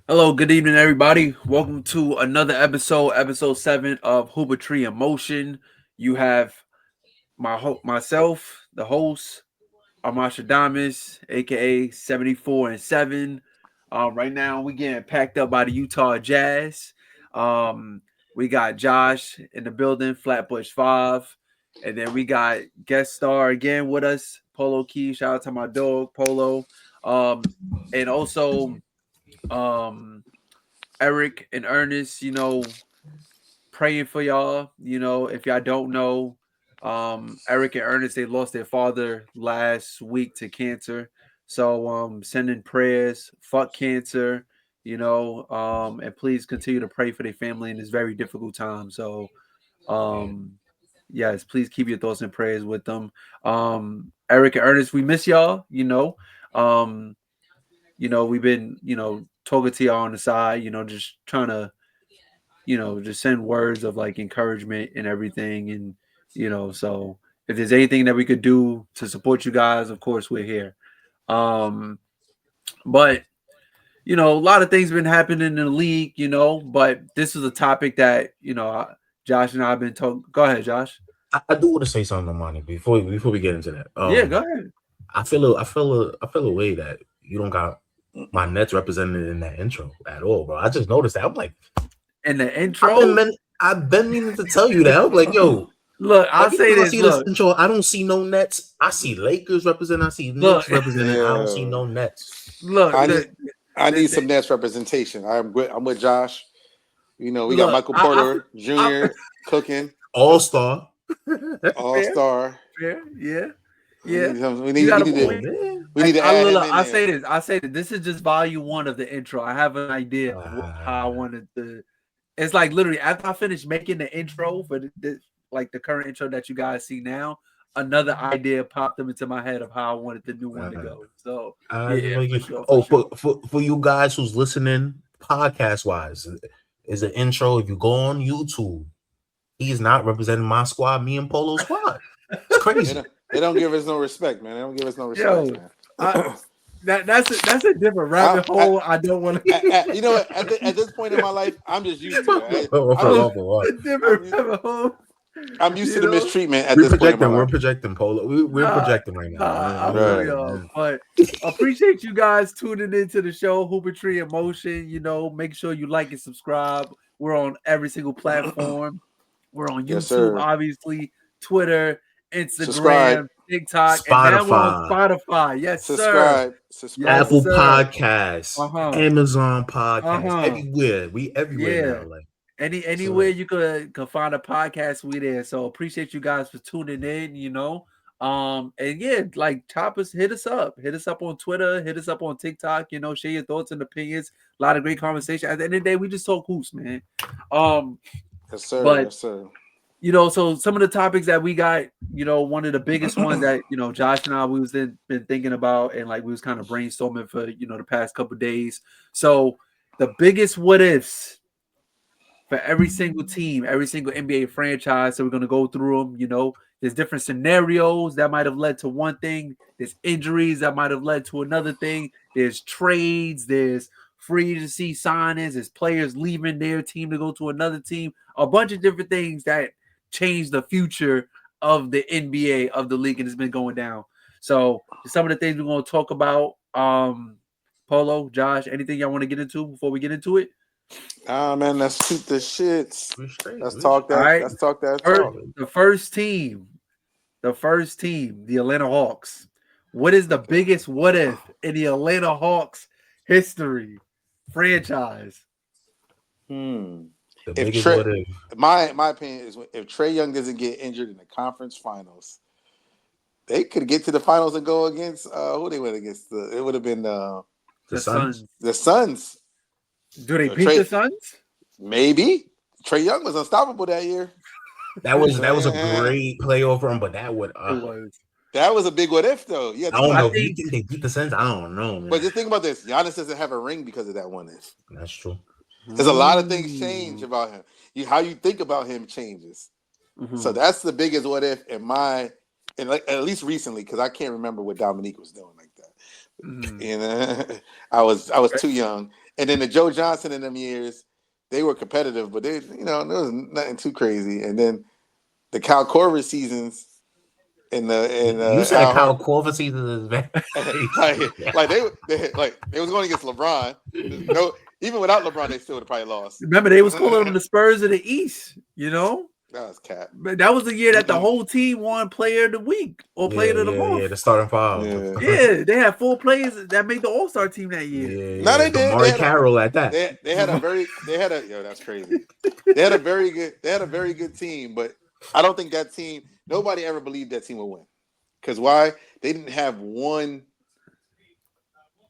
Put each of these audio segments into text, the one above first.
Hello, good evening, everybody. Welcome to another episode 7 of Hoopertry in Motion. You have myself, the host, Amasha Damas, aka 74 and 7. Right now, we getting packed up by the Utah Jazz. We got Josh in the building, Flatbush 5. And then we got guest star again with us, Polo Key. Shout out to my dog, Polo. And also, um, Eric and Ernest, praying for y'all. If y'all don't know, Eric and Ernest, they lost their father last week to cancer. So sending prayers, fuck cancer, and please continue to pray for their family in this very difficult time. So um yes, please keep your thoughts and prayers with them. Eric and Ernest, we miss y'all. Um, we've been, talking to y'all on the side, just trying to just send words of like encouragement and everything. And, so if there's anything that we could do to support you guys, of course, we're here. Um, but, a lot of things been happening in the league, but this is a topic that, Josh and I have been talking. Go ahead, Josh. I do want to say something, Monty, before we get into that. Yeah, go ahead. I feel a way that you don't got my Nets represented in that intro at all, bro. I just noticed that. I'm like, In the I've intro, been men- I've been meaning to tell you that. I'm like, yo, look, I'll every say time I this. see this Look, intro, I don't see no Nets. I see Lakers represented. I see look, Knicks represented. I don't see Yeah, no Nets. look, I need the, I the, need the, some Nets representation. I'm with Josh. We got look, Michael Porter I Jr. cooking, All star. All fair, Star. fair, yeah, We yeah. need him. We You need got we a need to Oh point. man. we need to I add him look, in I there. say this. I say that this is just volume one of the intro. I have an idea of how I Uh, wanted to. It's like literally after I finish making the intro for like the current intro that you guys see now, another idea popped up into my head of how I wanted the new one to uh, go. So I just yeah, make for you. sure, for Oh, sure. for you guys who's listening, podcast wise, is an intro. If you go on YouTube, he's not representing my squad. Me and Polo squad. It's They crazy. don't they don't give us no respect, man. They don't give us no respect, Yo, man. I that's a different I, rabbit I, hole. I don't want to. you know what? At this point in my life, I'm just used to it. I'm just A different I'm rabbit hole. I'm used to You the know. mistreatment at We're this point in my projecting. We're life. projecting, Polo. We're Nah, projecting right now. I feel Right. y'all. But appreciate you guys tuning into the show, Hoopertree in Motion. Make sure you like and subscribe. We're on every single platform. We're on Yes, YouTube, sir. obviously, Twitter, Subscribe. Instagram, TikTok, and now we're on Spotify, Spotify. Yes, sir. Subscribe. Yes, Subscribe. Apple sir. Podcasts, Uh-huh. Amazon Podcasts, Uh-huh. everywhere. We everywhere Yeah. now. Like Anywhere so. you could find a podcast, we there. So appreciate you guys for tuning in. And yeah, like hit us up on Twitter, hit us up on TikTok, share your thoughts and opinions. A lot of great conversation. At the end of the day, we just talk hoops, man. Um, Yes, sir. but Yes, sir. so some of the topics that we got, one of the biggest ones that Josh and I been thinking about, and like we was kind of brainstorming for the past couple days. So the biggest what ifs for every single team, every single NBA franchise. So we're gonna go through them. There's different scenarios that might have led to one thing. There's injuries that might have led to another thing. There's trades. There's free agency signings. There's players leaving their team to go to another team. A bunch of different things that change the future of the NBA of the league, and it's been going down. So some of the things we're gonna talk about. Polo, Josh, anything y'all want to get into before we get into it? Ah, man, let's shoot the shits. We're straight. Let's We're talk All that. right. Let's talk that First, talk. the first team, the Atlanta Hawks. What is the biggest what if in the Atlanta Hawks history franchise? Hmm. the If biggest Trey, what if. my opinion is if Trey Young doesn't get injured in the conference finals, they could get to the finals and go against who they went against. It would have been The The Suns. Suns. the Suns. Do they beat Trey the Suns? maybe Trey Young was unstoppable that year. That was a great playoff run, but that would It was. That was a big what if though. Yeah, I think don't I about know it. if you think think they beat the Suns. I don't know, But man. just think about this. Giannis doesn't have a ring because of that one if. That's true. There's a lot of things change Ooh. about him. How you think about him changes. So Mhm. that's the biggest what if in my, and like at least recently, because I can't remember what Dominique was doing like that. Mhm. And I was too young. And then the Joe Johnson in them years, they were competitive, but there was nothing too crazy. And then the Kyle Korver seasons and You said Al Kyle Horford, Korver season is bad. they was going against LeBron. No, even without LeBron, they still would have probably lost. Remember, they was calling them the Spurs of the East. That was cat. But that was the year that the whole team won Player of the Week or Player of the Month. The starting five. Yeah, they had 4 players that made the All-Star team that year. No, they did. Amari Carroll at that. They had that's crazy. They had a very good team, but I don't think that team. Nobody ever believed that team would win. Because why? They didn't have one.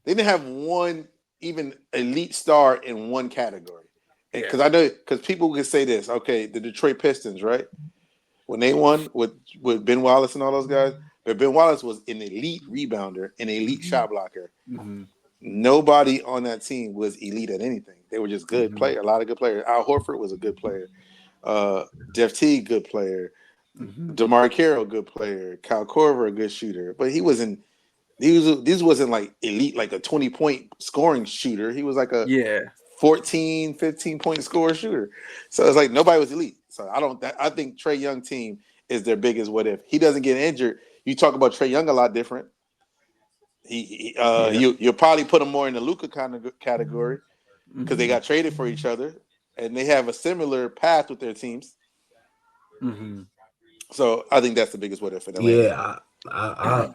They didn't have one even elite star in one category. Because I know, because people can say this. Okay, the Detroit Pistons, right? When they won with Ben Wallace and all those guys, but Ben Wallace was an elite rebounder, an elite shot blocker. Mm-hmm. Nobody on that team was elite at anything. They were just good players. A lot of good players. Al Horford was a good player. Jeff Teague, good player. DeMar Carroll, good player. Kyle Korver, a good shooter. But he wasn't. This wasn't like elite, like a 20-point scoring shooter. He was like a 14, 15-point scorer shooter. So it's like nobody was elite. So I think Trae Young team is their biggest what if. He doesn't get injured. You talk about Trae Young a lot different. You'll probably put him more in the Luka kind of category because they got traded for each other and they have a similar path with their teams. Mm-hmm. So I think that's the biggest what if in Atlanta. Yeah,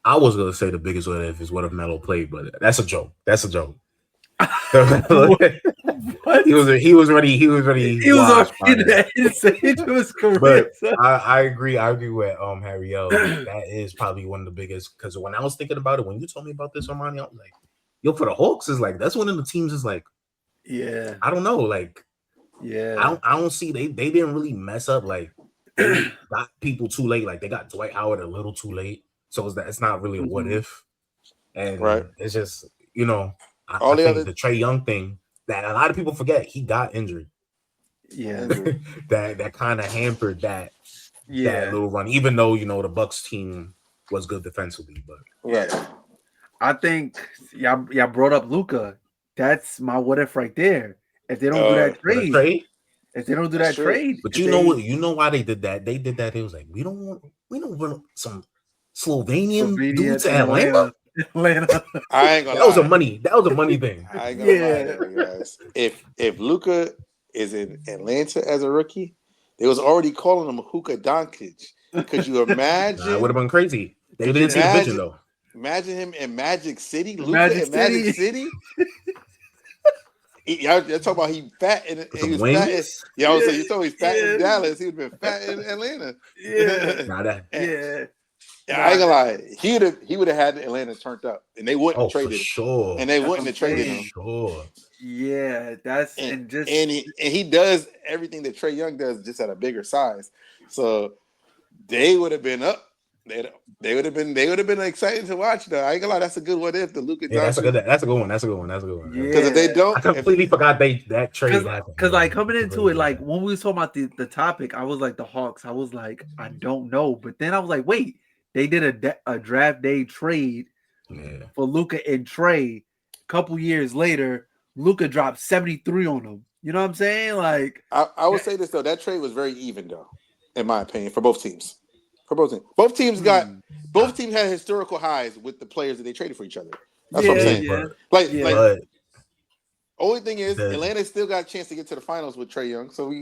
I was gonna say the biggest what if is what if Melo played, but that's a joke. That's a joke. He was ready. He was ready. He was already into his career. But I agree. I agree with Harry L. That is probably one of the biggest. Because when I was thinking about it, when you told me about this, Armani, I was like, "Yo, for the Hawks is like that's one of the teams is like, I don't know, like, I don't see they didn't really mess up. Like they got people too late. Like they got Dwight Howard a little too late. So it's not really a what if, and it's just I think the Trae Young thing that a lot of people forget, he got injured. Yeah, that kind of hampered that little run. Even though the Bucks team was good defensively, but I think y'all brought up Luka. That's my what if right there. If they don't do that trade, if they don't do that trade, but you know why they did that? They did that. It was like we don't want some Slovenian dude to Atlanta. I ain't gonna lie. That was a money thing. I ain't gonna lie to you guys. If Luka is in Atlanta as a rookie, they was already calling him Hookah Doncic. Could you imagine? It would have been crazy. They didn't see the vision though. Imagine him in Magic City, Luka in Magic City. Y'all talk about he fat and he was fat. I was saying you told he's fat in Dallas. He would have been fat in Atlanta. I ain't gonna lie. He would have had Atlanta turned up, and they wouldn't have traded him. Sure. And they wouldn't have traded him. Sure. Yeah, that's and he does everything that Trae Young does, just at a bigger size. So they would have been up. They would have been excited to watch. Though I ain't gonna lie, that's a good what if the Luka. That's a good one. That's a good one. Because if they don't, I completely forgot that trade happened. Because like coming into it, like when we was talking about the topic, I was like the Hawks. I was like, I don't know, but then I was like, wait. They did a draft day trade for Luka and Trae. A couple years later, Luka dropped 73 on them. You know what I'm saying? Like I would say this though, that trade was very even though, in my opinion, for both teams. Both teams had historical highs with the players that they traded for each other. That's what I'm saying. Like only thing is, Atlanta still got a chance to get to the finals with Trae Young. So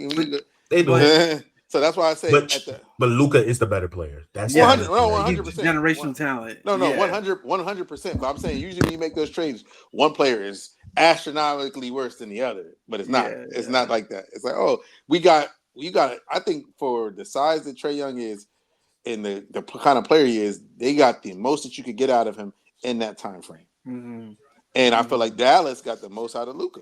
they do. So that's why I say, but Luka is the better player. That's 100%. Generational talent. No, 100%. But I'm saying usually when you make those trades, one player is astronomically worse than the other, but it's not. It's not like that. It's like, oh, you got. I think for the size that Trae Young is, and the kind of player he is, they got the most that you could get out of him in that time frame. Mm-hmm. And I feel like Dallas got the most out of Luka,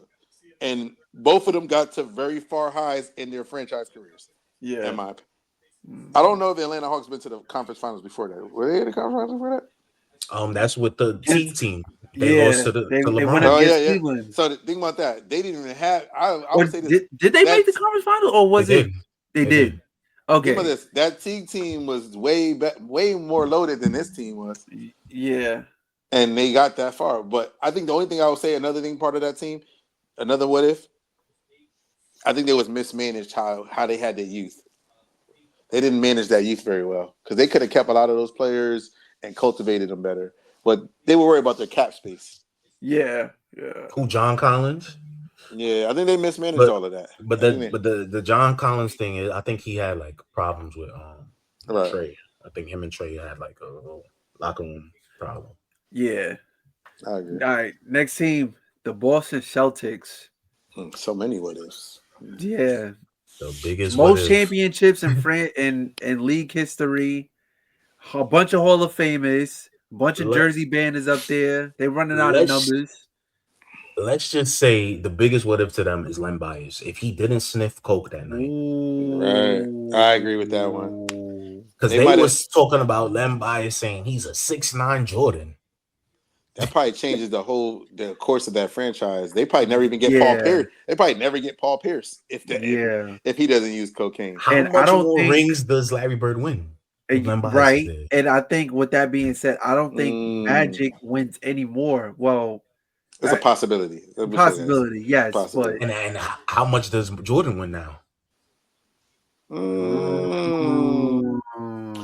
and both of them got to very far highs in their franchise careers. Yeah, in my opinion. I don't know if the Atlanta Hawks been to the conference finals before that. Were they in the conference finals before that? That's with the team. They lost to LeBron. Yeah. So the thing about that, they didn't even have. I would say this. Did they make the conference finals, or was it? They did. Okay. Think about this. That team was way more loaded than this team was. Yeah. and they got that far. But I think the only thing I would say, another thing part of that team, another what if, I think they was mismanaged how they had their youth. They didn't manage that youth very well because they could have kept a lot of those players and cultivated them better. But they were worried about their cap space. Yeah. Who, John Collins? Yeah, I think they mismanaged all of that. But the John Collins thing is, I think he had like problems with right. Trey. I think him and Trey had like a locker room problem. Yeah. I agree. All right. Next team, the Boston Celtics. So many what ifs. Yeah. The biggest most championships in league history. A bunch of Hall of Famers. A bunch of Jersey banners up there. They're running out of numbers. Let's just say the biggest what if to them is Len Bias. If he didn't sniff coke that night. Right. I agree with that one. Because they was talking about Len Bias saying he's a 6'9" Jordan. That probably changes the course of that franchise. They probably never even get Paul Pierce. They probably never get Paul Pierce if he doesn't use cocaine. How much more rings does Larry Bird win? Right. And I think with that being said, I don't think Magic wins anymore. Well, it's a possibility. Possibility, yes. Possibility. But and how much does Jordan win now?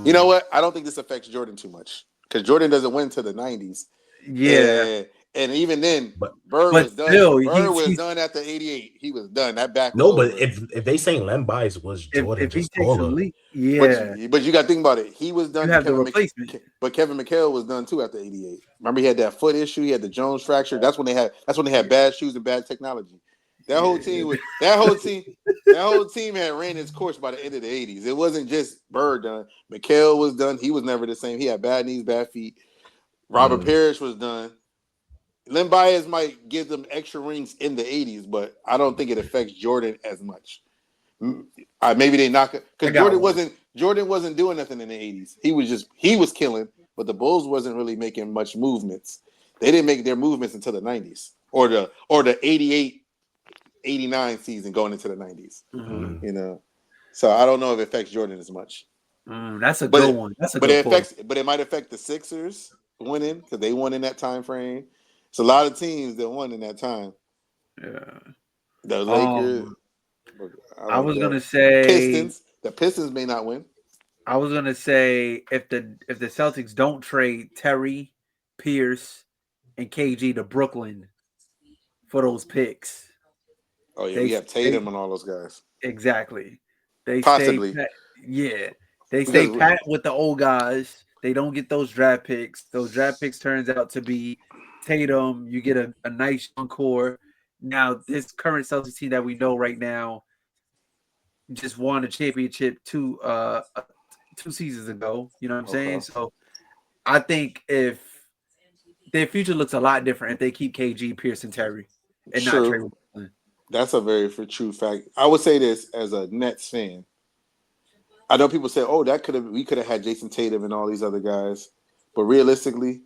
You know what? I don't think this affects Jordan too much because Jordan doesn't win to the 90s. Yeah. And even then, Bird was done. Bird was done after 88. He was done. That back was over. But if they saying Len Bias was Jordan just taller. But you got to think about it. He was done. You have the replacement. But Kevin McHale was done too after 88. Remember, he had that foot issue. He had the Jones fracture. That's when they had bad shoes and bad technology. That whole team had ran its course by the end of the 80s. It wasn't just Bird done. McHale was done. He was never the same. He had bad knees, bad feet. Robert Parrish was done. Len Bias might give them extra rings in the 80s, but I don't think it affects Jordan as much. Maybe they knock it because Jordan wasn't doing nothing in the 80s. He was killing, but the Bulls wasn't really making much movements. They didn't make their movements until the 90s or the 88, 89 season going into the 90s. Mm-hmm. You know, so I don't know if it affects Jordan as much. That's a good one. But it might affect the Sixers winning because they won in that time frame. It's a lot of teams that won in that time. Yeah. The Lakers. I was gonna say Pistons. The Pistons may not win. I was gonna say if the Celtics don't trade Terry, Pierce, and KG to Brooklyn for those picks. Oh yeah, we have Tatum and all those guys. Exactly. They possibly. They stay pat with the old guys. They don't get those draft picks. Those draft picks turns out to be Tatum. You get a nice young core. Now, this current Celtics team that we know right now just won a championship two seasons ago. You know what I'm saying? So I think if their future looks a lot different if they keep KG, Pierce, and Terry and not trade with Brooklyn. That's a very true fact. I would say this as a Nets fan. I know people say, "Oh, we could have had Jason Tatum and all these other guys," but realistically,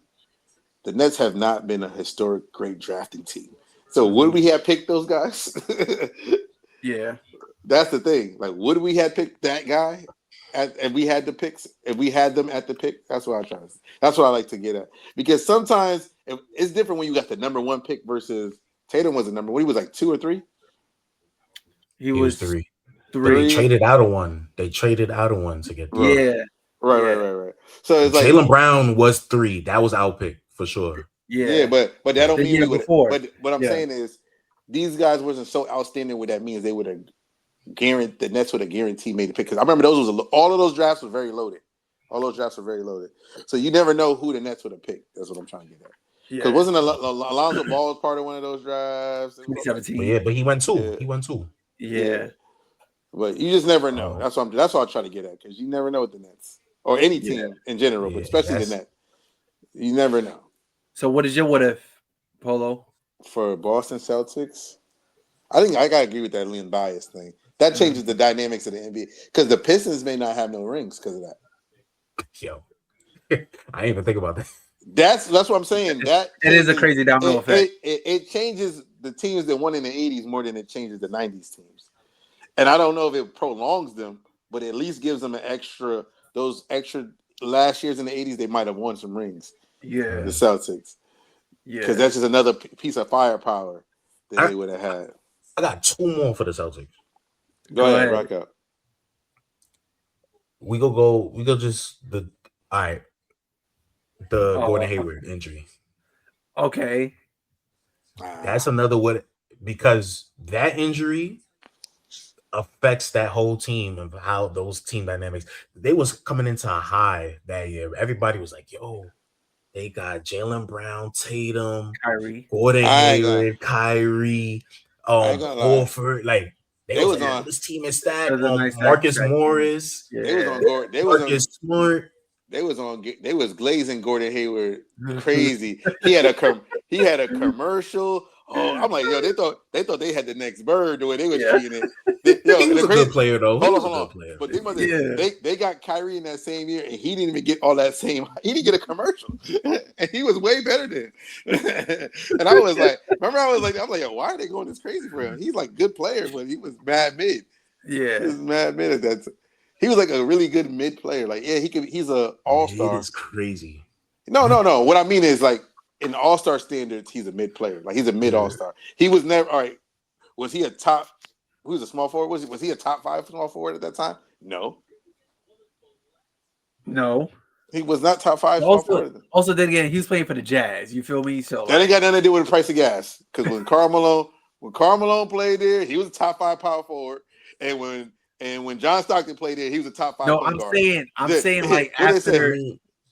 the Nets have not been a historic great drafting team. So would we have picked those guys? Yeah, that's the thing. Like, would we have picked that guy? If we had the picks, if we had them at the pick, that's what I'm trying to say. That's what I like to get at. Because sometimes it's different when you got the number one pick versus Tatum was the number one. He was like 2 or 3. He was 3. But they traded out of one. They traded out of one to get there. Yeah. Right. So it's like Jaylen Brown was 3. That was our pick for sure. Yeah, but that don't mean we would. But what I'm saying is, these guys wasn't so outstanding. What that means, they would have guaranteed the Nets would have guaranteed made the pick. Because I remember all of those drafts were very loaded. All those drafts were very loaded. So you never know who the Nets would have picked. That's what I'm trying to get at. Because wasn't Alonzo Ball part of one of those drafts? 2017. But he went 2. He went 2. Yeah. But you just never know. That's what I try to get at, because you never know with the Nets or any team in general, but especially the Nets. You never know. So what is your what if, Polo? For Boston Celtics, I think I gotta agree with that Len Bias thing. That changes the dynamics of the NBA because the Pistons may not have no rings because of that. Yo, I didn't even think about that. That's what I'm saying. That it is a crazy domino effect. It changes the teams that won in the 80s more than it changes the 90s teams. And I don't know if it prolongs them, but at least gives them those extra last years in the 80s, they might have won some rings. The Celtics. Yeah. Because that's just another piece of firepower that they would have had. I got 2 more for the Celtics. Go ahead, rock out. We go just the all right. The Gordon Hayward injury. Okay. That's another because that injury affects that whole team of how those team dynamics. They was coming into a high that year. Everybody was like, yo, they got Jaylen Brown, Tatum, Kyrie, Gordon Hayward, Kyrie, Horford. Like they was on this team is stacked. Marcus Morris. Yeah. They was on Gordon. They was on Smart. They was glazing Gordon Hayward crazy. He had a commercial. Oh, I'm like, yo, they thought they had the next bird the way they was treating it. He was a good player though. Hold on. But they got Kyrie in that same year, and he didn't even get all that same. He didn't get a commercial, and he was way better than. And I was like, yo, why are they going this crazy for him? He's like good player, but he was mad mid. Yeah, he was mad mid at that. He was like a really good mid player. Like, yeah, he's a all-star. It's crazy. No. What I mean is like in all-star standards, he's a mid player. Like he's a mid all-star. He was never all right. Was he a top? Who was a small forward? Was he a top 5 small forward at that time? No. He was not top 5 small forward. Also, then again, he was playing for the Jazz. You feel me? So that ain't got nothing to do with the price of gas. Because when Karl Malone played there, he was a top 5 power forward, and when John Stockton played there, he was a top 5. No, I'm saying like after.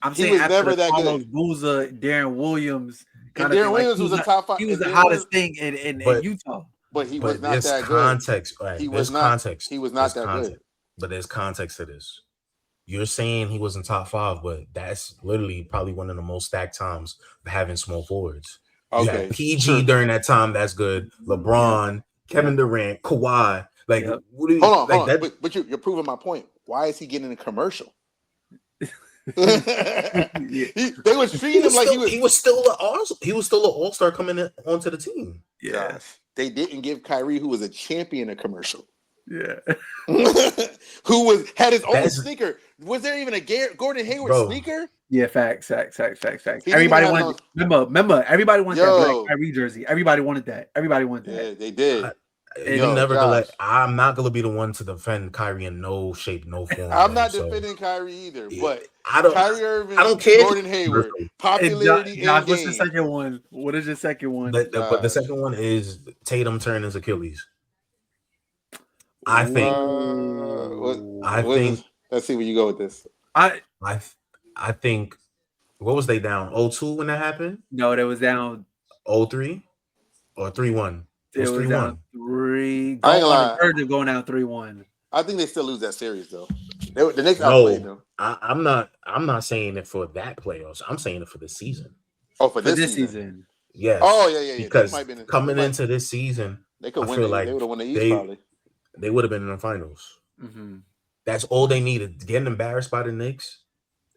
I'm saying after never that Carlos Boozer, Darren Williams. Darren Williams was a top 5. He was the hottest thing in Utah. But he was not that context, good. Right? He was not that good. But there's context to this. You're saying he was in top 5, but that's literally probably one of the most stacked times of having small forwards. You had PG during that time. That's good. LeBron, Kevin Durant, Kawhi. Like, hold on. But you're proving my point. Why is he getting a commercial? They was treating him like he was still an all-star coming onto the team. Yeah. Gosh, they didn't give Kyrie, who was a champion, a commercial. Yeah. Who had his own sneaker. Was there even a Gordon Hayward sneaker? Yeah, facts. Everybody wanted. Remember, everybody wanted that black Kyrie jersey. Everybody wanted that. Yeah, they did. I'm not gonna be the one to defend Kyrie in no shape, no form. I'm not defending Kyrie either, but Kyrie Irving, I don't care. Gordon Hayward, popularity. Josh, what's the second one? What is the second one? But the second one is Tatum turning his Achilles. I think. Let's see where you go with this. I think. What was they down? 0-2 when that happened? No, they was down 0-3 or 3-1. It was 3-1. 3. I ain't lying. Verge of going down 3-1. I think they still lose that series though. The Knicks outplayed them. I'm not saying it for that playoffs. I'm saying it for the season. Oh, for this season. Yes. Oh yeah. Because coming into this season, they could win. Like they would have won the East probably. They would have been in the finals. Mm-hmm. That's all they needed. Getting embarrassed by the Knicks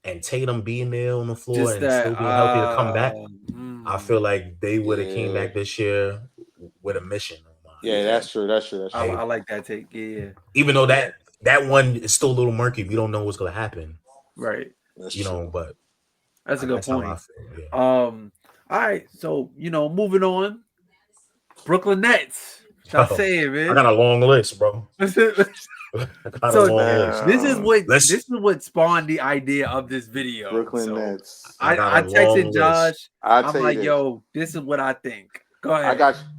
and Tatum being there on the floor still being healthy to come back. I feel like they would have came back this year with a mission. Yeah, that's true. I like that take. Yeah. Even though that one is still a little murky, we don't know what's going to happen. Right. But that's a good point. All right. So, moving on. Brooklyn Nets. Stop saying, man. I got a long list, bro. This is what spawned the idea of this video. Brooklyn Nets. I texted Josh. I'm like, yo, this is what I think. Go ahead.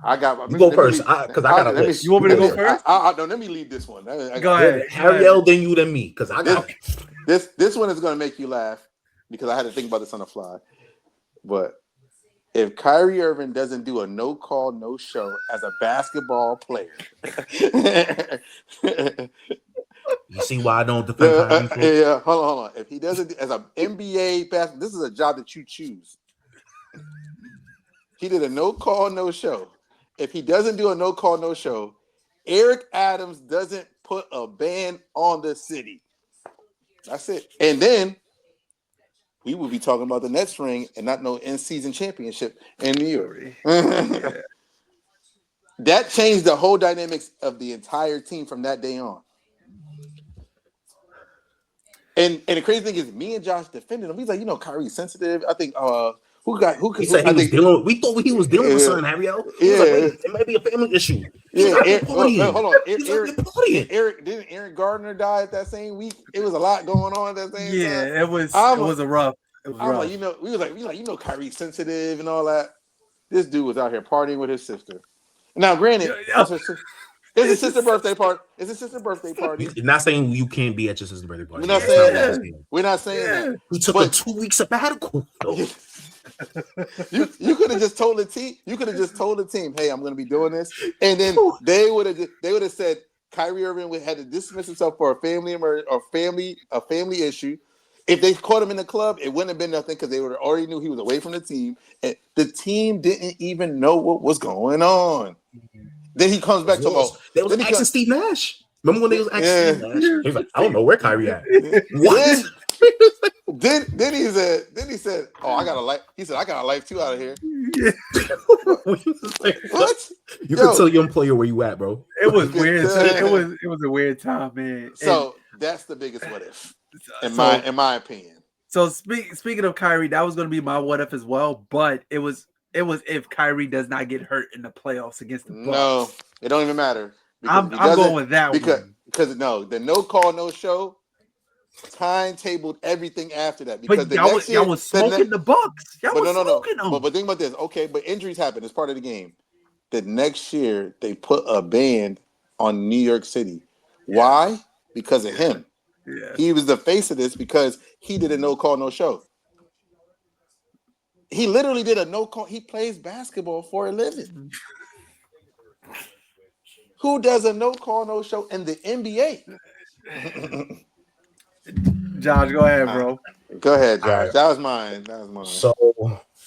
I got. You go first, because I got a list. You want me to go first? No, let me lead this one. Go ahead. Harry L, then you, then me, because I got this one is going to make you laugh because I had to think about this on the fly. But if Kyrie Irving doesn't do a no call, no show as a basketball player, you see why I don't defend Kyrie? Yeah, hold on. If he doesn't, as an NBA basketball, this is a job that you choose. He did a no call, no show. If he doesn't do a no call, no show, Eric Adams doesn't put a ban on the city. That's it. And then we will be talking about the Nets ring and not no in-season championship in New York. That changed the whole dynamics of the entire team from that day on. And the crazy thing is, me and Josh defended him. He's like, Kyrie's sensitive. I think He said he was dealing. We thought he was dealing with something, Harry-O. He was like, wait, it might be a family issue. He's out here partying. Hold on, didn't Aaron Gardner die at that same week? It was a lot going on at that same time. Yeah, it was a rough. It was rough. Like, we was like, Kyrie's sensitive and all that. This dude was out here partying with his sister. Now, granted, it's his sister's birthday party. It's his sister's birthday party. You're not saying you can't be at your sister's birthday party. We're not saying that. He took a 2-week sabbatical. You could have just told the team. You could have just told the team, "Hey, I'm going to be doing this," and then they would have said Kyrie Irving had to dismiss himself for a family issue. If they caught him in the club, it wouldn't have been nothing because they would already knew he was away from the team, and the team didn't even know what was going on. Then he comes back to they was asking Steve Nash. Remember when they was asking Steve Nash? He was like, "I don't know where Kyrie at." What? Then he said, "Oh, I got a life." He said, "I got a life too out of here." Like, what? You can tell your employer where you at, bro. It was weird. It was a weird time, man. So that's the biggest what if, in my opinion. So speaking of Kyrie, that was going to be my what if as well, but it was if Kyrie does not get hurt in the playoffs against the Bucks. No, it don't even matter. I'm going with that one because the no call, no show timetabled everything after that. Because but y'all was smoking the Bucks. Y'all was smoking them. But think about this. Okay, but injuries happen. It's part of the game. The next year they put a ban on New York City. Why? Because of him. Yeah. He was the face of this because he did a no call, no show. He literally did a no call. He plays basketball for a living. Who does a no call, no show in the NBA? Josh, go ahead, bro. Go ahead, Josh. Right. That was mine. So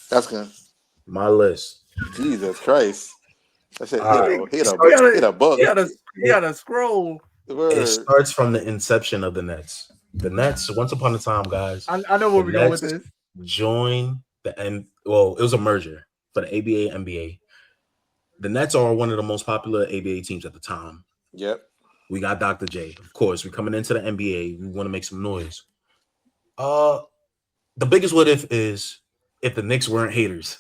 that's good. My list. Jesus Christ. I said, hit a book. He got a scroll. It starts from the inception of the Nets. The Nets, once upon a time, guys. I know where we're going with this. Join it was a merger for the ABA NBA. The Nets are one of the most popular ABA teams at the time. Yep. We got Dr. J. Of course, we're coming into the NBA. We want to make some noise. The biggest what if is if the Knicks weren't haters.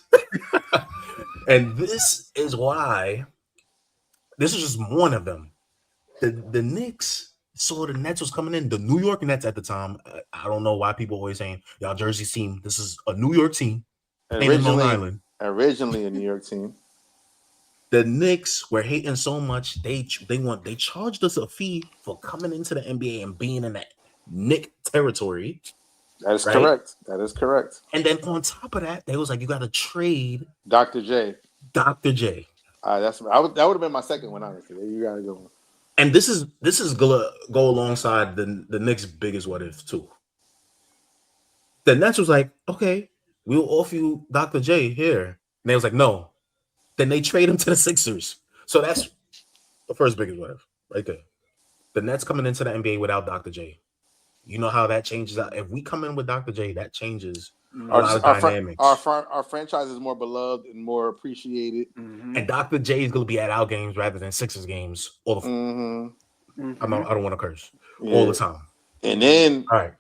And this is why this is just one of them. The Knicks saw the Nets was coming in. The New York Nets at the time. I don't know why people always saying, y'all Jersey's team. This is a New York team. Originally a New York team. The Knicks were hating so much they charged us a fee for coming into the NBA and being in that Knick territory. That is correct. That is correct. And then on top of that, they was like, you got to trade Dr. J. That would have been my second one, honestly. You got to go. And this is gonna go alongside the Knicks' biggest what if too. The Nets was like, okay, we'll offer you Dr. J here. And they was like, no. Then they trade him to the Sixers. So that's the first biggest what if right there. The Nets coming into the NBA without Dr. J. You know how that changes out. If we come in with Dr. J, that changes our dynamics. Our franchise is more beloved and more appreciated. Mm-hmm. And Dr. J is going to be at our games rather than Sixers games all the I don't want to curse all the time. And then, all right.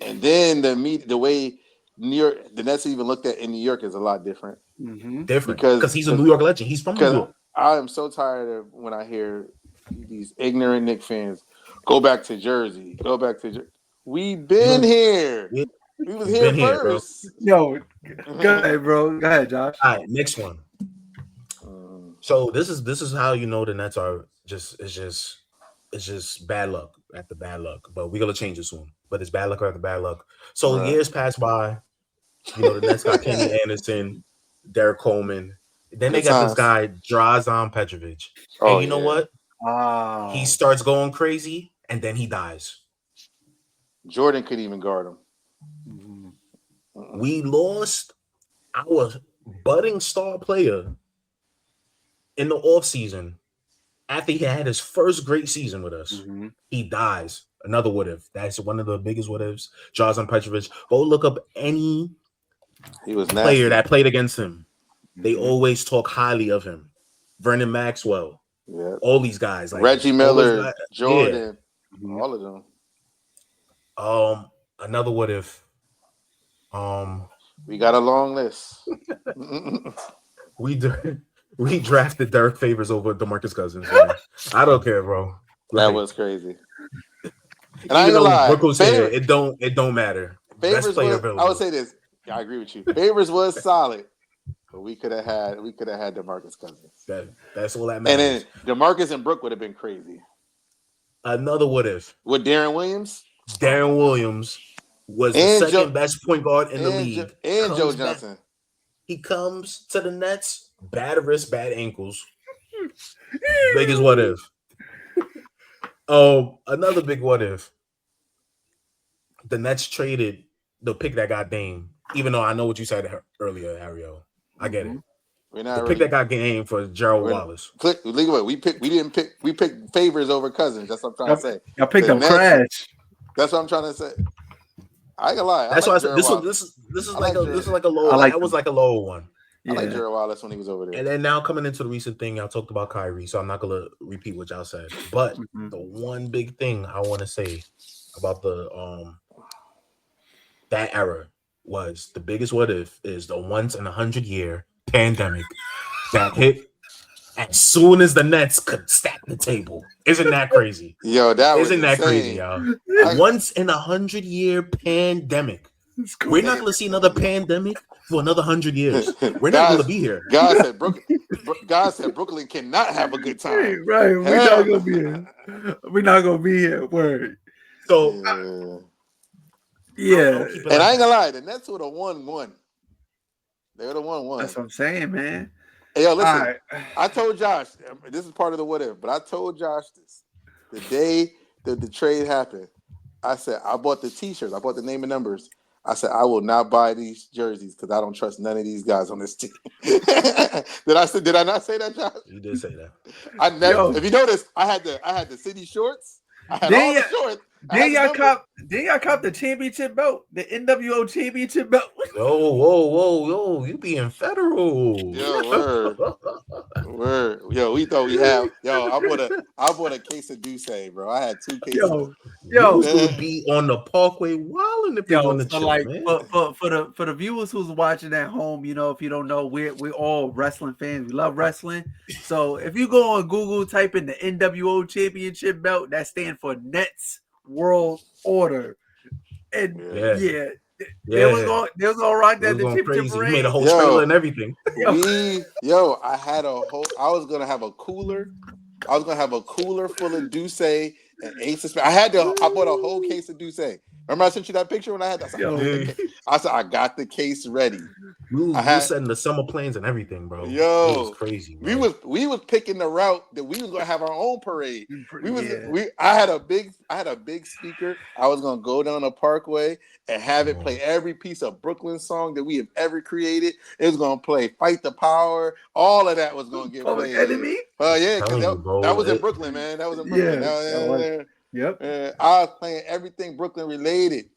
And then the way New York, the Nets even looked at in New York is a lot different. Mm-hmm. Different because he's a New York legend. He's from New York. I am so tired of when I hear these ignorant Knicks fans go back to Jersey. We've been here. We was here first. Yo, go ahead, bro. Go ahead, Josh. All right, next one. So this is how you know the Nets are it's just bad luck at the bad luck. But we're gonna change it soon. But it's bad luck after bad luck. So years pass by. You know, the Nets got Kenny Anderson, Derek Coleman. Then they got this guy, Drazen Petrovic. And you know what? He starts going crazy and then he dies. Jordan couldn't even guard him. Mm-hmm. We lost our budding star player in the offseason after he had his first great season with us. Mm-hmm. He dies. Another what if. That's one of the biggest what ifs. Drazen Petrovic. Go look up any player that played against him. They always talk highly of him. Vernon Maxwell. Yeah. All these guys. Like Reggie Miller, Jordan. Yeah. All of them. Another what if. We got a long list. we we drafted Derek Favors over DeMarcus Cousins. Man. I don't care, bro. That was crazy. And I Even ain't gonna though lie, Brooke said it don't matter. Best Favors player was. available. I would say this. Yeah, I agree with you. Favors was solid, but we could have had DeMarcus Cousins. That's all that matters. And then DeMarcus and Brooke would have been crazy. Another what if with Darren Williams. Darren Williams was the second best point guard in the league. And Joe Johnson. He comes to the Nets, bad wrists, bad ankles. Biggest what if. Another big what if. The Nets traded the pick that got Dame, even though I know what you said earlier, Ario. I get it. Pick that got Dame for Gerald Wallace. We picked Favors over Cousins. That's what I'm trying to say. I picked up Crash. That's what I'm trying to say. I ain't gonna lie. That's why I said this is like a low. That was like a low one. I like Gerald Wallace when he was over there. And then now coming into the recent thing, y'all talked about Kyrie, so I'm not gonna repeat what y'all said. But the one big thing I want to say about the that era was the biggest what if is the once in 100-year pandemic that hit as soon as the Nets could stack the table. Isn't that crazy? Yo, isn't that crazy, y'all? Once in 100-year pandemic. We're not going to see another pandemic for another 100 years. We're not going to be here. God said Brooklyn cannot have a good time. Right. We're not going to be here. We're not going to be here. Word. So, yeah. And I ain't gonna lie, the Nets would have won one. They would have won one. That's what I'm saying, man. Hey, yo, listen. Right. I told Josh, this is part of the what if, but I told Josh this the day that the trade happened. I said I bought the T-shirts. I bought the name and numbers. I said I will not buy these jerseys because I don't trust none of these guys on this team. Did I not say that, Josh? You did say that. I never. If you notice, I had the city shorts. I had all the shorts. Then y'all cop the championship belt, the NWO championship belt. Whoa, you being federal. Yo, word. Yo, we thought we have. Yo, I bought a case of Douce, bro. I had 2 cases. Yo, would be on the Parkway wilding if you on the so like for the viewers who's watching at home, you know, if you don't know, we're all wrestling fans. We love wrestling. So if you go on Google, type in the NWO championship belt, that stands for Nets World Order, and they was gonna rock that. The championship parade. You made a whole trailer and everything. I had a whole. I was gonna have a cooler. I was gonna have a cooler full of Douce and Ace of Spades. I bought a whole case of Douce. Remember I sent you that picture when I had that? I said I got the case ready. You setting the summer plans and everything, bro. Yo, it was crazy. Bro. We was picking the route that we was gonna have our own parade. I had a big speaker. I was gonna go down the Parkway and have it play every piece of Brooklyn song that we have ever created. It was gonna play "Fight the Power." All of that was gonna get played. Enemy? Yeah, because that was in Brooklyn, man. That was in Brooklyn. Yep. I was playing everything Brooklyn related.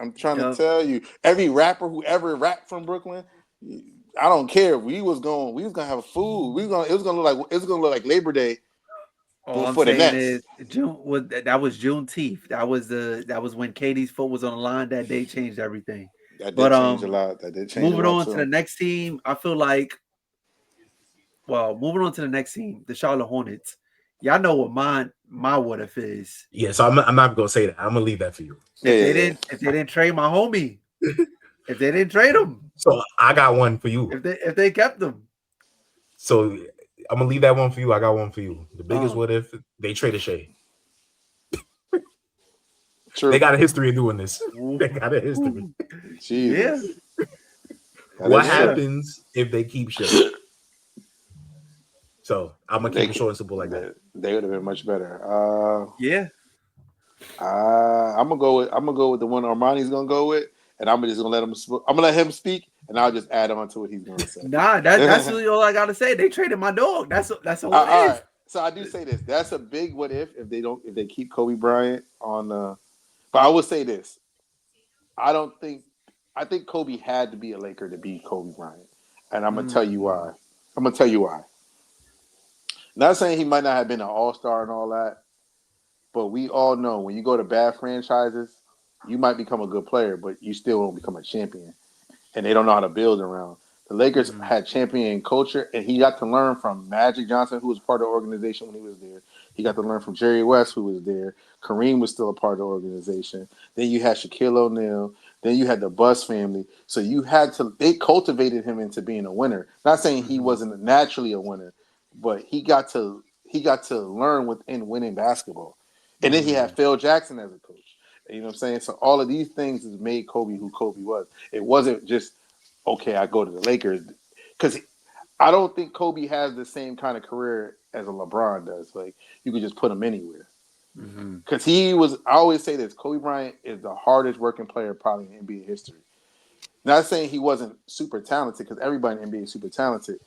I'm trying to tell you, every rapper who ever rapped from Brooklyn, I don't care. We was gonna have food. It was gonna look like Labor Day. All I'm saying is that was Juneteenth. That was when Katie's foot was on the line. That day changed everything. That did change a lot. Moving on to the next team, I feel like. Well, moving on to the next team, the Charlotte Hornets. Y'all know what my what if is. Yeah, so I'm not gonna say that. I'm gonna leave that for you. If they didn't trade my homie, if they didn't trade him, so I got one for you. If they kept them, so I'm gonna leave that one for you. I got one for you. The biggest what if they traded Shea. True. They got a history of doing this. They got a history. Jesus. Yeah. What happens if they keep Shea? So I'm gonna keep it short and simple like that. They would have been much better. I'm gonna go with the one Armani's gonna go with, and I'm just gonna let him. I'm gonna let him speak, and I'll just add on to what he's gonna say. Nah, that's really all I gotta say. They traded my dog. That's all it is. Right. So I do say this. That's a big what if they keep Kobe Bryant on. But I will say this. I think Kobe had to be a Laker to be Kobe Bryant, and I'm gonna tell you why. Not saying he might not have been an all-star and all that, but we all know when you go to bad franchises, you might become a good player, but you still won't become a champion. And they don't know how to build around. The Lakers had champion culture, and he got to learn from Magic Johnson, who was part of the organization when he was there. He got to learn from Jerry West, who was there. Kareem was still a part of the organization. Then you had Shaquille O'Neal. Then you had the Buss family. So you had to. They cultivated him into being a winner. Not saying he wasn't naturally a winner, but he got to learn within winning basketball. And then he had Phil Jackson as a coach. You know what I'm saying? So all of these things has made Kobe who Kobe was. It wasn't just, okay, I go to the Lakers. Because I don't think Kobe has the same kind of career as a LeBron does. Like, you could just put him anywhere. Because I always say this, Kobe Bryant is the hardest working player probably in NBA history. Not saying he wasn't super talented, because everybody in NBA is super talented.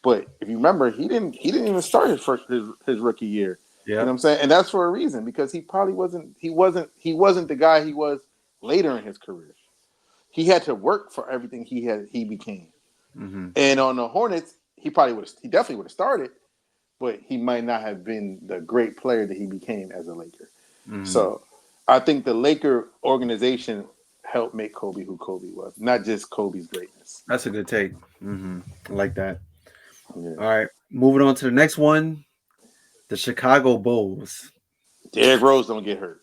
But if you remember, he didn't even start his rookie year. You know what I'm saying? And that's for a reason, because he probably wasn't the guy he was later in his career. He had to work for everything he became. And on the Hornets, he definitely would have started, but he might not have been the great player that he became as a Laker. So I think the Laker organization helped make Kobe who Kobe was, not just Kobe's greatness. That's a good take. I like that. Yeah. All right, moving on to the next one, the Chicago Bulls. Derrick Rose don't get hurt.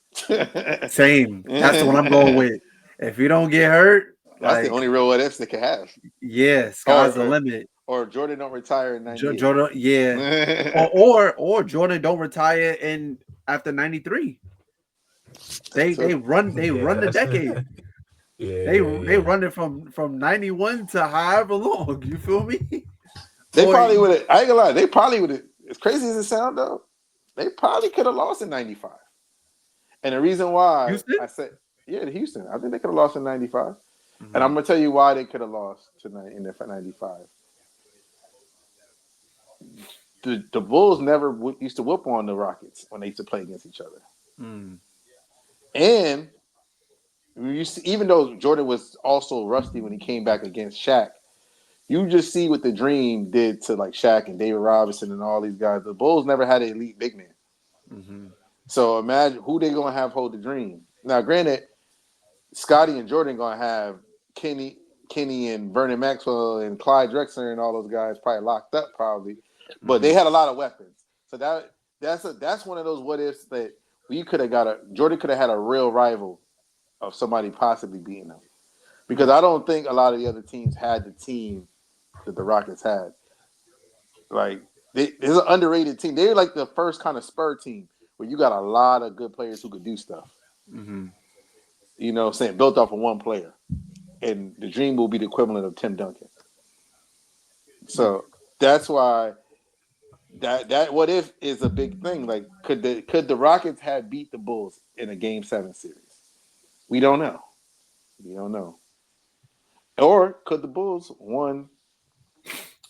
Same. That's the one I'm going with. If you don't get hurt, that's the only real what ifs they could have. Yeah, sky's the limit. Or Jordan don't retire in 98. Jordan, yeah. or Jordan don't retire in after 93. They run the decade. They run it from 91 to however long. You feel me? They probably would have. I ain't gonna lie. They probably would have. As crazy as it sounds, though, they probably could have lost in 95. And the reason why Houston? I said, Houston. I think they could have lost in 95. And I'm gonna tell you why they could have lost tonight in the 95. The Bulls never used to whoop on the Rockets when they used to play against each other. And even though Jordan was also rusty when he came back against Shaq, you just see what the Dream did to like Shaq and David Robinson and all these guys. The Bulls never had an elite big man. So imagine who they gonna have hold the Dream. Now, granted, Scotty and Jordan gonna have Kenny and Vernon Maxwell and Clyde Drexler and all those guys probably locked up but they had a lot of weapons. So that's one of those what ifs that Jordan could have had a real rival of somebody possibly beating them, because I don't think a lot of the other teams had the team that the Rockets had. Like, it's an underrated team. They're like the first kind of Spur team where you got a lot of good players who could do stuff. You know what I'm saying? Built off of one player. And the Dream will be the equivalent of Tim Duncan. So that's why that what if is a big thing. Like, could the Rockets have beat the Bulls in a Game 7 series? We don't know. Or could the Bulls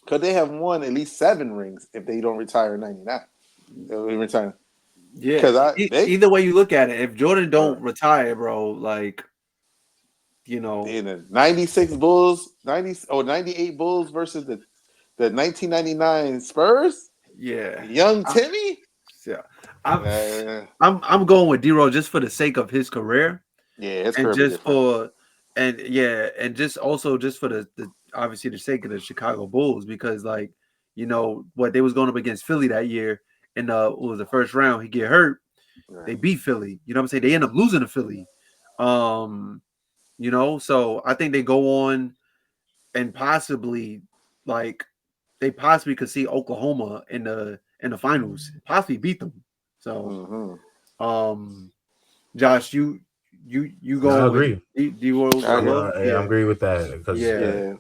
could they have won at least 7 rings if they don't retire in 99? Yeah, because either way you look at it, if Jordan don't retire, bro, like, in the 96 Bulls, 98 Bulls versus the 1999 Spurs. Yeah, young Timmy. I'm going with D-Rose just for the sake of his career. Yeah, it's and just for and just also just for the obviously the sake of the Chicago Bulls, because like what they was going up against Philly that year in what was the first round, he get hurt. Right. They beat Philly. You know what I'm saying? They end up losing to Philly. So I think they go on and possibly they possibly could see Oklahoma in the finals, possibly beat them. So Josh, you go. I agree. I agree with that, because they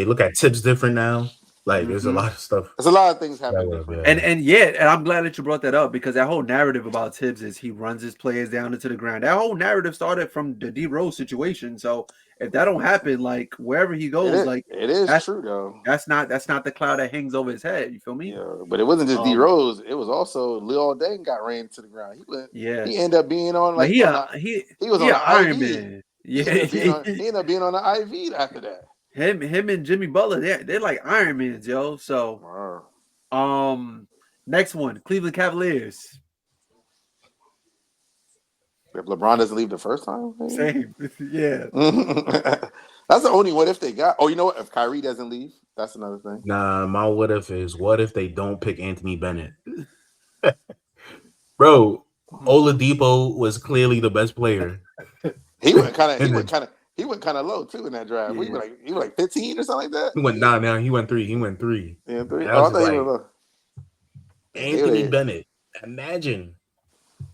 look at Tips different now. Like, there's a lot of stuff. There's a lot of things happening. And I'm glad that you brought that up, because that whole narrative about Tibbs is he runs his players down into the ground. That whole narrative started from the D Rose situation. So if that don't happen, like wherever he goes, it is true though. That's not the cloud that hangs over his head. You feel me? Yeah, but it wasn't just D Rose. It was also Lil Deng got ran to the ground. He ended up being on he was on Iron Man. Yeah, he ended up being on the IV after that. Him and Jimmy Butler, they're like Iron Mans, yo. So, next one, Cleveland Cavaliers. If LeBron doesn't leave the first time, maybe? Same. Yeah. That's the only what if they got. Oh, you know what? If Kyrie doesn't leave, that's another thing. Nah, my what if is what if they don't pick Anthony Bennett? Bro, Oladipo was clearly the best player. He went kind of low too in that draft. Yeah. He went like 15 or something like that. He went now. He went 3. He went 3. Yeah, 3. I thought he went low. Anthony Bennett. Imagine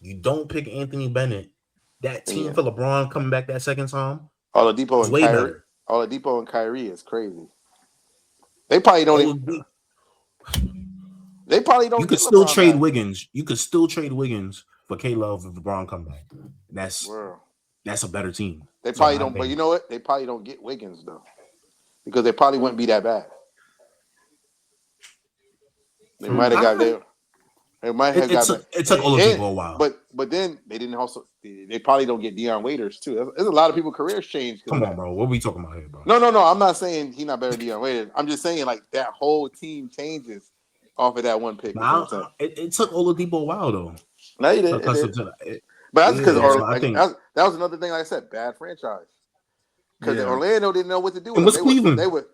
you don't pick Anthony Bennett. That team for LeBron coming back that second time. Oladipo and Kyrie. Better. Oladipo and Kyrie is crazy. They probably don't. They probably don't. You could still trade Wiggins. You could still trade Wiggins for K-Love if LeBron come back. That's a better team. They probably don't. But you know what? They probably don't get Wiggins though, because they probably wouldn't be that bad. They might have got there. It might have got. It took Oladipo a while. But then they didn't also. They probably don't get Deion Waiters too. There's a lot of people careers change. Come on, bro. What are we talking about here, bro? No. I'm not saying he's not better than Deion Waiters. I'm just saying like that whole team changes off of that one pick. It took Oladipo a while though. No, he didn't. But that's because that was another thing. Like I said, bad franchise. Because Orlando didn't know what to do with Cleveland. They would.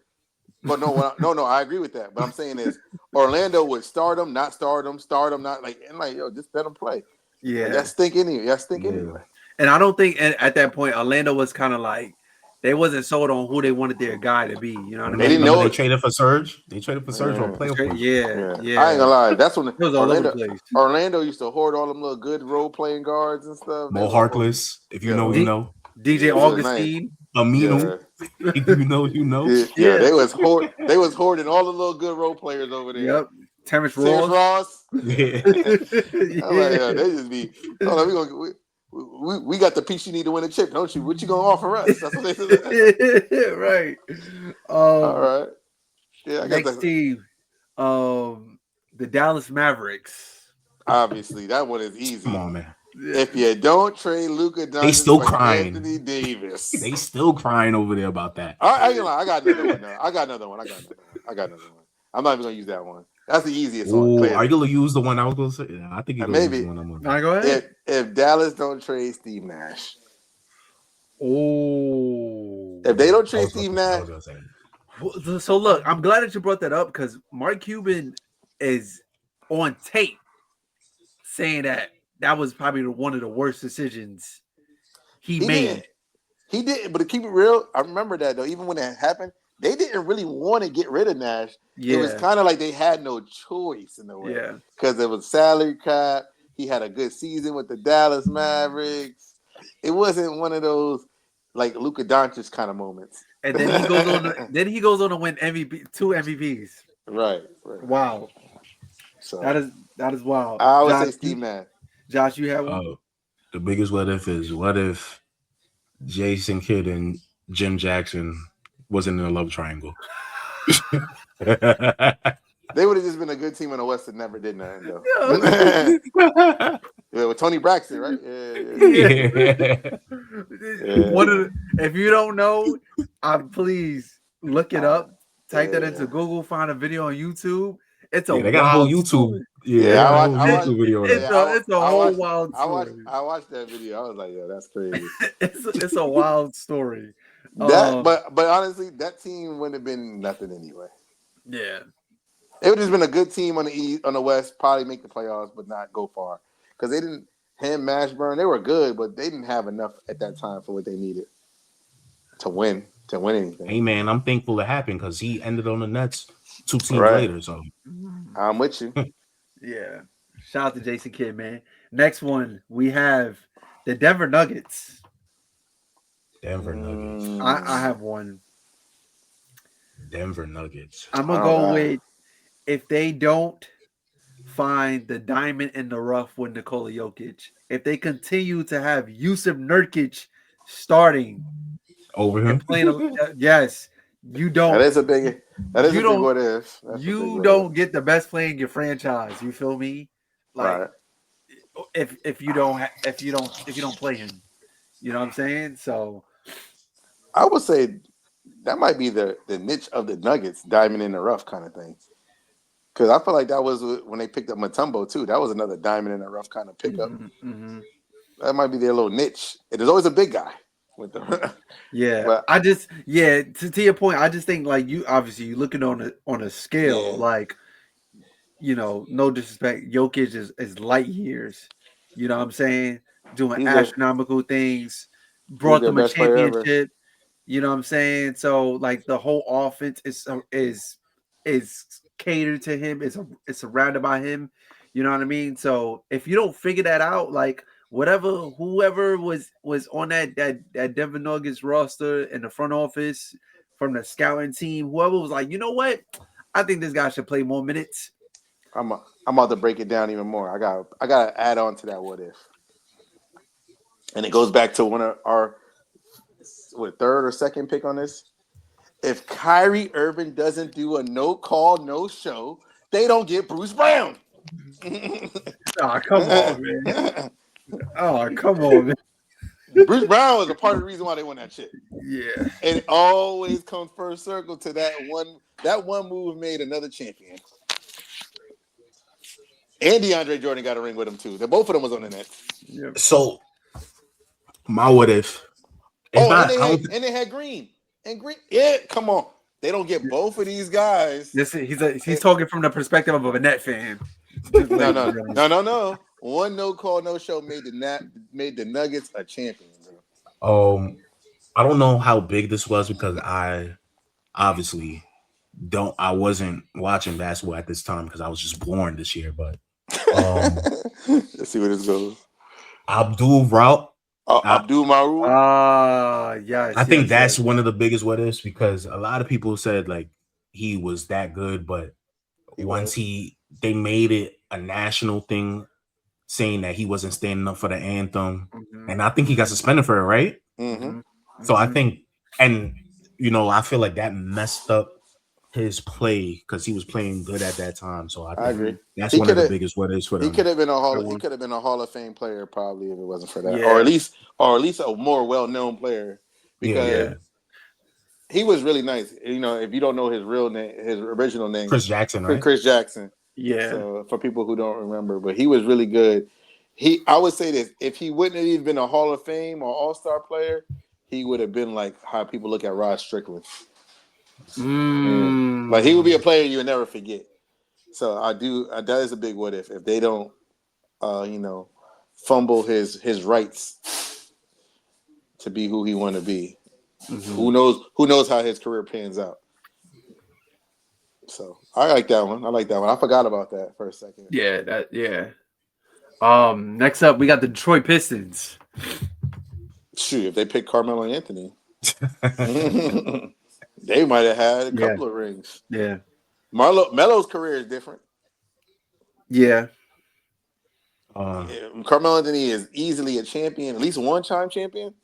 But no, I agree with that. But I'm saying is Orlando would start them, not like yo, just let them play. Yeah, like, that's stink anyway. And I don't think at that point Orlando was kind of like they wasn't sold on who they wanted their guy to be. You know what I mean? They didn't know they traded for Serge. They traded for Serge on playoff. Yeah. I ain't gonna lie. That's when Orlando used to hoard all them little good role playing guards and stuff. Mo Harkless, if you know, you know. DJ Augustine. Amino, if you know, you know. Yeah, they was hoarding all the little good role players over there. Yep, Terrence Ross. Yeah, they just be. We got the piece you need to win a chip, don't you? What you gonna offer us? That's what they said. Right. All right. Yeah. I next team, the Dallas Mavericks. Obviously, that one is easy. Come on, man. If you don't trade Luka Doncic, they still crying. Anthony Davis. They still crying over there about that. I got another one. I got another one. I'm not even gonna use that one. That's the easiest one. Are you gonna use the one I was gonna say? Yeah, I think you're gonna use the one I'm gonna. All right, go ahead. If Dallas don't trade Steve Nash. Oh. If they don't trade Steve Nash. So look, I'm glad that you brought that up because Mark Cuban is on tape saying that was probably one of the worst decisions he made. He did, but to keep it real, I remember that though. Even when that happened, they didn't really want to get rid of Nash. Yeah. It was kind of like they had no choice in a way. Yeah. Because it was salary cap. He had a good season with the Dallas Mavericks. It wasn't one of those like Luka Doncic kind of moments. And then he goes on to win MVP, 2 MVPs. Right. Wow. So that is wild. I would say Steve Nash. Josh, you have one? The biggest what if is what if Jason Kidd and Jim Jackson wasn't in a love triangle? They would have just been a good team in the West that never did nothing, though. With Tony Braxton, right? Yeah. If you don't know, please look it up. Type that into Google. Find a video on YouTube. It's a they got a whole YouTube. Story. I watched video. It's a whole wild story. I watched that video. I was like, yo, that's crazy. it's a wild story. But honestly, that team wouldn't have been nothing anyway. Yeah. It would have been a good team on the East, on the West, probably make the playoffs, but not go far. Because they didn't Mashburn, they were good, but they didn't have enough at that time for what they needed to win anything. Hey man, I'm thankful it happened because he ended on the Nets 2 teams later. So I'm with you. Yeah. Shout out to Jason Kidd, man. Next one, we have the Denver Nuggets. Denver Nuggets. I have one. Denver Nuggets. I'm gonna go with if they don't find the diamond in the rough with Nikola Jokic, if they continue to have Yusuf Nurkic starting over him, playing, yes, you don't. That is a big what if. You don't get the best player in your franchise. You feel me? Like if you don't play him, you know what I'm saying? So I would say that might be the niche of the Nuggets, diamond in the rough kind of thing. Because I feel like that was when they picked up Mutombo too. That was another diamond in the rough kind of pickup. Mm-hmm. That might be their little niche. And there's always a big guy with them. Yeah, But I just to your point, I just think like you obviously you looking on a scale yeah, like no disrespect, Jokic is light years. You know what I'm saying? Doing he's their astronomical things, he's brought their them a best player ever. championship. You know what I'm saying? So like the whole offense is catered to him. It's surrounded by him. You know what I mean? So if you don't figure that out, like whoever was on that Denver Nuggets roster in the front office from the scouting team, whoever was like, you know what? I think this guy should play more minutes. I'm about to break it down even more. I got to add on to that what if, and it goes back to one of our third or second pick on this. If Kyrie Irving doesn't do a no call, no show, they don't get Bruce Brown. Oh, come on, man. Oh, come on, man. Bruce Brown was a part of the reason why they won that shit. Yeah. And it always comes first circle to that one. That one move made another champion. And DeAndre Jordan got a ring with him too. Both of them was on the net. Yep. So my what if? And they had Green. And Green, yeah, come on. They don't get both of these guys. He's talking from the perspective of a net fan. No. One no call, no show made the Nuggets a champion, bro. I don't know how big this was because I obviously I wasn't watching basketball at this time because I was just born this year, but let's see where this goes. Abdul Route. Abdul Marul. Yes. I think that's one of the biggest what ifs because a lot of people said like he was that good, but they made it a national thing saying that he wasn't standing up for the anthem. Mm-hmm. And I think he got suspended for it, right? Mm-hmm. So I think, and I feel like that messed up his play because he was playing good at that time. So I agree. That's one of the biggest what ifs for them. He could have been a Hall of Fame player probably if it wasn't for that, or at least a more well-known player because he was really nice. If you don't know his real name, his original name, Chris Jackson, right? Chris Jackson. Yeah. So for people who don't remember, but he was really good. I would say this: if he wouldn't have even been a Hall of Fame or All-Star player, he would have been like how people look at Rod Strickland. Like he would be a player you would never forget. So that is a big what if they don't, fumble his rights to be who he want to be. Mm-hmm. Who knows how his career pans out. So I like that one. I forgot about that for a second. Yeah. Next up, we got the Detroit Pistons. Shoot, if they pick Carmelo Anthony, they might have had a couple of rings. Yeah. Melo's career is different. Yeah. Carmelo Anthony is easily a champion, at least one-time champion.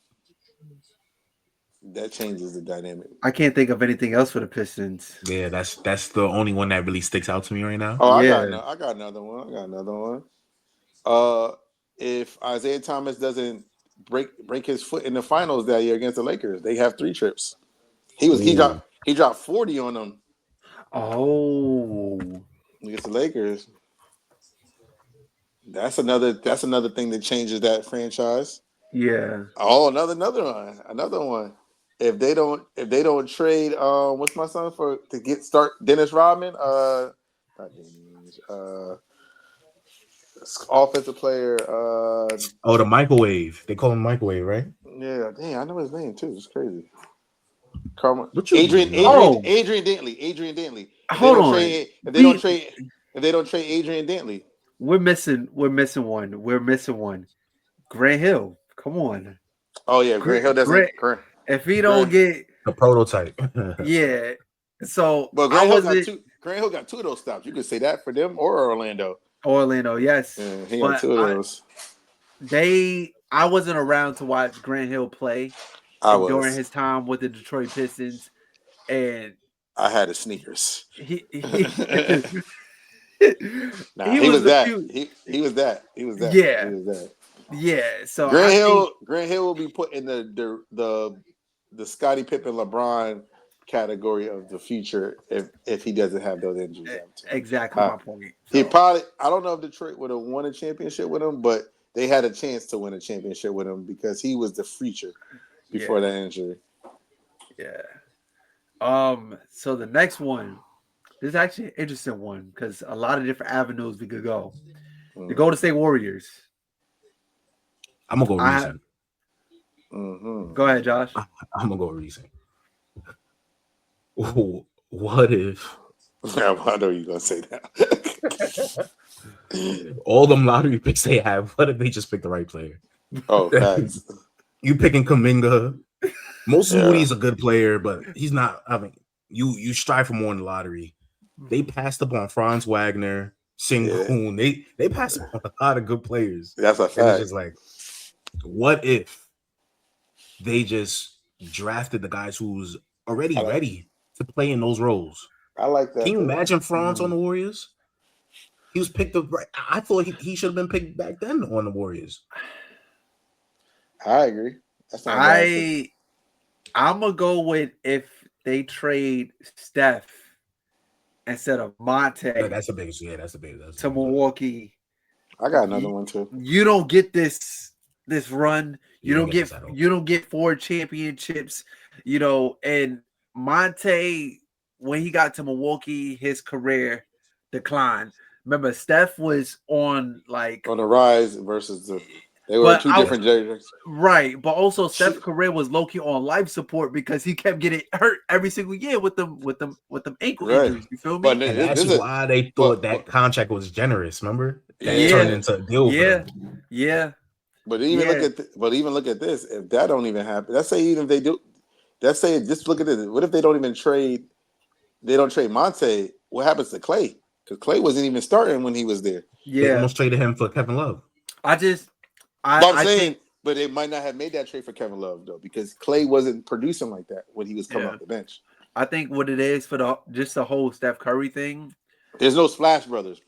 That changes the dynamic. I can't think of anything else for the Pistons. Yeah, that's the only one that really sticks out to me right now. Oh, yeah. I got another one. If Isaiah Thomas doesn't break his foot in the finals that year against the Lakers, they have 3 trips. He dropped 40 on them. Oh, against the Lakers. That's another thing that changes that franchise. Yeah. Oh, another one. If they don't trade, what's my son start Dennis Rodman? Not Dennis, offensive player. The microwave. They call him microwave, right? Yeah, dang, I know his name too. It's crazy. Adrian Dantley. Hold on. If they don't trade Adrian Dantley, we're missing one. Grant Hill. Come on. Oh yeah, Grant Hill doesn't. If he don't get the prototype, yeah. So, but Grant Hill got 2 of those stops. You could say that for them or Orlando. Yes. Yeah, he got 2 of those. I wasn't around to watch Grant Hill play during his time with the Detroit Pistons, and I had his sneakers. He was that. Yeah. So Grant Hill will be put in the Scottie Pippen, LeBron category of the future if he doesn't have those injuries. Exactly my point. He probably, I don't know if Detroit would have won a championship with him, but they had a chance to win a championship with him because he was the future before that injury. Yeah. So the next one, this is actually an interesting one because a lot of different avenues we could go. The Golden State Warriors. I'm gonna go recent. Go ahead, Josh. I'm gonna go recent. What if? I know you're gonna say that. All them lottery picks they have, what if they just pick the right player? Oh, facts. You picking Kuminga. Most Moody is a good player, but he's not. I mean, you strive for more in the lottery. They passed up on Franz Wagner, Sengun. They passed up on a lot of good players. That's a fact. And it's just like, what if they just drafted the guys who's already ready to play in those roles? I like that. Can you imagine Franz on the Warriors? He was picked up. I thought he should have been picked back then on the Warriors. I agree. That's not I'm gonna go with if they trade Steph instead of Monte. Yeah, that's a big. To Milwaukee. I got another one too. You don't get this run. You don't get 4 championships. And Monte, when he got to Milwaukee, his career declined. Remember, Steph was on the rise versus they were two different generations. Right, but also Steph's career was low-key on life support because he kept getting hurt every single year with them ankle injuries. You feel me? And that's why they thought that contract was generous. Remember? That turned into a deal. Yeah. But even look at this. If that don't even happen, let's say even if they do, just look at this. What if they don't even trade? They don't trade Monte. What happens to Clay? Because Clay wasn't even starting when he was there. Yeah, they almost traded him for Kevin Love. But they might not have made that trade for Kevin Love though, because Clay wasn't producing like that when he was coming off the bench. I think what it is for the whole Steph Curry thing. There's no Splash Brothers.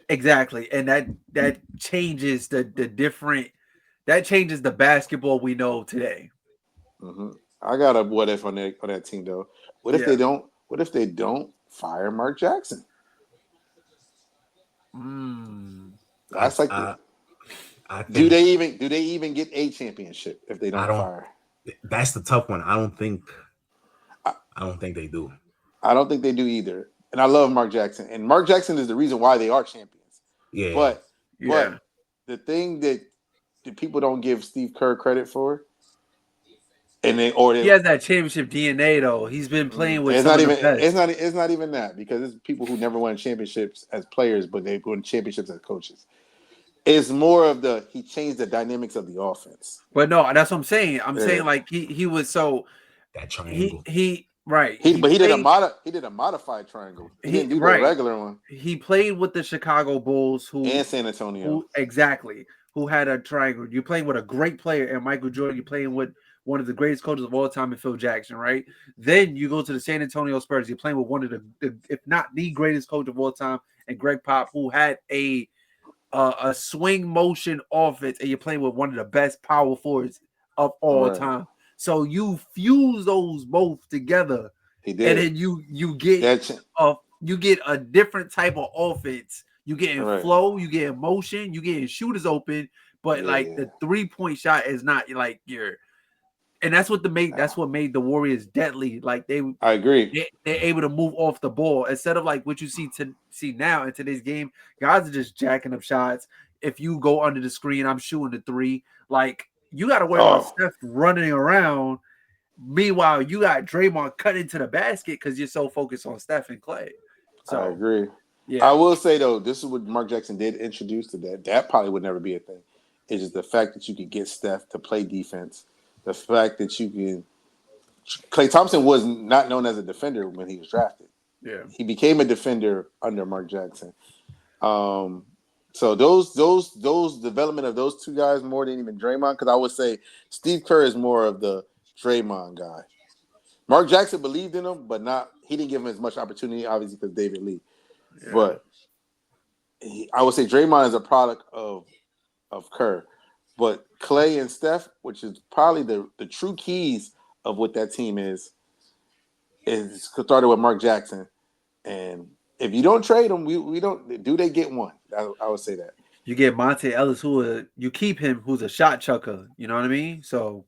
Exactly, and that changes that changes the basketball we know today. I got a what if on that team though. What if they don't? What if they don't fire Mark Jackson? That's do they even get a championship if they don't fire? That's the tough one. I don't think they do. I don't think they do either. And I love Mark Jackson. And Mark Jackson is the reason why they are champions. Yeah. But the thing that people don't give Steve Kerr credit for, he has that championship DNA though. He's been playing with. It's not even that, because it's people who never won championships as players, but they won championships as coaches. It's more of he changed the dynamics of the offense. But no, that's what I'm saying. I'm saying like he was so that triangle. But he did a modified triangle. He didn't do the regular one. He played with the Chicago Bulls and San Antonio. Who had a triangle. You're playing with a great player and Michael Jordan. You're playing with one of the greatest coaches of all time in Phil Jackson, right? Then you go to the San Antonio Spurs. You're playing with one of the if not the greatest coach of all time, and Greg Pop, who had a swing motion offense, and you're playing with one of the best power forwards of all time. So you fuse those both together, and then you get a different type of offense. You get in flow, you get in motion, you get shooters open, but the 3-point shot is not like your. And that's what made the Warriors deadly. Like I agree. They're able to move off the ball instead of like what you see now in today's game. Guys are just jacking up shots. If you go under the screen, I'm shooting the 3. Like you got to worry about Steph running around. Meanwhile, you got Draymond cut into the basket because you're so focused on Steph and Clay. So I agree. Yeah. I will say though, this is what Mark Jackson did introduce to that. That probably would never be a thing. It's just the fact that you could get Steph to play defense. The fact that you can Klay Thompson was not known as a defender when he was drafted. Yeah. He became a defender under Mark Jackson. So those development of those two guys more than even Draymond, because I would say Steve Kerr is more of the Draymond guy. Mark Jackson believed in him, but he didn't give him as much opportunity, obviously, because David Lee. Yeah. But I would say Draymond is a product of Kerr. But Clay and Steph, which is probably the true keys of what that team is started with Mark Jackson. And if you don't trade them, we don't. Do they get one? I would say that. you get Monte Ellis, you keep him, who's a shot chucker. You know what I mean? So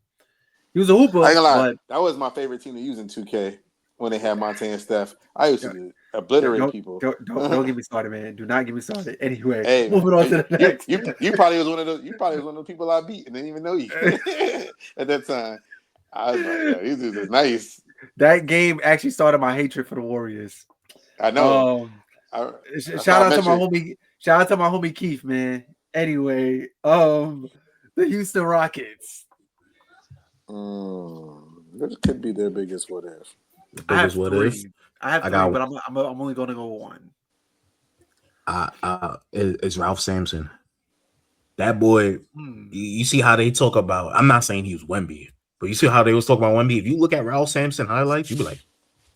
he was a I ain't hooper, gonna lie, but that was my favorite team to use in 2K when they had Monte and Steph. I used to obliterate don't people. don't get me started, man. Do not get me started. Anyway, Hey man, moving on to the next. you probably was one of those. You probably was one of the people I beat and didn't even know you at that time. I was like, yo, these dudes is nice. That game actually started my hatred for the Warriors. I know. Shout out to my homie. Shout out to my homie Keith, man. Anyway, the Houston Rockets. This could be their biggest what if. I have three, but I'm only going to go one. It's Ralph Sampson. That boy, you see how they talk about. I'm not saying he was Wemby, but you see how they was talking about Wemby. If you look at Ralph Sampson highlights, you be like,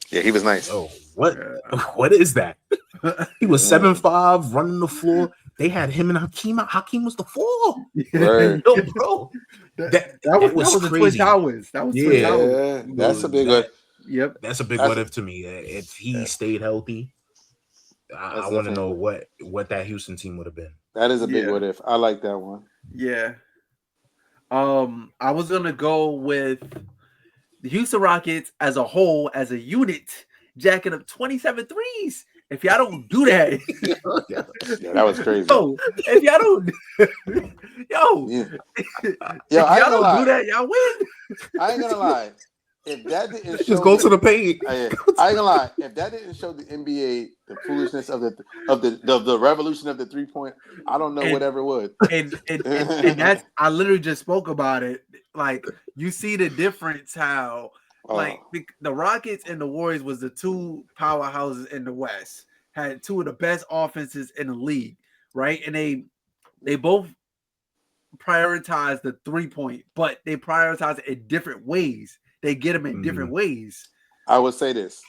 yeah, he was nice. Oh, what is that? He was 7'5", running the floor. They had him and Hakeem. Hakeem was the 4. Right. Yo, bro, that was the Twin Towers. That was Twin Towers. That's a big one. Yep, that's a big what if to me. If he stayed healthy, I want to know what that Houston team would have been. That is a big what if. I like that one. Yeah. I was gonna go with the Houston Rockets as a whole, as a unit, jacking up 27 threes. If y'all don't do that, yeah, that was crazy. Yo, if y'all don't, if y'all don't do that, y'all win. I ain't gonna lie. If that didn't show just go to the paint. I ain't gonna lie. If that didn't show the NBA the foolishness of the revolution of the 3-point, I don't know whatever would. And that's I literally just spoke about it. Like you see the difference how like the Rockets and the Warriors was the two powerhouses in the West, had two of the best offenses in the league, right? And they both prioritize the 3-point, but they prioritize it in different ways. They get them in different ways. I would say this: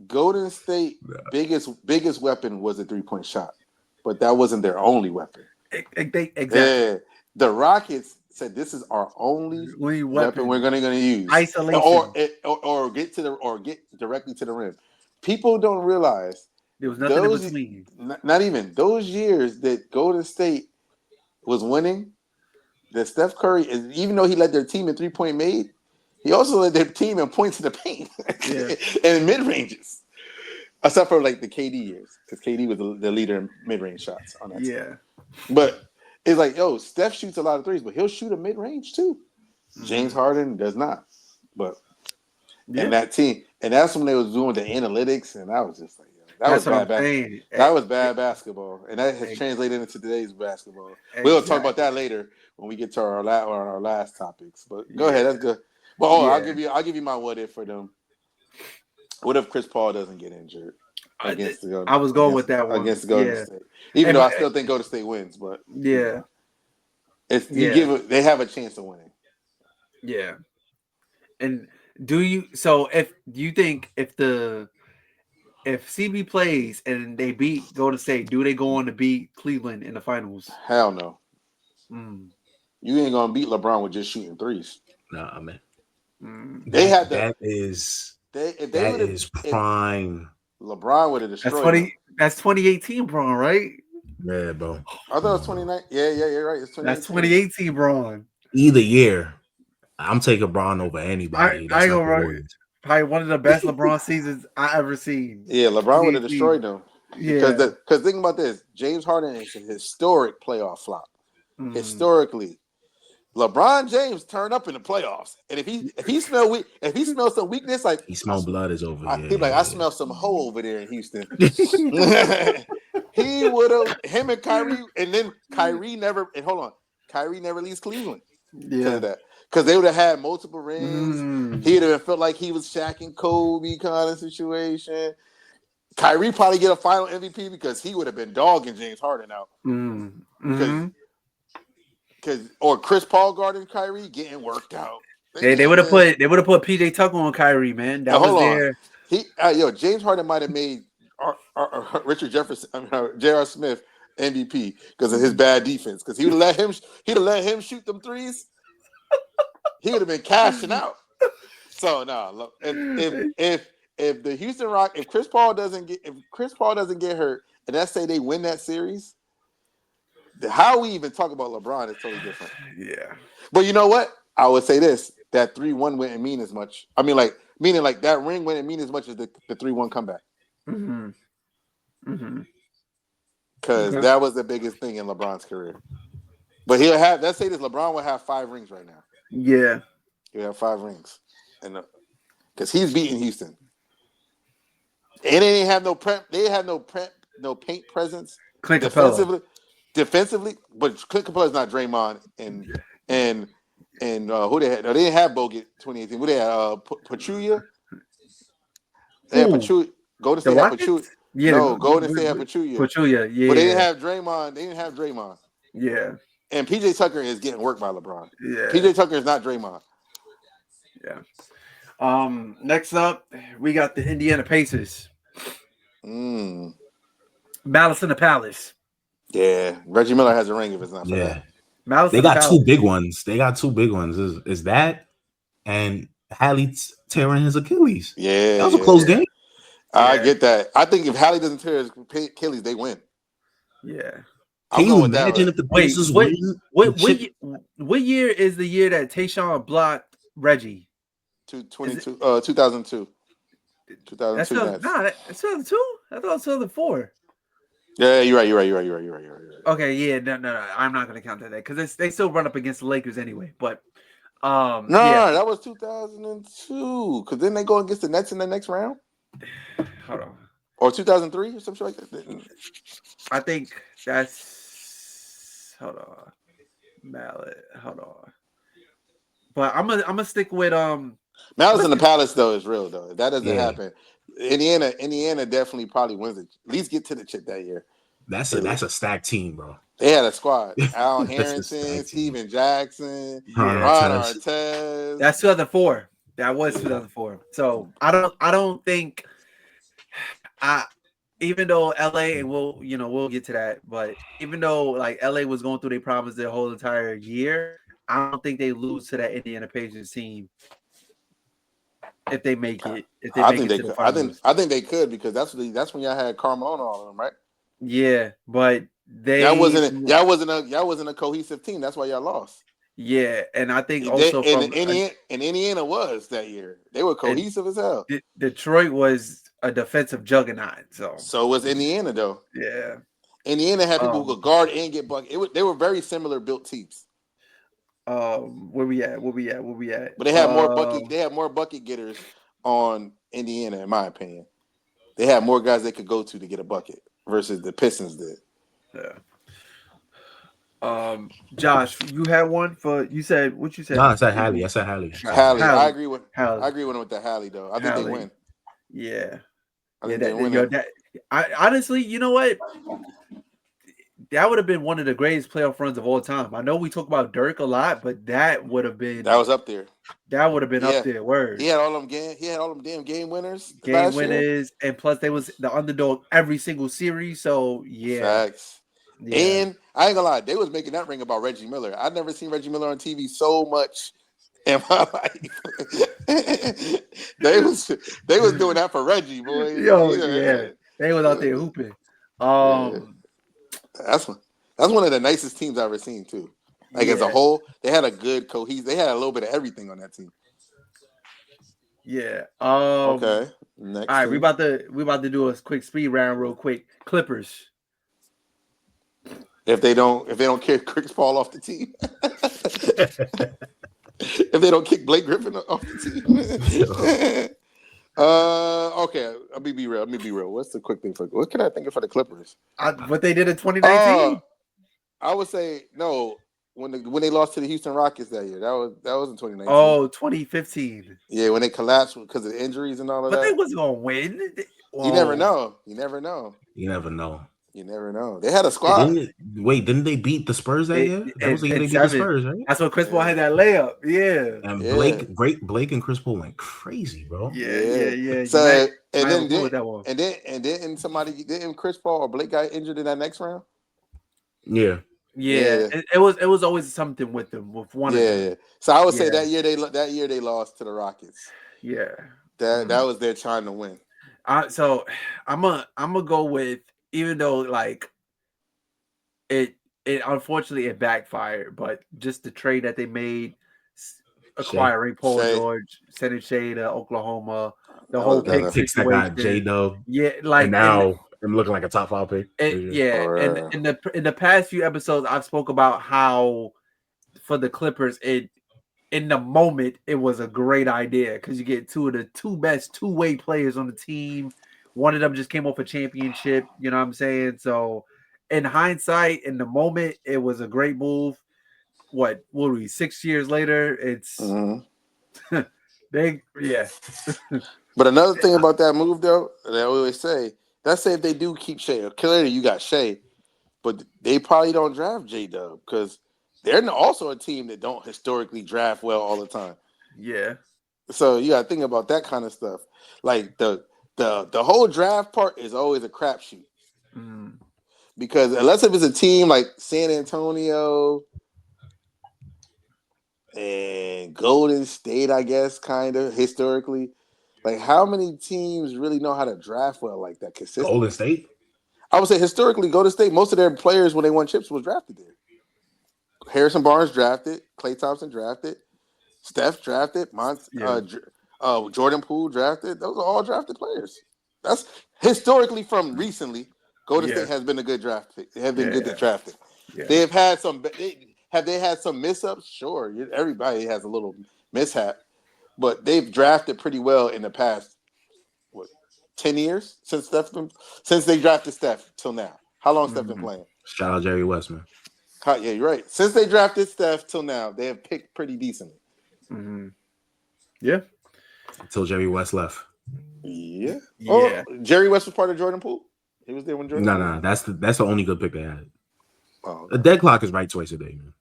Golden State biggest weapon was a 3-point shot, but that wasn't their only weapon. Exactly. Yeah. The Rockets said this is our only weapon we're going to use. Isolation, or get directly to the rim. People don't realize there was nothing in between. Not even those years that Golden State was winning. That Steph Curry, even though he led their team in 3-point made, he also led their team in points in the paint and mid ranges, except for like the KD years, because KD was the leader in mid range shots on that team. But it's like, yo, Steph shoots a lot of threes, but he'll shoot a mid range too. James Harden does not. But and that team, and that's when they was doing the analytics, and I was just like, yo, that was bad basketball, and that has translated into today's basketball. We'll talk about that later when we get to our last topics. But go ahead, that's good. Well, I'll give you my what if for them. What if Chris Paul doesn't get injured against the? I was going with that one against the Golden State, even though I still think Golden State wins. But they have a chance of winning. Yeah, and do you think if CB plays and they beat Golden State, do they go on to beat Cleveland in the finals? Hell no. You ain't gonna beat LeBron with just shooting threes. Nah, man. They had that is prime. LeBron would have destroyed. That's 2018, Braun, right? Yeah, bro. I thought it was 29. Yeah, you're right. It's 2018. That's 2018, Braun. Either year, I'm taking Braun over anybody. I go right. Probably one of the best LeBron seasons I ever seen. Yeah, LeBron would have destroyed them. Yeah, because think about this: James Harden is a historic playoff flop. Historically, LeBron James turned up in the playoffs, and if he smells some weakness, like he smelled blood is over here. He's like, I smell some hoe over there in Houston. He would have him and Kyrie, and then Kyrie never leaves Cleveland. Yeah. Because they would have had multiple rings. He'd have felt like he was Shaq and Kobe kind of situation. Kyrie probably get a final MVP because he would have been dogging James Harden out. Or Chris Paul guarding Kyrie getting worked out. They would have put PJ Tucker on Kyrie, man. James Harden might have made Richard Jefferson, J.R. Smith MVP because of his bad defense. Because he'd have let him shoot them threes. He would have been cashing out. So no, if the Houston Rock, if Chris Paul doesn't get hurt, and let's say they win that series, how we even talk about LeBron is totally different. Yeah. But you know what? I would say this: that 3-1 wouldn't mean as much. I mean, like meaning like that ring wouldn't mean as much as the 3-1 comeback. Mm-hmm. Mm-hmm. Because that was the biggest thing in LeBron's career. But he'll have. Let's say this: LeBron will have 5 rings right now. Yeah. He'll have 5 rings, and because he's beating Houston, and they didn't have no prep. They had no prep, no paint presence Clint defensively. Capella. Defensively, but Clint Capella is not Draymond and who they had? No, they didn't have Bogut 2018. Who they had? Pachulia. They had Pachulia. Golden The State had Rockets? Pachulia. Yeah, No, Golden State had Pachulia. Pachulia, yeah. But they didn't have Draymond. They didn't have Draymond. Yeah. And PJ Tucker is getting worked by LeBron. Yeah. PJ Tucker is not Draymond. Yeah. Next up, we got the Indiana Pacers. Malice in the Palace. Yeah. Reggie Miller has a ring if it's not for that. Malice they got 2 big ones. They got 2 big ones. Is that and Hallie tearing his Achilles. Yeah. That was a close game. I get that. I think if Hallie doesn't tear his Achilles, they win. Yeah. Can you imagine if the Pacers win? What year is the year that Tayshaun blocked Reggie? 2002. 2002. 2002. That's 2002? I thought it was 2004. Yeah, you're right. Okay, yeah, no. I'm not gonna count that because they still run up against the Lakers anyway. But no, that was 2002. Because then they go against the Nets in the next round. Hold on. Or 2003 or something like that. I think that's. Hold on. Mallet. Hold on. But I'm gonna stick with Malice in the Palace though is real though. If that doesn't happen, Indiana definitely probably wins it. At least get to the chip that year. That's a stacked team, bro. They had a squad: Al Harrington, Steven Jackson, Ron Artest. That's 2004. That was 2004. So I don't think even though LA, and we'll get to that, but even though like LA was going through their problems their whole entire year, I don't think they lose to that Indiana Pacers team if they make it. I think they could because that's when y'all had Carmelo and all of them, right? Yeah, but y'all wasn't a cohesive team. That's why y'all lost. Yeah, and I think Indiana was that year. They were cohesive as hell. Detroit was a defensive juggernaut. So was Indiana though. Yeah, Indiana had people who could guard and get bucket. They were very similar built teams. Where we at? But they had more bucket. They had more bucket getters on Indiana, in my opinion. They had more guys they could go to get a bucket versus the Pistons did. Yeah. Josh, you had one for you said what you said? No, I said Hallie. Hallie. I agree with him with the Hallie though. I think they win. Yeah. I think they win. I honestly, you know what? That would have been one of the greatest playoff runs of all time. I know we talk about Dirk a lot, but that would have been was up there. That would have been up there. Word. He had all them damn game winners. And plus they was the underdog every single series. So yeah. Facts. Yeah. And I ain't gonna lie, they was making that ring about Reggie Miller. I'd never seen Reggie Miller on TV so much in my life. they was doing that for Reggie, boy. Yeah. They was out there hooping. That's one of the nicest teams I've ever seen too. Like as a whole, they had a good cohesive. They had a little bit of everything on that team. Yeah. Okay. Next. All right, we about to do a quick speed round, real quick. Clippers. If they don't kick Chris Paul off the team, if they don't kick Blake Griffin off the team. Okay. Let me be real. What's the quick thing what can I think of for the Clippers? What they did in 2019? I would say no. When they lost to the Houston Rockets that year, that was in 2019. Oh, 2015. Yeah, when they collapsed because of injuries and all of that. But they wasn't gonna win. You never know. They had a squad. Didn't they beat the Spurs that year? That was the year they beat the Spurs, right? That's when Chris Paul had that layup. Yeah. And Blake and Chris Paul went crazy, bro. Yeah. So didn't Chris Paul or Blake got injured in that next round? Yeah. It was always something with them with one of them. Yeah. So I would say that year they lost to the Rockets. Yeah. That was their time to win. So I'm gonna go with, even though like it unfortunately it backfired. But just the trade that they made, Shea. acquiring Paul George, sending Shea to Oklahoma, the That whole was And the pick another. picks that got situation. J-Dub. Yeah, And like now I'm looking like a top 5 pick. yeah, and Or in the past few episodes, I've spoke about how for the Clippers, in the moment it was a great idea because you get two of the two best two-way players on the team. One of them just came off a championship. You know what I'm saying? So, in hindsight, in the moment, it was a great move. What are we 6 years later? It's big, yeah. But another thing about that move, though, that I always say, let's say if they do keep Shea, clearly you got Shea, but they probably don't draft J-Dub because they're also a team that don't historically draft well all the time. Yeah. So you got to think about that kind of stuff. Like the whole draft part is always a crapshoot because unless if it's a team like San Antonio and Golden State, I guess, kind of historically. Like, how many teams really know how to draft well like that consistently? Golden State? I would say historically, Golden State, most of their players when they won chips was drafted there. Harrison Barnes drafted, Klay Thompson drafted, Steph drafted, Jordan Poole drafted. Those are all drafted players. That's historically from recently. Golden State has been a good draft pick. They have been good at drafting. Yeah. They have had some. Have they had some mishaps? Sure, everybody has a little mishap, but they've drafted pretty well in the past. 10 years since they drafted Steph till now. How long Steph been playing? Shout out Jerry West, man. Yeah, you're right. Since they drafted Steph till now, they have picked pretty decently. Yeah. Until Jerry West left. Yeah. Oh, Jerry West was part of Jordan Poole. He was there when Jordan. No. That's the only good pick they had. Oh, okay. A dead clock is right twice a day, man.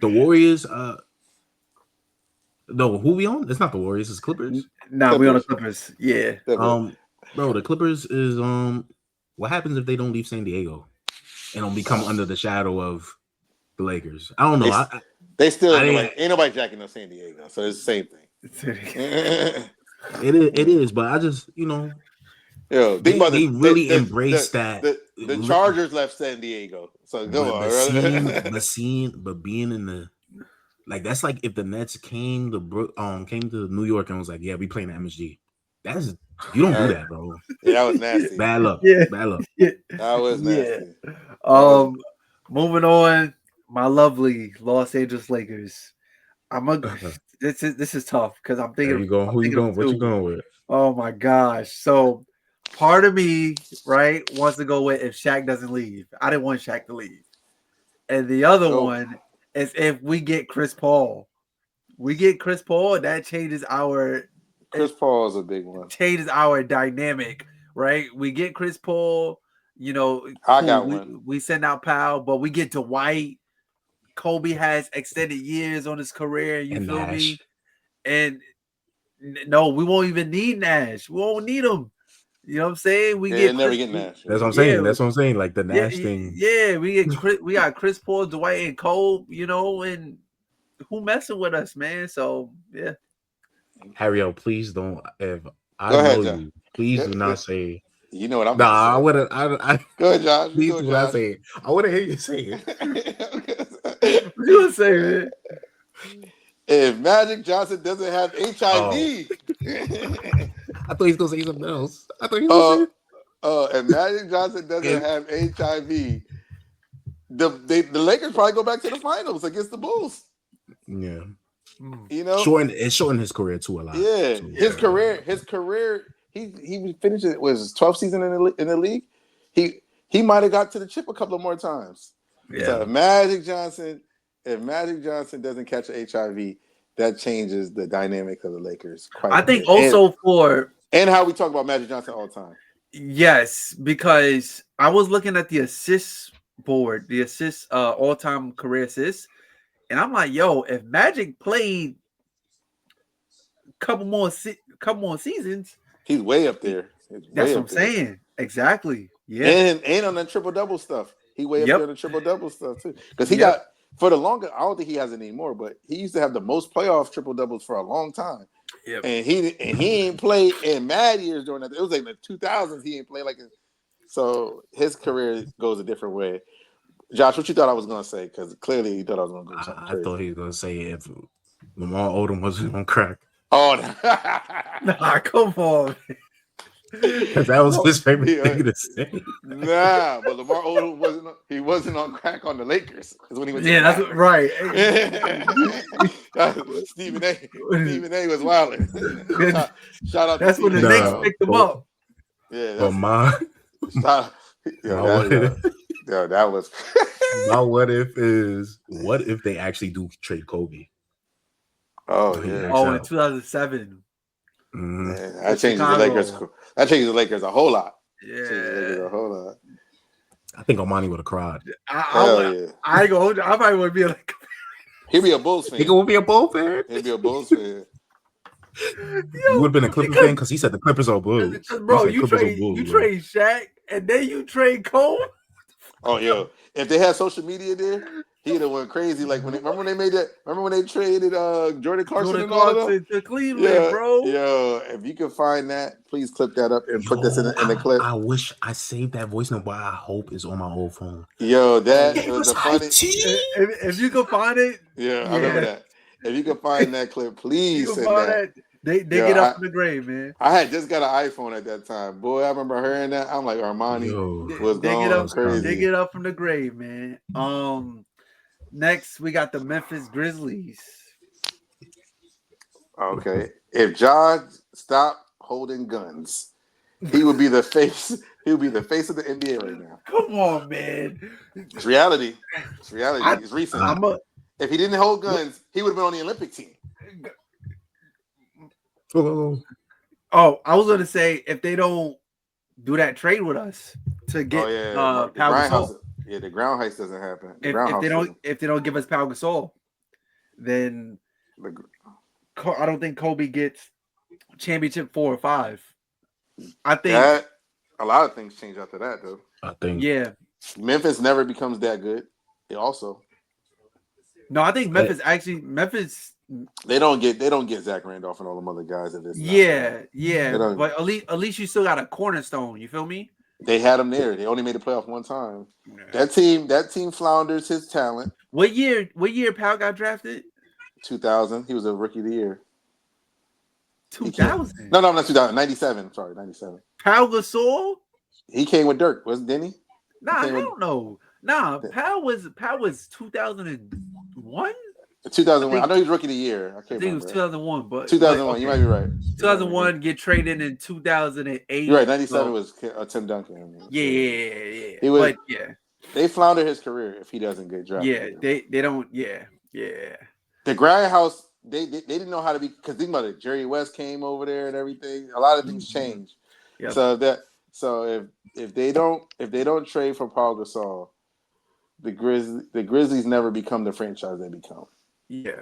The Warriors. No, who we on? It's not the Warriors. It's Clippers. Nah, we on the Clippers. Yeah. Bro, the Clippers is What happens if they don't leave San Diego and don't become under the shadow of the Lakers? I don't know. They still ain't nobody jacking up San Diego, so it's the same thing. It is, but I just think about they really embrace that. The Chargers left San Diego, so go on. But being in the that's like if the Nets came to New York and was like, yeah, we playing the MSG. You don't do that, bro. Yeah, that was nasty. Bad luck. Yeah. Bad luck. Yeah. That was nasty. Moving on, my lovely Los Angeles Lakers. This is tough because I'm thinking. There you go. Who you going? What you going with? Oh my gosh! So part of me, right, wants to go with if Shaq doesn't leave. I didn't want Shaq to leave, and the other one is if we get Chris Paul. We get Chris Paul, that changes our. Chris Paul is a big one. Changes our dynamic, right? We get Chris Paul. I got one. We send out Powell, but we get Dwight. Kobe has extended years on his career. You feel me? And no, we won't even need Nash. We won't need him. You know what I'm saying? We never get Nash. That's what I'm saying. That's what I'm saying. Like the Nash thing. Yeah, we got Chris Paul, Dwight, and Cole. And who messing with us, man? So yeah. Harry, please don't. If I know you, please do not say. You know what I'm. Nah, I wouldn't. I go ahead, Josh. Please do not say it. I want to hear you say it. What you gonna say, man? If Magic Johnson doesn't have HIV, I thought he was gonna say something else. I thought he was gonna say. If Magic Johnson doesn't have HIV, the Lakers probably go back to the finals against the Bulls. Yeah. It shortened his career too a lot. Yeah, his career. He finished it was his 12th season in the league. He might have got to the chip a couple of more times. Yeah. So if Magic Johnson doesn't catch HIV, that changes the dynamic of the Lakers quite. I think also and how we talk about Magic Johnson all the time. Yes, because I was looking at the assist board, the assist all-time career assists. And I'm like, yo, if Magic played a couple more seasons, he's way up there. That's what I'm saying. Exactly. Yeah. And on the triple-double stuff. He way up there on the triple-double stuff, too. Because he got, for the longest, I don't think he has it anymore, but he used to have the most playoff triple-doubles for a long time. Yep. And he ain't played in mad years during that. It was like in the 2000s he ain't played like So his career goes a different way. Josh, what you thought I was gonna say? Because clearly you thought I was gonna go something crazy. I thought he was gonna say if Lamar Odom wasn't on crack. Oh, nah, come on. Because that was his favorite thing to say. Nah, but Lamar Odom wasn't on crack on the Lakers. Is when he went to that's right. Stephen A was wilding. Shout out that's to when the Knicks picked him up. Yeah, but that was my what if is what if they actually do trade Kobe? Oh yeah. Oh, in 2007. Mm-hmm. Yeah, that changes the Lakers. That changes the Lakers a whole lot. Yeah, I think Omani would have cried. I might would be like. He'd be a Bulls fan. He would be a Bulls fan. He'd be a Bulls fan. You would have been a Clippers fan because he said the Clippers are Bulls. Bro, you trade Shaq and then you trade Cole. Oh yeah, if they had social media there, he'd have went crazy. Like remember when they made that? Remember when they traded Jordan Clarkson and all of them to Cleveland, bro? Yeah, if you can find that, please clip that up and put this in the clip. I wish I saved that voice note, but I hope it's on my old phone. Yo, that was a funny. If you can find it, I remember that. If you can find that clip, please send that. They get up from the grave, man. I had just got an iPhone at that time. Boy, I remember hearing that. I'm like, Armani was going crazy. They get up from the grave, man. Next, we got the Memphis Grizzlies. Okay. If Ja stopped holding guns, he would be the face. He would be the face of the NBA right now. Come on, man. It's reality. It's reality. It's recent. If he didn't hold guns, he would have been on the Olympic team. Oh, I was going to say, if they don't do that trade with us to get Pau Gasol. Yeah, the ground heist doesn't happen. If they don't give us Pau Gasol, then I don't think Kobe gets championship 4 or 5. I think a lot of things change after that, though. I think Memphis never becomes that good. I think Memphis they don't get Zach Randolph and all them other guys. But at least you still got a cornerstone. You feel me? They had him there. They only made the playoff one time. Yeah. That team flounders his talent. What year Pau got drafted? 2000. He was a rookie of the year. 2000? No, not 2000. 97. Sorry, 97. Pau Gasol? He came with Dirk, didn't he? Nah, I don't know. Nah, Pau was 2001? 2001. I know he was rookie of the year. I think it was 2001, but 2001. You might be right. 2001 get traded in 2008. You're right. 97 was Tim Duncan. Yeah. He was. They flounder his career if he doesn't get drafted. Yeah, they don't. Yeah. The Grindhouse. They didn't know how to be because think about it. Jerry West came over there and everything. A lot of things changed. Yep. So if they don't trade for Pau Gasol, the Grizzlies never become the franchise they become. Yeah.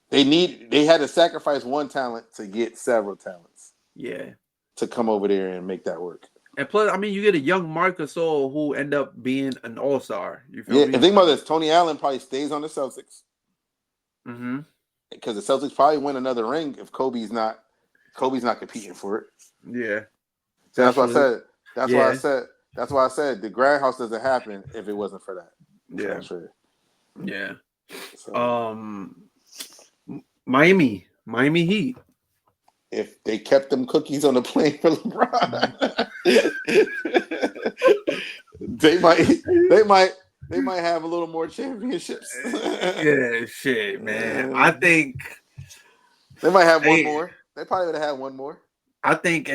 They had to sacrifice one talent to get several talents. Yeah. To come over there and make that work. And plus, I mean, you get a young Marc Gasol who end up being an all-star. You feel me? And think about this. Tony Allen probably stays on the Celtics. Mm-hmm. Because the Celtics probably win another ring if Kobe's not competing for it. Yeah. So that's what I said. That's why I said the Grindhouse doesn't happen if it wasn't for that. Yeah. Sure. Yeah. So. Miami Heat. If they kept them cookies on the plane for LeBron, they might have a little more championships. Yeah, shit, man. I think they might have one more. They probably would have had one more. I think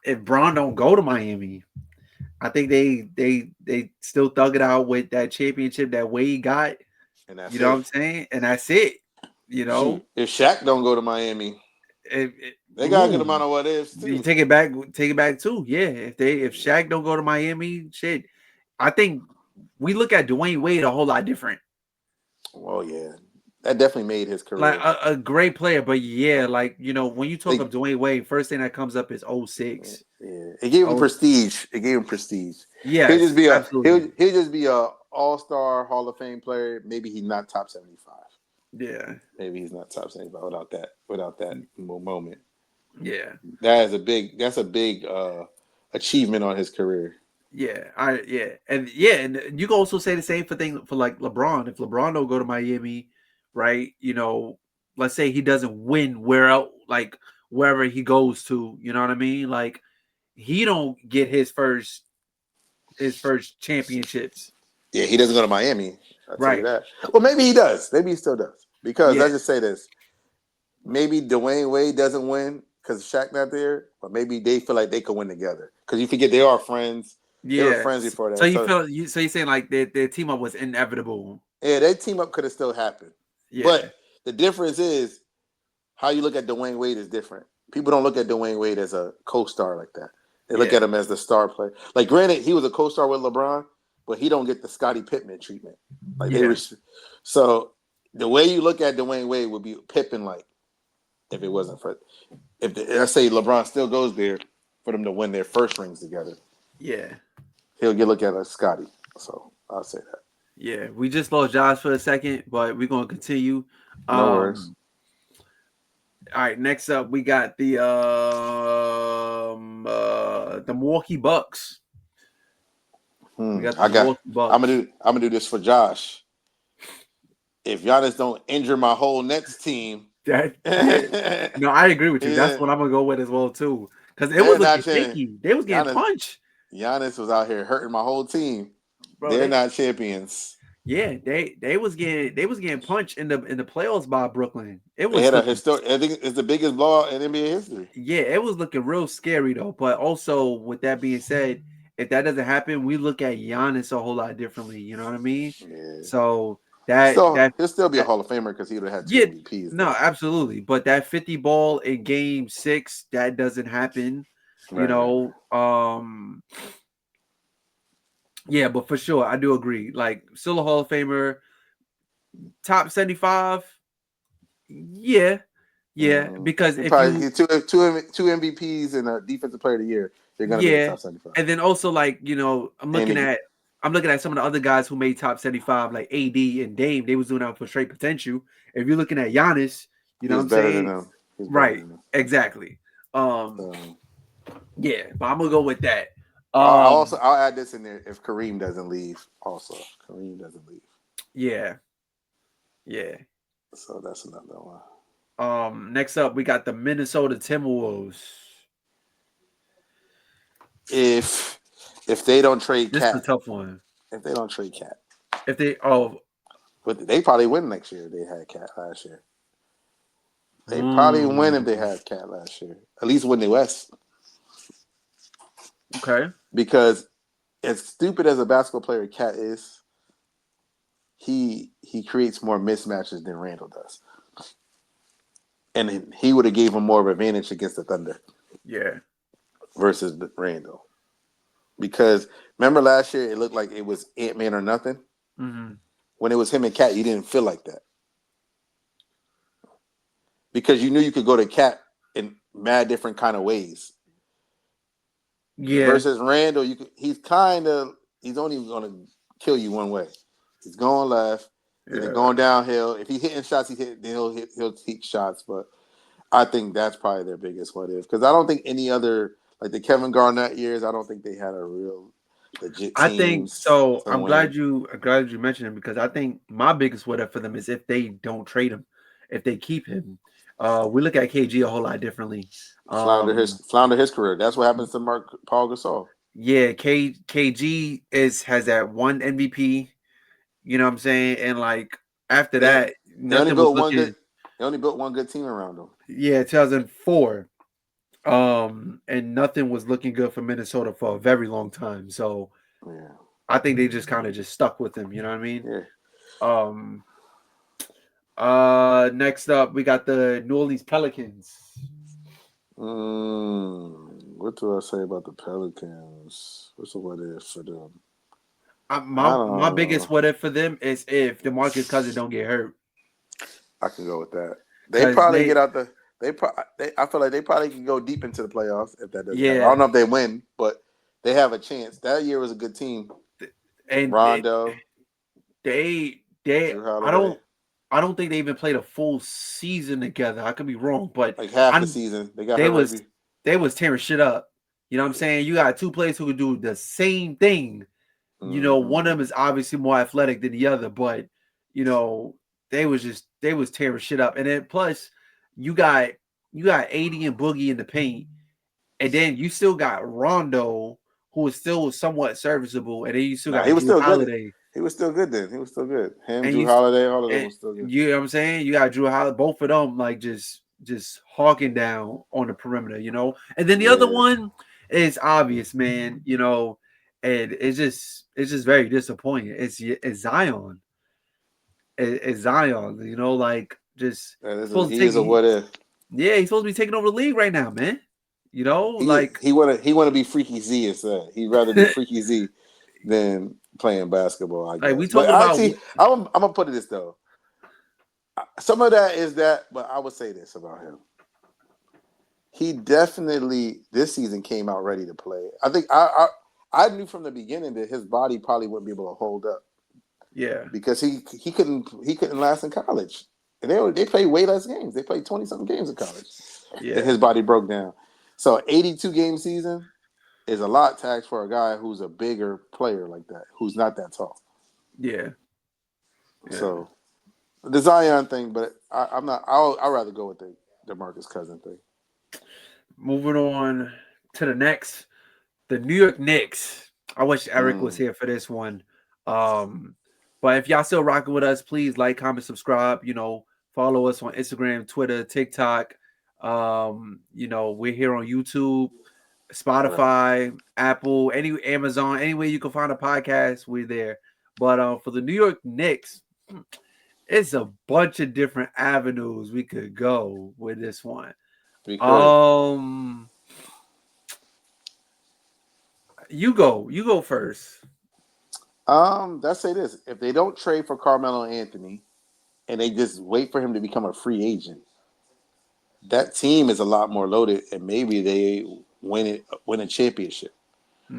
if Bron don't go to Miami, I think they still thug it out with that championship that Wade got. And that's what I'm saying? And that's it. You know, if Shaq don't go to Miami, they got a good amount of what ifs too. You take it back too. Yeah, if Shaq don't go to Miami, shit, I think we look at Dwayne Wade a whole lot different. Well, yeah, that definitely made his career like a great player. But yeah, like you know, when you talk of Dwayne Wade, first thing that comes up is 06. Yeah, it gave him prestige. Yeah, he'll just be a all-star Hall of Fame player. Maybe he's not top 75. Yeah, maybe he's not top 75 without that moment. Yeah, that's a big achievement on his career. and you can also say the same for like LeBron. If LeBron don't go to Miami, right? Let's say he doesn't win wherever he goes to. You know what I mean? Like he don't get his first championships. Yeah, he doesn't go to Miami. I'll tell you Right. that. Well, maybe he does. Maybe he still does. Because Yeah. let's just say this. Maybe Dwayne Wade doesn't win because Shaq not there, but maybe they feel like they could win together. Because you forget they are friends. They were Yeah. friends before So that. you So feel so you're saying like their team up was inevitable. yeah, their team up could have still happened. Yeah. But the difference is how you look at Dwayne Wade is different. People don't look at Dwayne Wade as a co-star like that. They look at him as the star player. Like, granted, he was a co-star with LeBron, but he don't get the Scottie Pippen treatment. Like so the way you look at Dwayne Wade would be Pippen like if it wasn't for let's say LeBron still goes there for them to win their first rings together. Yeah. He'll get looked at as Scottie. So I'll say that. Yeah. We just lost Josh for a second, but we're gonna continue. No worries. All right, next up we got the Milwaukee Bucks. We got the Milwaukee Bucks. I'm gonna do this for Josh. If Giannis don't injure my whole Nets team, no, I agree with you. That's what I'm gonna go with as well too. Because it was looking shaky. They was getting punched. Giannis was out here hurting my whole team. Bro, they're not champions. Yeah, they was getting punched in the playoffs by Brooklyn. It was I think it's the biggest blowout in NBA history. Yeah, it was looking real scary though. But also, with that being said, if that doesn't happen, we look at Giannis a whole lot differently. You know what I mean? Yeah. So he'll still be a Hall of Famer because he would have had 2 MVPs. No, absolutely. But that 50 ball in Game 6, that doesn't happen. Right. Yeah, but for sure, I do agree. Like, still a Hall of Famer, top 75. Yeah, because if probably two MVPs and a Defensive Player of the Year, they're gonna be in the top 75. And then also I'm looking at some of the other guys who made top 75, like AD and Dame. They was doing that for straight potential. If you're looking at Giannis, you know what I'm saying? Right, exactly. Yeah, but I'm gonna go with that. I'll add this in there if Kareem doesn't leave. Also, Kareem doesn't leave. Yeah. So that's another one. Next up, we got the Minnesota Timberwolves. If they don't trade Cat, this is a tough one. If they don't trade Cat, but they probably win next year. They had Cat last year. They probably win if they had Cat last year. At least win the West. Okay. Because as stupid as a basketball player Cat is, he creates more mismatches than Randall does. And he would have gave him more of an advantage against the Thunder. Yeah. Versus Randall. Because remember last year it looked like it was Ant-Man or nothing? Mm-hmm. When it was him and Cat, you didn't feel like that. Because you knew you could go to Cat in mad different kind of ways. Yeah. Versus Randall, he's only going to kill you one way. He's going left. He's going downhill. If he's hitting shots, he'll take shots. But I think that's probably their biggest what if. Because I don't think any other, like the Kevin Garnett years, I don't think they had a real legit team. I think so. I'm glad you mentioned him because I think my biggest what if for them is if they don't trade him, if they keep him. We look at KG a whole lot differently. Flounder his career. That's what happens to Paul Gasol. Yeah, KG has that one MVP. You know what I'm saying? And like after that, nothing was looking. They only built one good team around him. Yeah, 2004. And nothing was looking good for Minnesota for a very long time. So yeah, I think they just kind of just stuck with him. You know what I mean? Yeah. Next up, we got the New Orleans Pelicans. What do I say about the Pelicans? What's the what if for them? My biggest what if for them is if DeMarcus Cousins don't get hurt. I can go with that. They probably get out the. I feel like they probably can go deep into the playoffs if that doesn't happen. I don't know if they win, but they have a chance. That year was a good team. And Rondo. I don't think they even played a full season together. I could be wrong, but like half the season. They was tearing shit up. You know what I'm saying? You got two players who could do the same thing. You know, one of them is obviously more athletic than the other, but you know, they was tearing shit up. And then plus you got AD and Boogie in the paint, and then you still got Rondo, who is still somewhat serviceable, and then you still Nah, got he was Drew still good. Holiday. He was still good then. He was still good. Him, And Drew you Holiday, all of them and was still good. you know what I'm saying? You got Drew Holiday, both of them like just hawking down on the perimeter, you know. And then the other Yeah. one is obvious, man, you know, and it's just very disappointing. It's Zion. It's Zion, you know, like just supposed to He is a take what if. yeah, he's supposed to be taking over the league right now, man. You know, like He wanna be Freaky Z instead. He'd rather be Freaky Z than playing basketball, I we guess. But talking about actually, I'm gonna put it this though. Some of that is that, but I would say this about him. He definitely this season came out ready to play. I think I knew from the beginning that his body probably wouldn't be able to hold up. yeah, Because he couldn't last in college. And they played way less games. They played 20-something games in college. yeah, And his body broke down. So 82 game season is a lot to ask for a guy who's a bigger player like that, who's not that tall. yeah. So the Zion thing, but I'm not. I'd rather go with the DeMarcus Cousins thing. Moving on to the next, the New York Knicks. I wish Eric was here for this one. But if y'all still rocking with us, please like, comment, subscribe. You know, follow us on Instagram, Twitter, TikTok. You know, we're here on YouTube, Spotify, Apple, any Amazon, anywhere you can find a podcast, we're there. But for the New York Knicks, it's a bunch of different avenues we could go with this one. You go first. Let's say this: if they don't trade for Carmelo Anthony and they just wait for him to become a free agent, that team is a lot more loaded, and maybe they win a championship.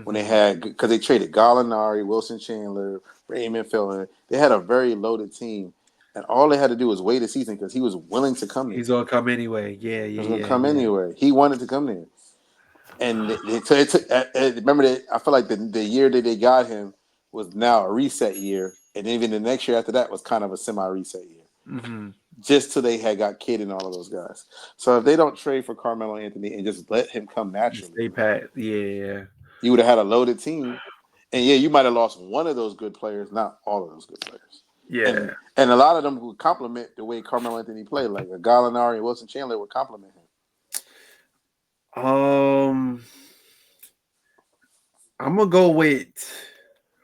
When they had, because they traded Gallinari, Wilson Chandler, Raymond Felton, they had a very loaded team, and all they had to do was wait a season because he was willing to come there. He's gonna come anyway. Yeah, He was gonna come anyway. He wanted to come there, and remember that I feel like the year that they got him was now a reset year, and even the next year after that was kind of a semi-reset year. Just till they had got Kid and all of those guys. So if they don't trade for Carmelo Anthony and just let him come naturally, stay pat. Yeah, you would have had a loaded team. And yeah, you might have lost one of those good players, not all of those good players. yeah. And a lot of them would complement the way Carmelo Anthony played, like a Gallinari and Wilson Chandler would complement him. I'm gonna go with.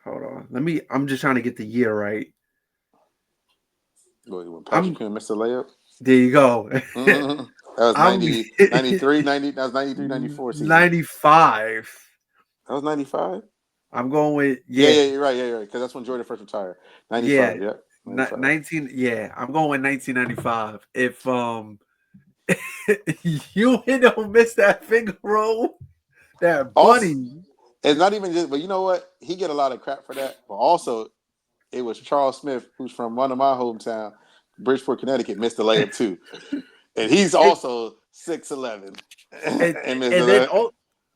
Hold on. I'm just trying to get the year right. When Patrick Ewing missed the layup. There you go. That was 93, 90. That was 93, 94 season. 95. That was 95. I'm going with yeah. You're right. Because that's when Jordan first retired. 95. Yeah. 19. Yeah, I'm going with 1995. If you don't miss that finger roll, that bunny. Also, it's not even just, but you know what? He get a lot of crap for that. But also, it was Charles Smith, who's from one of my hometown, Bridgeport, Connecticut, missed the layup too, and he's also 6'11". And then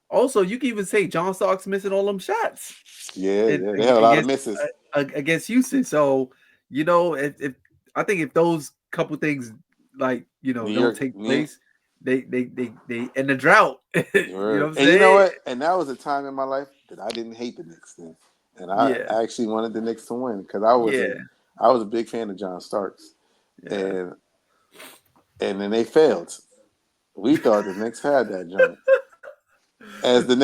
also you can even say John Starks missing all them shots. Yeah, they had a lot of misses against Houston. So you know, if I think if those couple things like don't take place, they in the drought. You know what I'm saying? And you know what? And that was a time in my life that I didn't hate the Knicks then, and I actually wanted the Knicks to win because I was a big fan of John Starks, and then they failed. We thought the Knicks had that joint, as the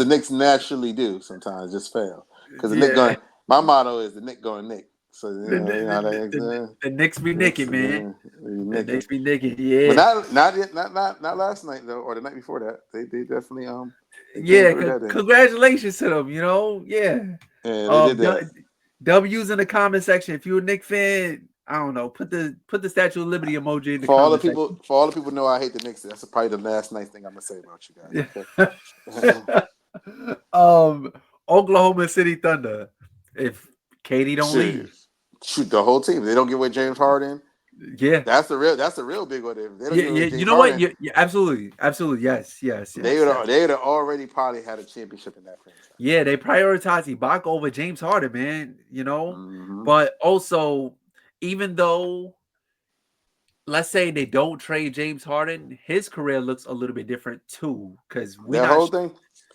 Knicks naturally do. Sometimes just fail because the Knicks going. My motto is the Knicks going Knick. So the Knicks be naked, man. The Knicks be naked, But not last night though, or the night before that. They definitely congratulations to them. You know, yeah, they did that. W's in the comment section. If you're a Knicks fan, I don't know. Put the Statue of Liberty emoji in the comment section. For all the people know I hate the Knicks. That's probably the last nice thing I'm gonna say about you guys. Okay? Oklahoma City Thunder. If Katie don't leave, shoot the whole team. They don't give away James Harden. Yeah, that's the real big one. If they don't yeah, get rid yeah. of You James know what? Harden, Yeah, absolutely, absolutely. Yes, yes, they yes. would have already probably had a championship in that franchise. Yeah, they prioritize Ibaka over James Harden, man. You know, Mm-hmm. but also, even though, let's say they don't trade James Harden, his career looks a little bit different too. Because we That not, whole thing,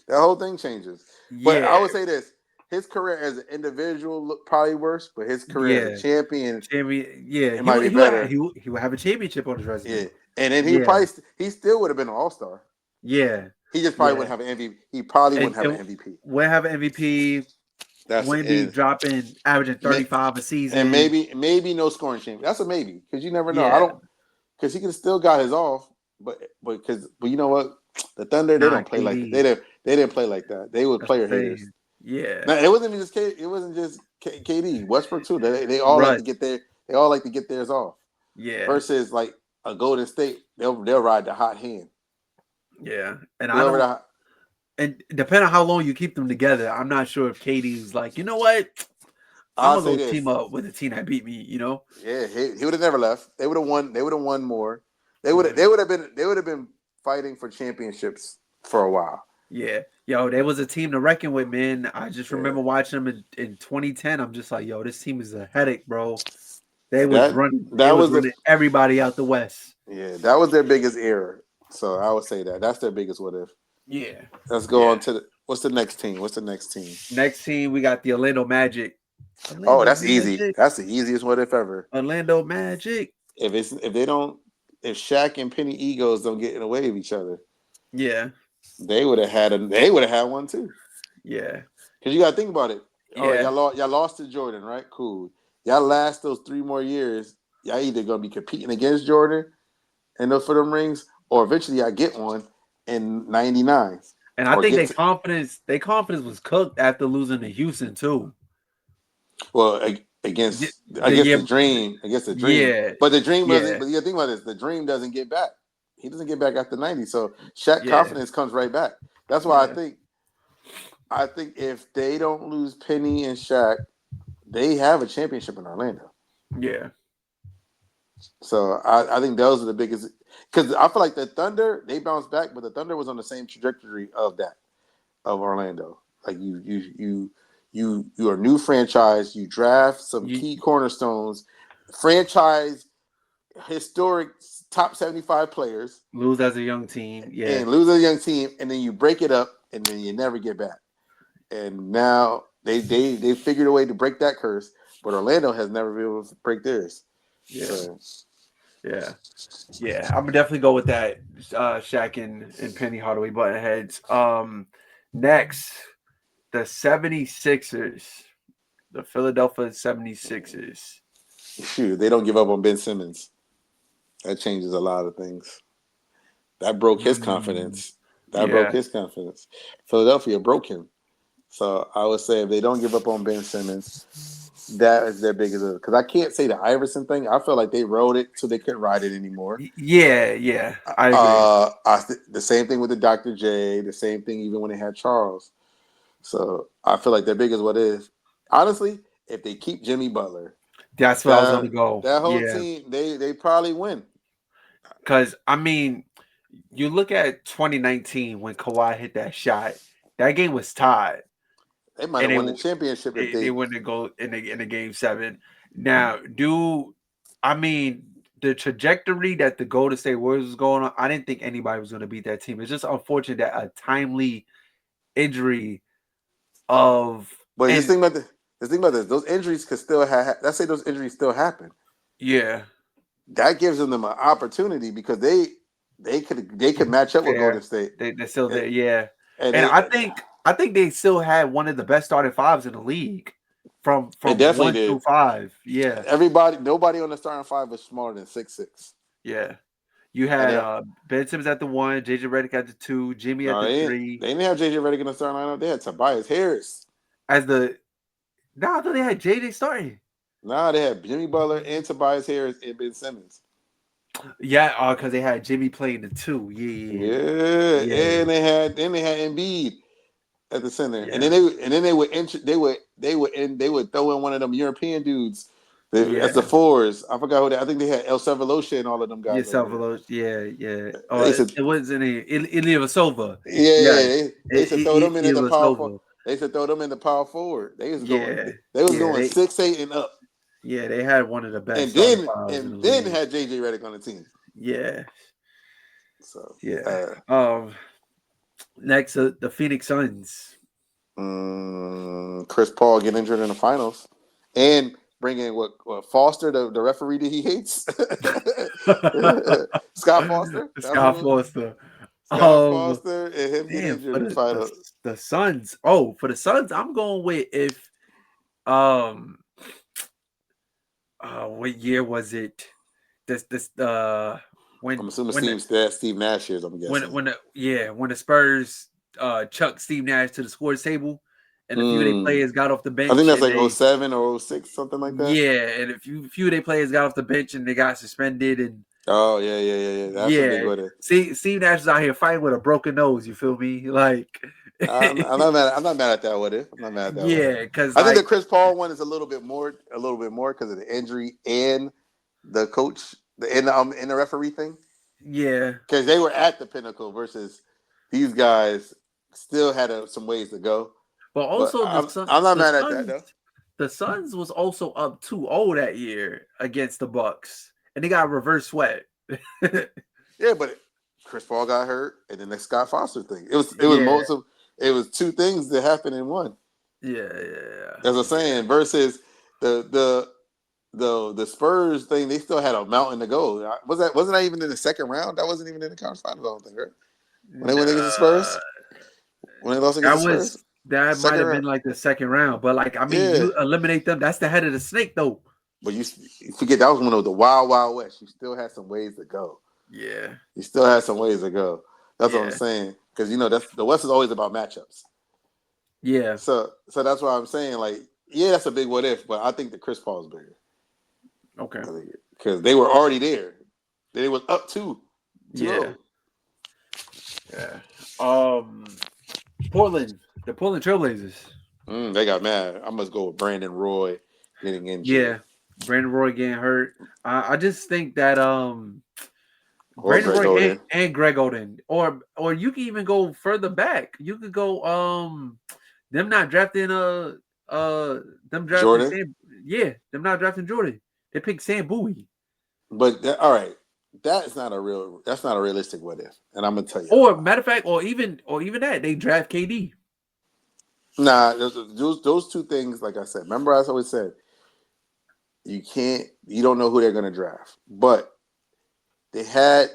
that whole thing changes. But I yeah, would say this: his career as an individual look probably worse, but his career as a yeah, champion, champion. Yeah, it might be better. he would have a championship on his Yeah, resume. and then Yeah, he still would have been an All Star. yeah, He just probably yeah. wouldn't have an MVP. He probably wouldn't have And an MVP. we'll have an MVP. That's Wouldn't be and dropping, averaging 35 a and season. maybe no scoring champion. That's a maybe because you never know. I Yeah, don't because he could have still got his off, but you know what? The Thunder they nah, don't play like that. KD. They didn't play like that. They were That's player the haters. thing. Yeah, No, it wasn't even just It wasn't just KD. Westbrook too. They all like to Russ. get their they all like to get theirs off. Yeah, Versus like a Golden State, they'll ride the hot hand. yeah. And I Whoever don't. the And depending on how long you keep them together, I'm not sure if KD's like, you know what, I'm I'll gonna say go team this. up with a team that beat me. You know. Yeah, he would have never left. They would have won. They would have won more. Mhm. They would have been fighting for championships for a while. Yeah, yo, there was a team to reckon with, man. I just Yeah. remember watching them in 2010. I'm just like, yo, this team is a headache, bro. They was That running, they that was was the running everybody out the West. that was their biggest error. So I would say that's their biggest what if. Yeah, Let's go yeah. on to what's the next team? What's the next team? Next team, we got the Orlando Magic. Oh, Orlando that's easy. Magic. That's the easiest what if ever. Orlando Magic. If they don't if Shaq and Penny egos don't get in the way of each other, Yeah, they would have had one too. yeah, Because you got to think about it. All right, yeah, y'all lost to Jordan, right? Cool. Y'all last those 3 more years. Y'all either gonna be competing against Jordan and those for them rings, or eventually y'all get one in '99, and I or think get to their confidence was cooked after losing to Houston too. well The, the against yeah, the Dream, against the Dream. yeah, But the Dream wasn't. yeah, But you gotta think about this. The Dream doesn't get back. He doesn't get back after '90. So Shaq yeah, confidence comes right back. That's why yeah, I think if they don't lose Penny and Shaq, they have a championship in Orlando. yeah, So I think those are the biggest because I feel like the Thunder they bounced back, but the Thunder was on the same trajectory of Orlando. Like you are a new franchise. You draft some you key cornerstones, franchise historic top 75 players, lose as a young team. Yeah, and lose a young team, and then you break it up, and then you never get back. And now they figured a way to break that curse, but Orlando has never been able to break theirs. yeah, So. yeah, yeah. I'm gonna definitely go with that. Shaq and Penny Hardaway button heads. Next, the 76ers, the Philadelphia 76ers. Shoot, they don't give up on Ben Simmons. That changes a lot of things. That broke his Mm, confidence. That broke yeah, his confidence. Philadelphia broke him. So I would say if they don't give up on Ben Simmons, that is their biggest. Because I can't say the Iverson thing. I feel like they rode it so they couldn't ride it anymore. yeah, yeah. I agree. The same thing with the Dr. J. The same thing even when they had Charles. So I feel like their biggest what is honestly if they keep Jimmy Butler, That's where I was gonna go. that whole Yeah, team they probably win. because I mean, you look at 2019 when Kawhi hit that shot. That game was tied, They might and have won the championship if they they. wouldn't go in the game seven. Now, I mean the trajectory that the Golden State Warriors was going on? I didn't think anybody was going to beat that team. It's just unfortunate that a timely injury of But and just think about this. Those injuries could still have. Let's say those injuries still happen. yeah, That gives them an opportunity because they could match up with Golden fair. State, They're still and, there, yeah. and And they I think they still had one of the best starting fives in the league they from definitely one did. through five. Yeah, Nobody on the starting five is smaller than 6'6". yeah. You And had they Ben Simmons at the one, JJ Redick at the two, Jimmy at no, the they three. didn't have JJ Redick in the starting lineup. They had Tobias Harris. As the No, I thought they had JJ starting. Nah, they had Jimmy Butler and Tobias Harris and Ben Simmons. Yeah, because they had Jimmy playing the two. Yeah, Yeah, yeah, and they had Embiid at the center, and yeah, then they would throw in one of them European dudes As the fours, I forgot who they. I think they had El Salvador and all of them guys. Yeah. They said, it wasn't Ilyasova. Yeah. They used to throw them in at the power forward. Ilyasova. They used to throw them in the power forward. They was going. Yeah, They was going 6'8" and up. Yeah, they had one of the best And starting then fives in the league. had JJ Redick on the team. Yeah. So next the Phoenix Suns. Chris Paul get injured in the finals, and bring in what Foster, the referee that he hates, Scott Foster. Scott Foster, and him get injured in the finals. The Suns. Oh, for the Suns, I'm going with if what year was it? When I'm assuming Steve Nash is. I'm guessing when the Spurs chucked Steve Nash to the scores table, and a few of their players got off the bench. I think that's like 07 or 06, something like that. Yeah, and a few of their players got off the bench and they got suspended. And That's a big one. Steve Nash is out here fighting with a broken nose. You feel me? Like I'm not mad at that. What if? I'm not mad at that. Yeah, because I think the Chris Paul one is a little bit more because of the injury and the coach, in the referee thing. Yeah, because they were at the pinnacle versus these guys still had some ways to go. But also, I'm not mad at that though. The Suns was also up 2-0 that year against the Bucks, and they got reverse swept. Yeah, but Chris Paul got hurt, and then the Scott Foster thing. It was two things that happened in one. Yeah. As I'm saying, versus the Spurs thing, they still had a mountain to go. Wasn't that even in the second round? That wasn't even in the conference finals, I don't think, right? When they went against the Spurs? When they lost against the Spurs? That might have been like the second round, but you eliminate them. That's the head of the snake, though. But you forget that was one of the wild West. You still had some ways to go. Yeah, you still had some ways to go. That's what I'm saying, because that's the West is always about matchups. Yeah. So that's why I'm saying, that's a big what if, but I think the Chris Paul is bigger. Okay. Because they were already there. They was up 2-0. Yeah. Portland. The Portland Trailblazers. They got mad. I must go with Brandon Roy getting injured. Yeah, Brandon Roy getting hurt. I just think that Brandon Roy and Greg Oden, or you can even go further back. You could go them not drafting them drafting Jordan. Them not drafting Jordan. They picked Sam Bowie. But all right, that's not a realistic what if, and I'm gonna tell you. Or matter of fact, or even that they draft KD. Nah, those two things, like I said, remember I always said, you don't know who they're going to draft. But they had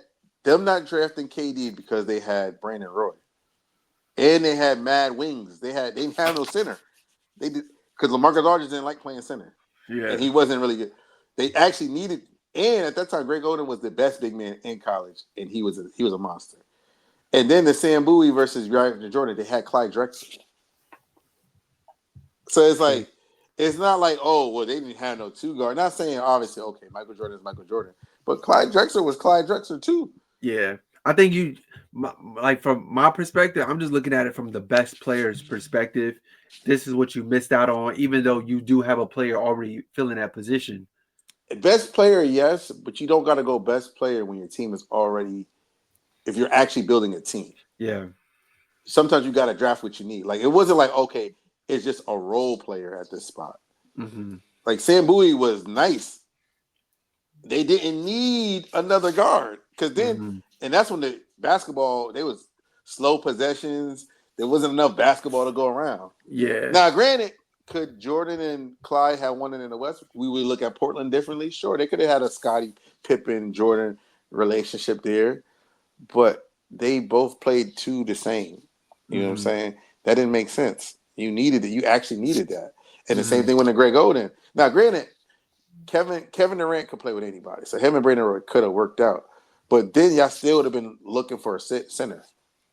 them not drafting KD because they had Brandon Roy. And they had mad wings. They didn't have no center. They did, because LaMarcus Aldridge didn't like playing center. Yeah. And he wasn't really good. They actually needed, and at that time, Greg Oden was the best big man in college, and he was a monster. And then the Sam Bowie versus Jordan, they had Clyde Drexler. So it's not like, they didn't have no two guard. Not saying obviously, okay, Michael Jordan is Michael Jordan, but Clyde Drexler was Clyde Drexler too. Yeah, I think from my perspective, I'm just looking at it from the best player's perspective. This is what you missed out on, even though you do have a player already filling that position. Best player, yes, but you don't got to go best player when your team is already. If you're actually building a team, yeah. Sometimes you got to draft what you need. Like it wasn't like okay. It's just a role player at this spot. Mm-hmm. Like Sam Bowie was nice. They didn't need another guard because then, and that's when the basketball, they was slow possessions. There wasn't enough basketball to go around. Yeah. Now, granted, could Jordan and Clyde have won it in the West? We would look at Portland differently. Sure, they could have had a Scottie Pippen Jordan relationship there, but they both played two the same. You know what I'm saying? That didn't make sense. You needed it. You actually needed that. And the same thing with the Greg Oden. Now, granted, Kevin Durant could play with anybody. So him and Brandon Roy could have worked out. But then y'all still would have been looking for a center.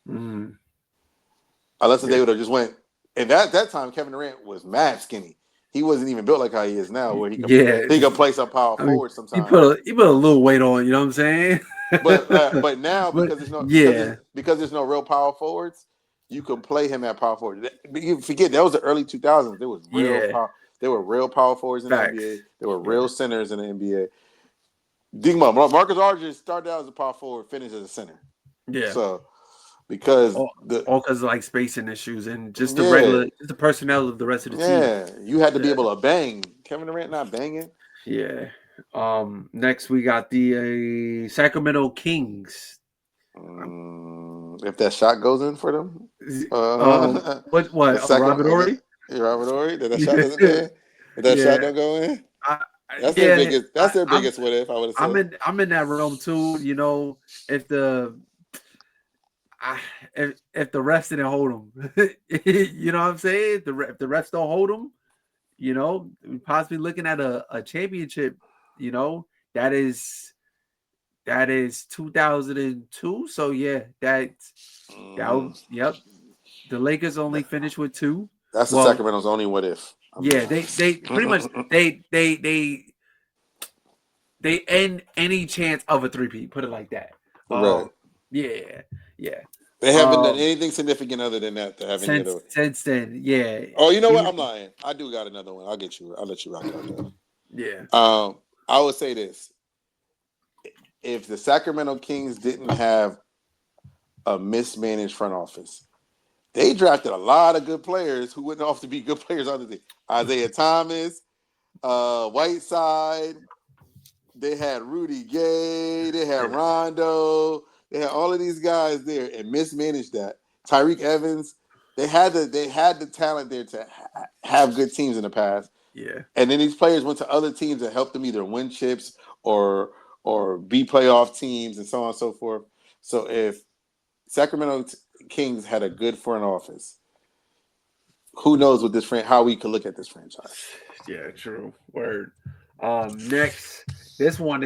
Mm-hmm. Unless they would have just went. And that time, Kevin Durant was mad skinny. He wasn't even built like how he is now, where he could play some power forward sometimes. He put a little weight on, you know what I'm saying? but now, because there's no real power forwards, you can play him at power forward. You forget that was the early 2000s. There was real power. There were real power forwards in Facts. the NBA. There were real centers in the NBA. Digma, Marcus Aldridge started out as a power forward, finished as a center. Yeah. So because all because of like spacing issues and just the just the personnel of the rest of the team. Yeah, you had to be able to bang. Kevin Durant not banging. Yeah. Next we got the Sacramento Kings. If that shot goes in for them, what Robert Horry? Robert Horry, that shot doesn't go in. If that shot don't go in, that's their biggest. That's their biggest. What if I would have said? I'm in that realm too. You know, if the refs didn't hold them, you know what I'm saying? If the refs don't hold them, you know, we possibly looking at a championship. You know, that is 2002. So yeah, yep. The Lakers only finished with 2. That's the Sacramento's only what if. Yeah, they pretty much they end any chance of a 3-peat. Put it like that. Right. Yeah. They haven't done anything significant other than that to have since then. Yeah. Oh, you know what? I'm lying. I do got another one. I'll get you. I'll let you rock out though. Yeah. I would say this: if the Sacramento Kings didn't have a mismanaged front office, they drafted a lot of good players who wouldn't have to be good players on the team. Isaiah Thomas, Whiteside. They had Rudy Gay. They had Rondo. They had all of these guys there and mismanaged that. Tyreek Evans. They had the talent there to have good teams in the past. Yeah. And then these players went to other teams that helped them either win chips or be playoff teams and so on and so forth. So if Sacramento Kings had a good front office, who knows what how we could look at this franchise. Yeah, true. Word. Next, this one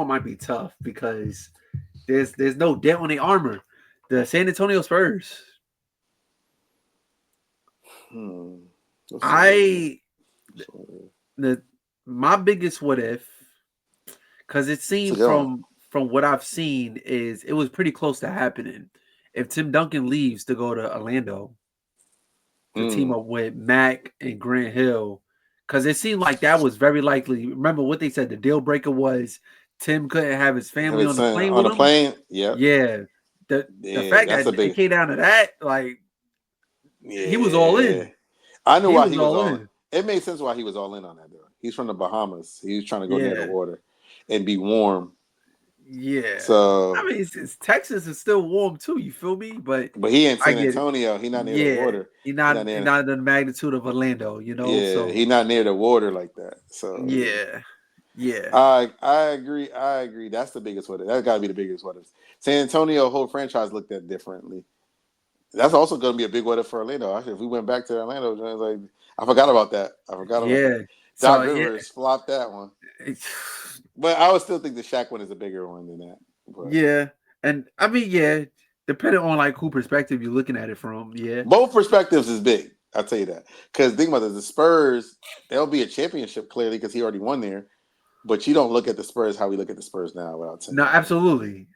might be tough because there's no dent on the armor. The San Antonio Spurs. My biggest what if, because it seems from what I've seen is it was pretty close to happening. If Tim Duncan leaves to go to Orlando, to team up with Mac and Grant Hill, because it seemed like that was very likely. Remember what they said? The deal breaker was Tim couldn't have his family on the plane with him. Yeah. The fact that it came down to that, like, he was all in. I knew why he was all in. It made sense why he was all in on that, though. He's from the Bahamas. He was trying to go near the water and be warm. Yeah. So I mean, Texas is still warm too. You feel me? But he in San Antonio. He's not near the water. He's not the magnitude of Orlando. You know. Yeah. So he's not near the water like that. So yeah. I agree. That's the biggest what if. That's got to be the biggest what if. San Antonio whole franchise looked at differently. That's also going to be a big what if for Orlando. Actually, if we went back to Orlando, like I forgot about that. About that. Doc Rivers flopped that one. But I would still think the Shaq one is a bigger one than that. But. Yeah, and I mean, depending on like who perspective you're looking at it from, both perspectives is big. I'll tell you that because think about it, the Spurs, they'll be a championship clearly because he already won there. But you don't look at the Spurs how we look at the Spurs now. Without saying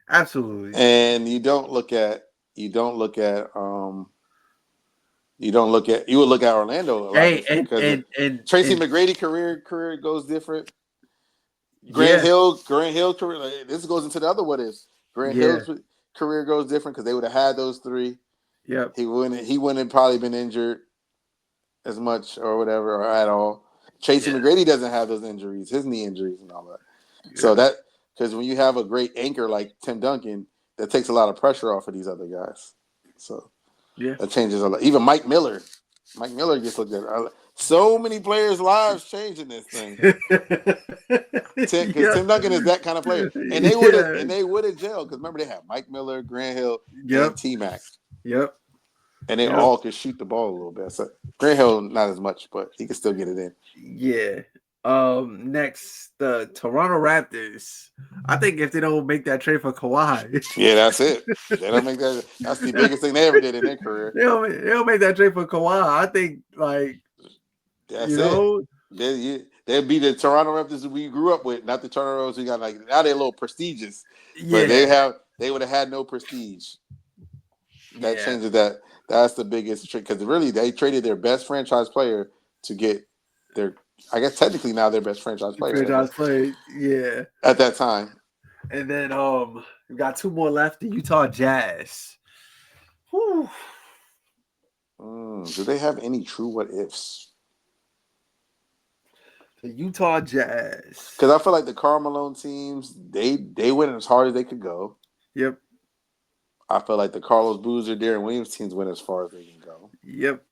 absolutely. And you would look at Orlando a lot because Tracy McGrady career goes different. Grant Hill career. Like, this goes into the other what ifs. Grant Hill's career goes different because they would have had those 3. Yep. He wouldn't have probably been injured as much or whatever or at all. Tracy McGrady doesn't have those injuries, his knee injuries and all that. Yeah. So that because when you have a great anchor like Tim Duncan, that takes a lot of pressure off of these other guys. So that changes a lot. Even Mike Miller gets looked at. So many players' lives changing this thing. Because Tim Duncan is that kind of player, and they would have jailed because remember they have Mike Miller, Grant Hill, and T-Mac. Yep. And they all could shoot the ball a little bit. So Grant Hill not as much, but he can still get it in. Yeah. Next, the Toronto Raptors. I think if they don't make that trade for Kawhi, that's it. They don't make that. That's the biggest thing they ever did in their career. They don't make that trade for Kawhi. I think that's it. They'd be the Toronto Raptors we grew up with, not the Toronto Raptors we got. Like now they're a little prestigious, but they would have had no prestige. That changes that. That's the biggest trick because really they traded their best franchise player to get I guess technically now their best franchise player. Franchise player, yeah. At that time. And then we got 2 more left. The Utah Jazz. Whew. Do they have any true what ifs? The Utah Jazz. Because I feel like the Karl Malone teams, they went as hard as they could go. Yep. I feel like the Carlos Boozer, Darren Williams teams went as far as they can go. Yep.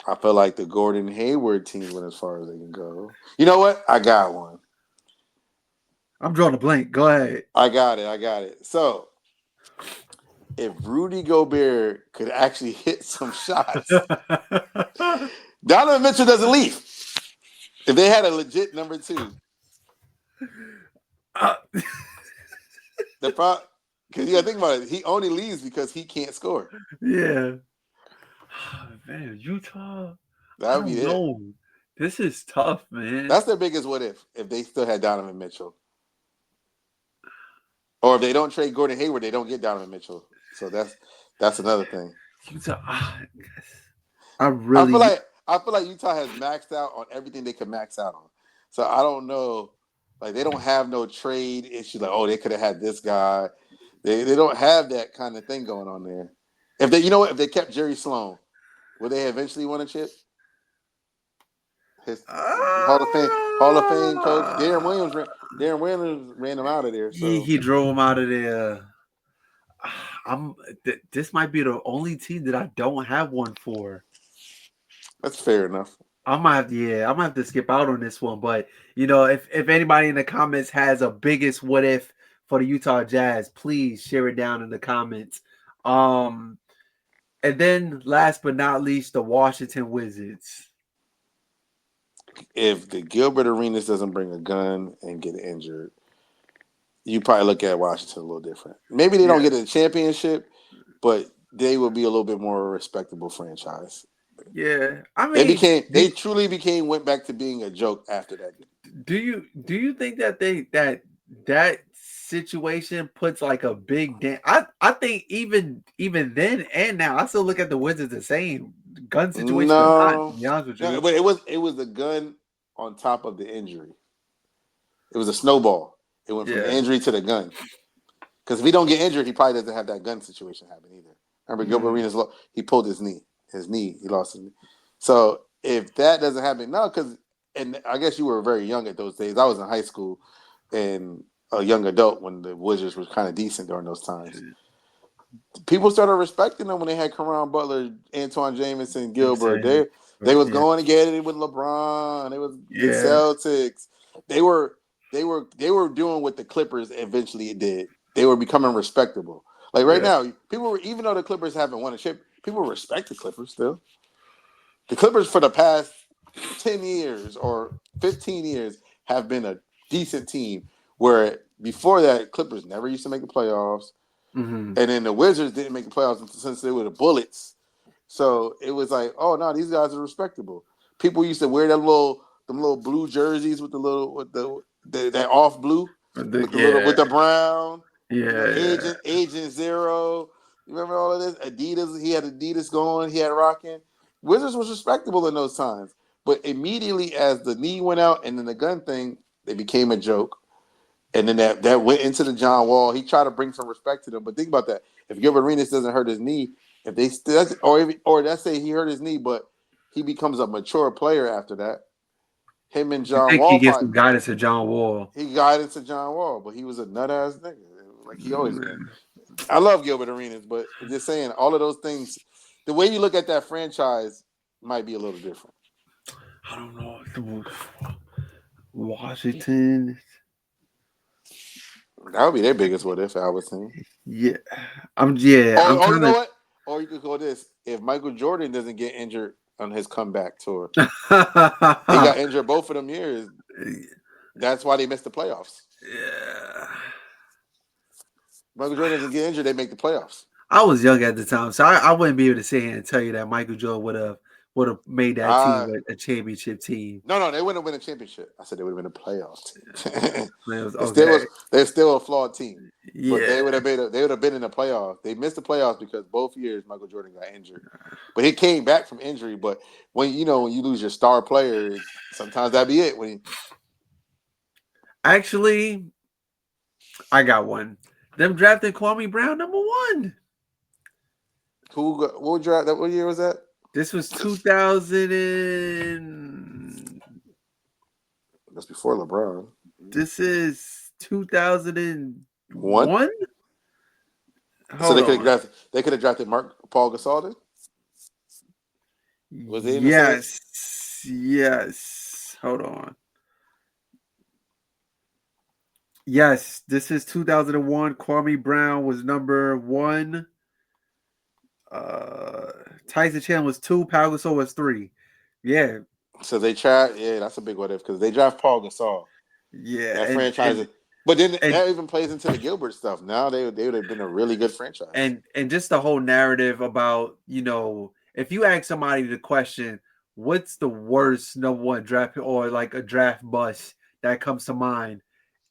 I feel like the Gordon Hayward teams went as far as they can go. You know what? I got one. I'm drawing a blank. Go ahead. I got it. So, if Rudy Gobert could actually hit some shots, Donovan Mitchell doesn't leave. If they had a legit number 2. The problem, because you got to think about it, he only leaves because he can't score. Yeah. Man, Utah. That would be it. This is tough, man. That's their biggest what if they still had Donovan Mitchell. Or if they don't trade Gordon Hayward, they don't get Donovan Mitchell. So that's another thing. Utah, I feel like Utah has maxed out on everything they could max out on. So I don't know. Like, they don't have no trade issue. Like, oh, they could have had this guy. They don't have that kind of thing going on there. If they kept Jerry Sloan, would they eventually win a chip? His Hall of Fame coach Darren Williams ran him out of there. So. He drove him out of there. This might be the only team that I don't have one for. That's fair enough. I'm gonna have to skip out on this one. But if anybody in the comments has a biggest what if for the Utah Jazz, please share it down in the comments. And then last but not least, the Washington Wizards. If the Gilbert Arenas doesn't bring a gun and get injured, you probably look at Washington a little different. Maybe they don't get a championship, but they will be a little bit more respectable franchise. Yeah, I mean, they truly went back to being a joke after that. Do you think that that situation puts like a big dent? I think even then and now, I still look at the Wizards the same. Gun situation. No, to be honest with you. No, but it was the gun on top of the injury. It was a snowball. It went from the injury to the gun. Because if he don't get injured, he probably doesn't have that gun situation happen either. Remember, Gilbert Arenas, he pulled his knee. He lost his knee. So if that doesn't happen, and I guess you were very young at those days. I was in high school and a young adult when the Wizards was kind of decent during those times. People started respecting them when they had Caron Butler, Antoine Jameson, Gilbert. They was going to get it with LeBron. They was the Celtics. They were doing what the Clippers eventually did. They were becoming respectable. Like right now, even though the Clippers haven't won a chip, people respect the Clippers still. The Clippers for the past 10 years or 15 years have been a decent team, where before that, Clippers never used to make the playoffs. Mm-hmm. And then the Wizards didn't make the playoffs since they were the Bullets. So it was like, oh no, these guys are respectable. People used to wear them little blue jerseys with that off blue with the brown. Agent Zero. You remember all of this? Adidas. He had Adidas going. He had rocking. Wizards was respectable in those times, but immediately as the knee went out and then the gun thing, they became a joke. And then that went into the John Wall. He tried to bring some respect to them. But think about that. If Gilbert Arenas doesn't hurt his knee, or let's say he hurt his knee, but he becomes a mature player after that. Him and John Wall. He gets some guidance to John Wall. He guided to John Wall, but he was a nut ass nigga. Like he always been. I love Gilbert Arenas, but I'm just saying all of those things, the way you look at that franchise might be a little different. I don't know. Washington. That would be their biggest what if, I would say. Yeah. Or you know what? Or you could go this. If Michael Jordan doesn't get injured on his comeback tour, he got injured both of them years. That's why they missed the playoffs. Yeah. Michael Jordan doesn't get injured, they make the playoffs. I was young at the time, so I wouldn't be able to sit here and tell you that Michael Jordan would have made that team a championship team. No, they wouldn't win a championship. I said they would have been a playoff team. Okay. They're still a flawed team. Yeah. But they would have been in the playoffs. They missed the playoffs because both years Michael Jordan got injured. But he came back from injury. But when you lose your star player, sometimes that be it. Actually, I got one. Them drafted Kwame Brown #1. What draft? What year was that? This was 2000 and... That's before LeBron. This is 2001. So they could have drafted Paul Gasol then? Was they in the Yes. Hold on. Yes, this is 2001. Kwame Brown was #1. Tyson Chandler was 2. Pau Gasol was 3. Yeah. So they tried. Yeah, that's a big what if because they draft Paul Gasol. Yeah, that franchise. But then that even plays into the Gilbert stuff. Now they would have been a really good franchise. And just the whole narrative about if you ask somebody the question, what's the worst #1 draft or like a draft bust that comes to mind?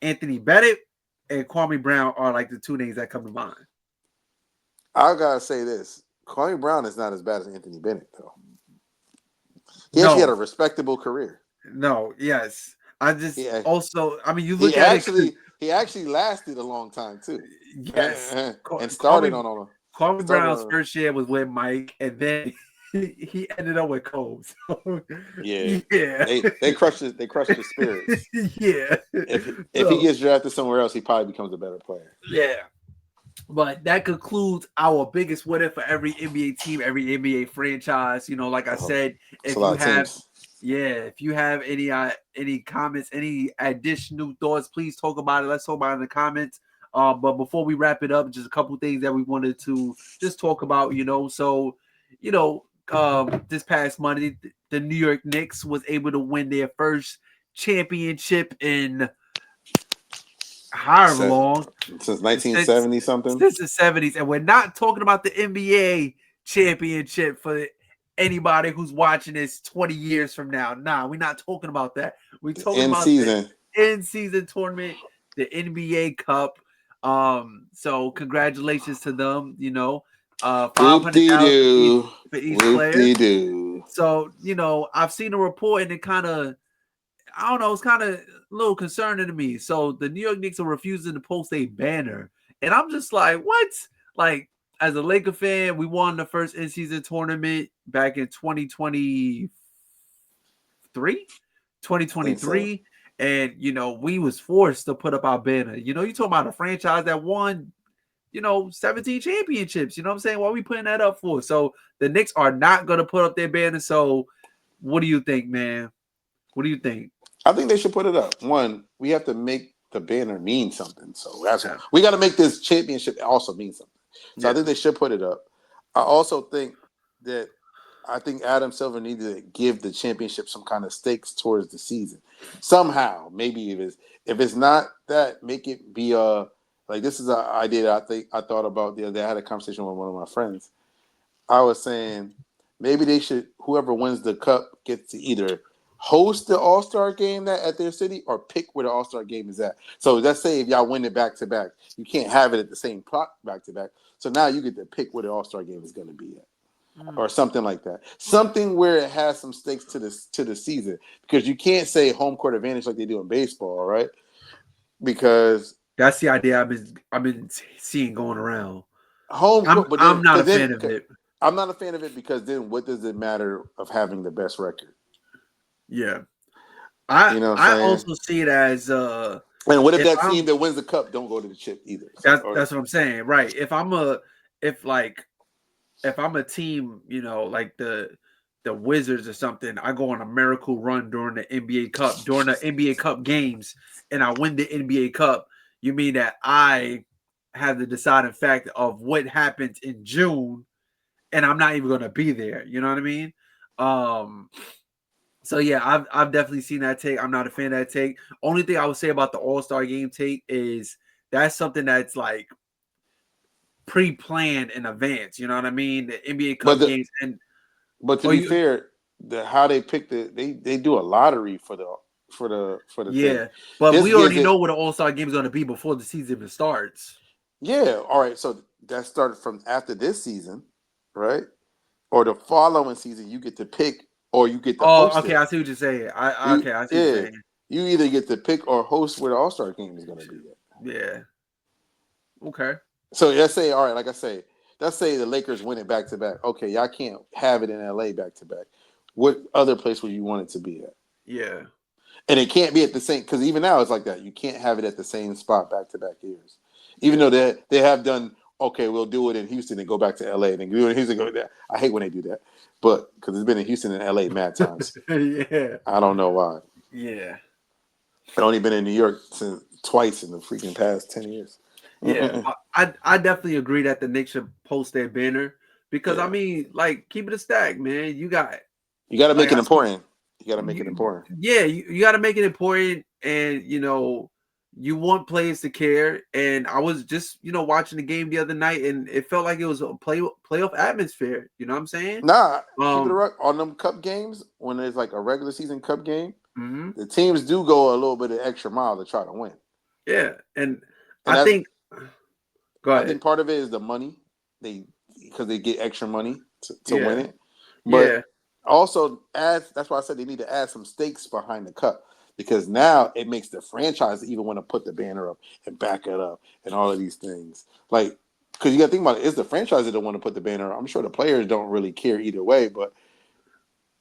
Anthony Bennett and Kwame Brown are like the two names that come to mind. I gotta say this: Kwame Brown is not as bad as Anthony Bennett, though. He actually had a respectable career. No, yes. I mean, you look he at it. He actually lasted a long time too. Yes, and started on Kwame Brown's first year was with Mike, and then he ended up with Cole. So, yeah. They crushed his spirits. Yeah. If he gets drafted somewhere else, he probably becomes a better player. Yeah. But that concludes our biggest what if for every NBA team, every NBA franchise. Like I said, if you have any comments, any additional thoughts, please talk about it. Let's talk about it in the comments. But before we wrap it up, just a couple things that we wanted to just talk about. So this past Monday, the New York Knicks was able to win their first championship in however long since 1970 something. Since the 70s, and we're not talking about the NBA championship for anybody who's watching this 20 years from now. Nah, we're not talking about that. We're talking about the in-season tournament, the NBA Cup. So congratulations to them. $500,000 for each player. So I've seen a report, and it kind of, I don't know, it's kind of a little concerning to me. So the New York Knicks are refusing to post a banner, and I'm just like, what? Like, as a Laker fan, we won the first in-season tournament back in 2023, and we was forced to put up our banner. You talking about a franchise that won 17 championships. You know what I'm saying? What are we putting that up for? So the Knicks are not going to put up their banner. So what do you think, man? What do you think? I think they should put it up. One, we have to make the banner mean something. So we got to make this championship also mean something. So I think they should put it up. I also think that Adam Silver needs to give the championship some kind of stakes towards the season. Somehow, maybe if it's not that, make it be like this is an idea that I thought about the other day. I had a conversation with one of my friends. I was saying maybe they should, whoever wins the cup gets to either host the All-Star game at their city or pick where the All-Star game is at. So let's say if y'all win it back-to-back, you can't have it at the same plot back-to-back. So now you get to pick where the All-Star game is going to be at. Or something like that. Something where it has some stakes to the season. Because you can't say home court advantage like they do in baseball, right? Because that's the idea I've been seeing going around. Home court, but I'm not a fan of it. I'm not a fan of it because then what does it matter of having the best record? Yeah. I also see it as and what if that team that wins the cup don't go to the chip either? That's what I'm saying. Right. If I'm a team, like the Wizards or something, I go on a miracle run during the NBA Cup, during the NBA Cup games, and I win the NBA Cup, you mean that I have the deciding factor of what happens in June, and I'm not even going to be there. You know what I mean? So yeah, I've definitely seen that take. I'm not a fan of that take. Only thing I would say about the All-Star game take is that's something that's like pre-planned in advance. You know what I mean? The NBA Cup games. But to be fair, how they pick they do a lottery for the thing. Yeah, but This we gives already it know what the All-Star game is going to be before the season even starts. yeah. All right, so that started from after this season, right? Or the following season, you get to pick or you get to Oh, host okay, it. I see what you're saying. You Okay, I see what you're yeah, saying. you either get to pick or host where the All Star game is going to be at. Yeah. Okay. So let's say, all right, like I say, let's say the Lakers win it back to back. Okay, y'all can't have it in LA back to back. What other place would you want it to be at? Yeah. And it can't be at the same because even now it's like that. You can't have it at the same spot back to back years. Even Yeah. though they have done okay, we'll do it in Houston and go back to LA and then do it in Houston and go there. I hate when they do that. But because it's been in Houston and LA mad times. Yeah. I don't know why. Yeah. I've only been in New York since twice in the freaking past 10 years. Yeah. I definitely agree that the Knicks should post their banner because I Yeah. mean, like, keep it a stack, man. You got You got to like make it I see, important. You got to make it important. yeah, you got to make it important, and you want players to care. And I was just watching the game the other night, and it felt like it was a playoff atmosphere. You know what I'm saying? Nah, keep it Um. right on them cup games when there's like a regular season cup game. Mm-hmm. The teams do go a little bit of extra mile to try to win. Yeah, and And I that's think. Go I ahead. think part of it is the money they because they get extra money to win Yeah. it, but Yeah. also adds. That's why I said they need to add some stakes behind the cup because now it makes the franchise even want to put the banner up and back it up and all of these things. Like because you got to think about it, it's the franchise that don't want to put the banner up. I'm sure the players don't really care either way, but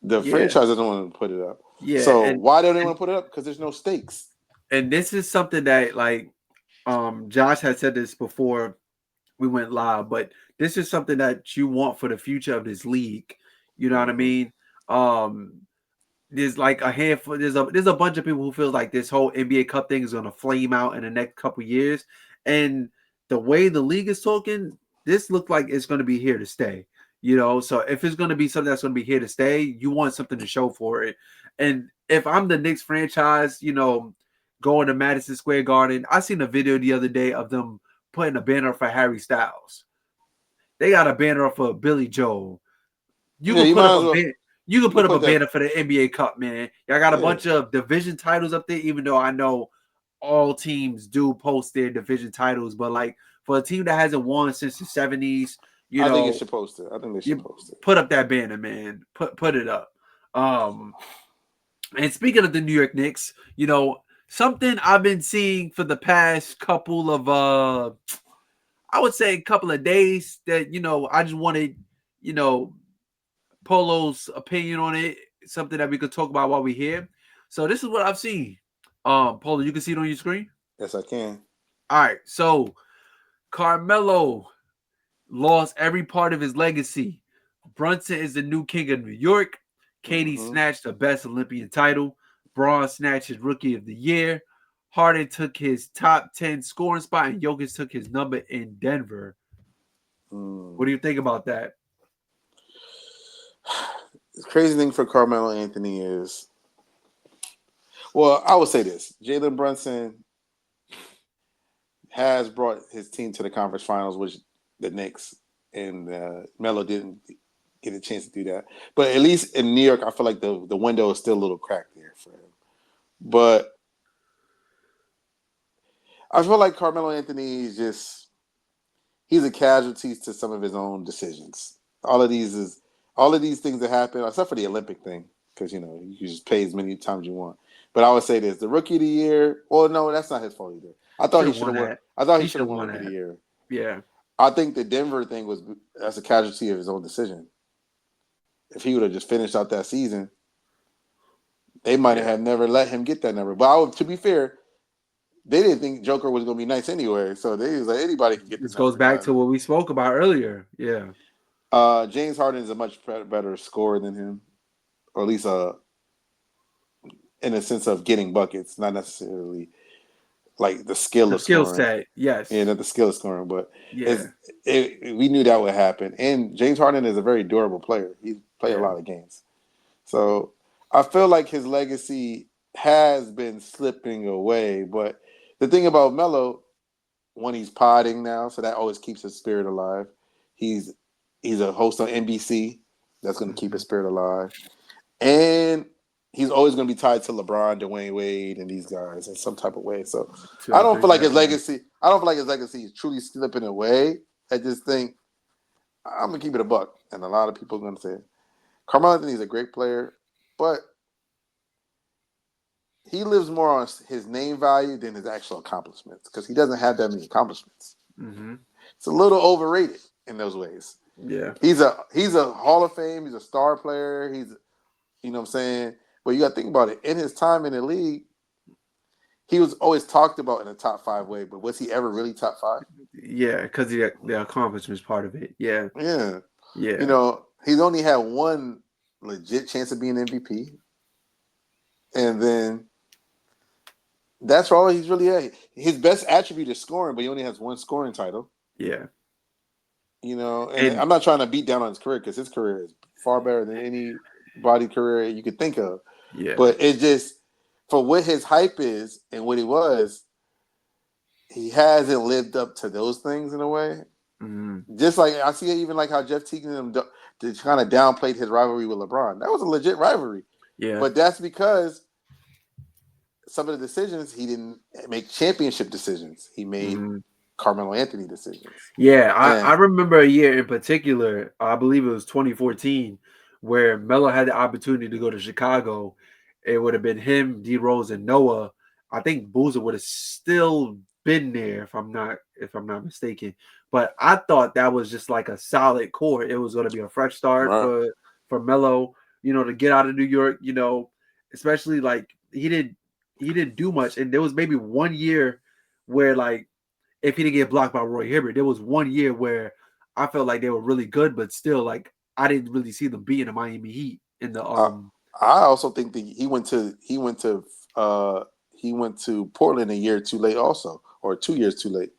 the Yeah. franchise doesn't want to put it up. Yeah. So And why do they and want to put it up? Because there's no stakes. and this is something that like Josh had said this before we went live, but this is something that you want for the future of this league. You know what I Mm-hmm. mean? Um there's like a handful there's a bunch of people who feel like this whole NBA Cup thing is gonna flame out in the next couple years. And the way the league is talking, this looks like it's gonna be here to stay. So if it's gonna be something that's gonna be here to stay, you want something to show for it. And if I'm the Knicks franchise, going to Madison Square Garden, I seen a video the other day of them putting a banner for Harry Styles. They got a banner up for Billy Joel. You Yeah, can you put up might as a well. banner. You can You can put up a put that. banner for the NBA Cup, man. Y'all got a Yeah, bunch of division titles up there, even though I know all teams do post their division titles, but like for a team that hasn't won since the 70s, I think it should post it. I think they should you post it. put up that banner, man. Put it up. Um, and speaking of the New York Knicks, something I've been seeing for the past couple of I would say a couple of days that I just wanted you know Polo's opinion on it, something that we could talk about while we're here. So this is what I've seen. Polo, you can see it on your screen. Yes, I can. All right. So Carmelo lost every part of his legacy. Brunson is the new king of New York. Katie Mm-hmm. snatched the best Olympian title. Braun snatched his rookie of the year. Harden took his top 10 scoring spot, and Jokic took his number in Denver. What do you think about that? The crazy thing for Carmelo Anthony is, well, I would say this: Jalen Brunson has brought his team to the conference finals, which the Knicks and Melo didn't get a chance to do that. But at least in New York, I feel like the window is still a little cracked there for him. But I feel like Carmelo Anthony is he's a casualty to some of his own decisions. All of these things that happen, except for the Olympic thing, because you just pay as many times you want. But I would say this: the rookie of the year. Well, no, that's not his fault either. I thought Should he have should won have won. that. I thought he He should should have have won won rookie of the that. year. Yeah. I think the Denver thing was as a casualty of his own decision. If he would have just finished out that season, they might Yeah. have never let him get that number. But to be fair, they didn't think Joker was going to be nice anyway, so they was like anybody can get the This goes number back done. to what we spoke about earlier. Yeah. James Harden is a much better scorer than him, or at least in a sense of getting buckets, not necessarily like the skill The of skill scoring. set. Yeah, Yes. not the skill of scoring, but Yeah. we knew that would happen. And James Harden is a very durable player. He played a Yeah. lot of games, so I feel like his legacy has been slipping away. But the thing about Melo, when he's podding now, so that always keeps his spirit alive. He's a host on NBC. That's going to keep his Mm-hmm. spirit alive. and he's always going to be tied to LeBron, Dwayne Wade, and these guys in some type of way. So I don't feel like his legacy. I don't feel like his legacy is truly slipping away. I just think I'm gonna keep it a buck, and a lot of people are going to say it. Carmelo Anthony is a great player, but he lives more on his name value than his actual accomplishments because he doesn't have that many accomplishments. Mm-hmm. It's a little overrated in those ways. Yeah, he's a Hall of Fame. He's a star player. He's, you know what I'm saying. But you got to think about it. In his time in the league, he was always talked about in the top 5 way. But was he ever really top 5? Yeah, because the accomplishments part of it. Yeah, yeah. You know, he's only had one legit chance of being MVP, and then that's all he's really at. His best attribute is scoring, but he only has one scoring title. Yeah. You know, and I'm not trying to beat down on his career because his career is far better than anybody career you could think of. Yeah. But it's just for what his hype is and what he was, he hasn't lived up to those things in a way. Mm-hmm. Just like I see even like how Jeff Teague and them kind of downplayed his rivalry with LeBron. That was a legit rivalry. Yeah. But that's because some of the decisions he didn't make championship decisions. He made Carmelo Anthony decisions. Yeah, I remember a year in particular, I believe it was 2014, where Melo had the opportunity to go to Chicago. It would have been him, D Rose, and Noah. I think Boozer would have still been there if I'm not mistaken. But I thought that was just like a solid core. It was going to be a fresh start for Melo, to get out of New York, especially like he didn't do much. And there was maybe 1 year where like if he didn't get blocked by Roy Hibbert, there was 1 year where I felt like they were really good, but still like I didn't really see them beating the Miami Heat in the I also think that he went to Portland a year too late also, or 2 years too late.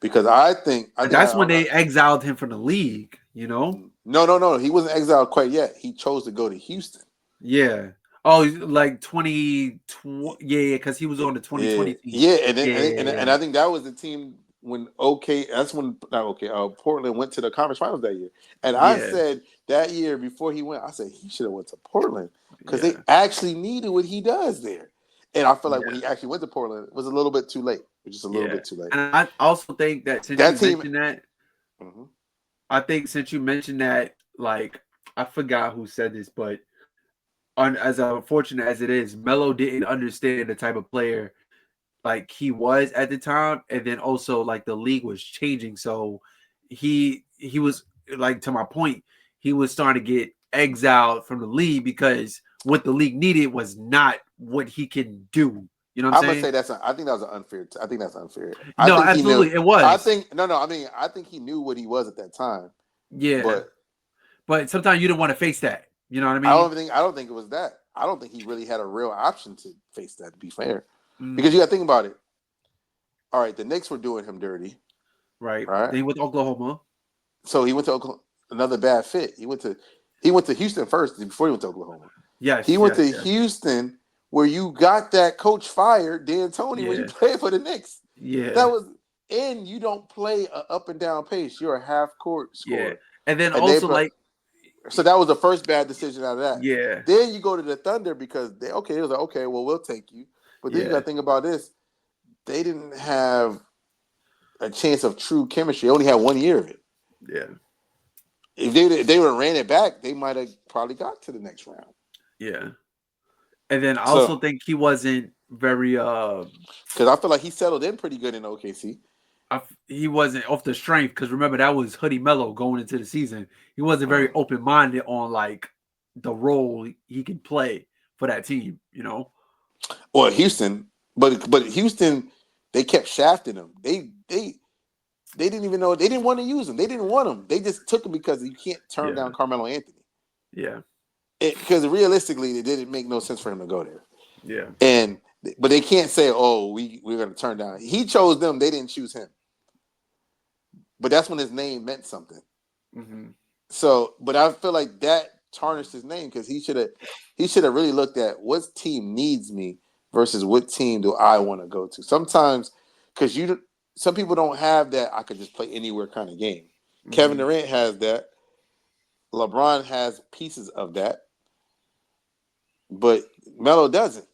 Because I think that's when they exiled him from the league, No. He wasn't exiled quite yet. He chose to go to Houston. Yeah. Oh, like 2020. Yeah, because he was on the 2020 team. Yeah, and I think that was the team when Portland went to the conference finals that year. And I said that year before he went, I said he should have went to Portland because they actually needed what he does there. And I feel like when he actually went to Portland, it was a little bit too late. It was just a little bit too late. And I also think that since you mentioned that, I think since you mentioned that, like I forgot who said this, but as unfortunate as it is, Melo didn't understand the type of player like he was at the time, and then also like the league was changing, so he was like, to my point, he was starting to get exiled from the league because what the league needed was not what he can do. You know what I'm saying? Gonna say I think that was unfair. I think that's unfair. No, absolutely, it was. I think I think he knew what he was at that time. Yeah, but sometimes you don't want to face that. You know what I mean? I don't think it was that. I don't think he really had a real option to face that, to be fair. Because you got to think about it. All right, the Knicks were doing him dirty. Right. Then he went to Oklahoma. So he went to Oklahoma, another bad fit. He went to Houston first before he went to Oklahoma. Yes. He went to Houston where you got that coach fired, D'Antoni, when you played for the Knicks. Yeah. And you don't play an up and down pace. You're a half court scorer. Yeah. And then also so that was the first bad decision out of that. Yeah. Then you go to the Thunder because it was like, okay, well, we'll take you. But then you got to think about this. They didn't have a chance of true chemistry. They only had 1 year of it. Yeah. If they would have ran it back, they might have probably got to the next round. Yeah. And then I also think he wasn't very because I feel like he settled in pretty good in OKC. He wasn't off the strength because remember that was Hoodie Melo going into the season. He wasn't very open minded on like the role he could play for that team, Well, Houston, but Houston, they kept shafting him. They didn't even know, they didn't want to use him. They didn't want him. They just took him because you can't turn down Carmelo Anthony. Yeah, because realistically, it didn't make no sense for him to go there. Yeah, but they can't say, "Oh, we're going to turn down." He chose them. They didn't choose him. But that's when his name meant something. Mm-hmm. So, but I feel like that tarnished his name because he should have really looked at what team needs me versus what team do I want to go to. Sometimes, because some people don't have that I could just play anywhere kind of game. Mm-hmm. Kevin Durant has that. LeBron has pieces of that. But Melo doesn't.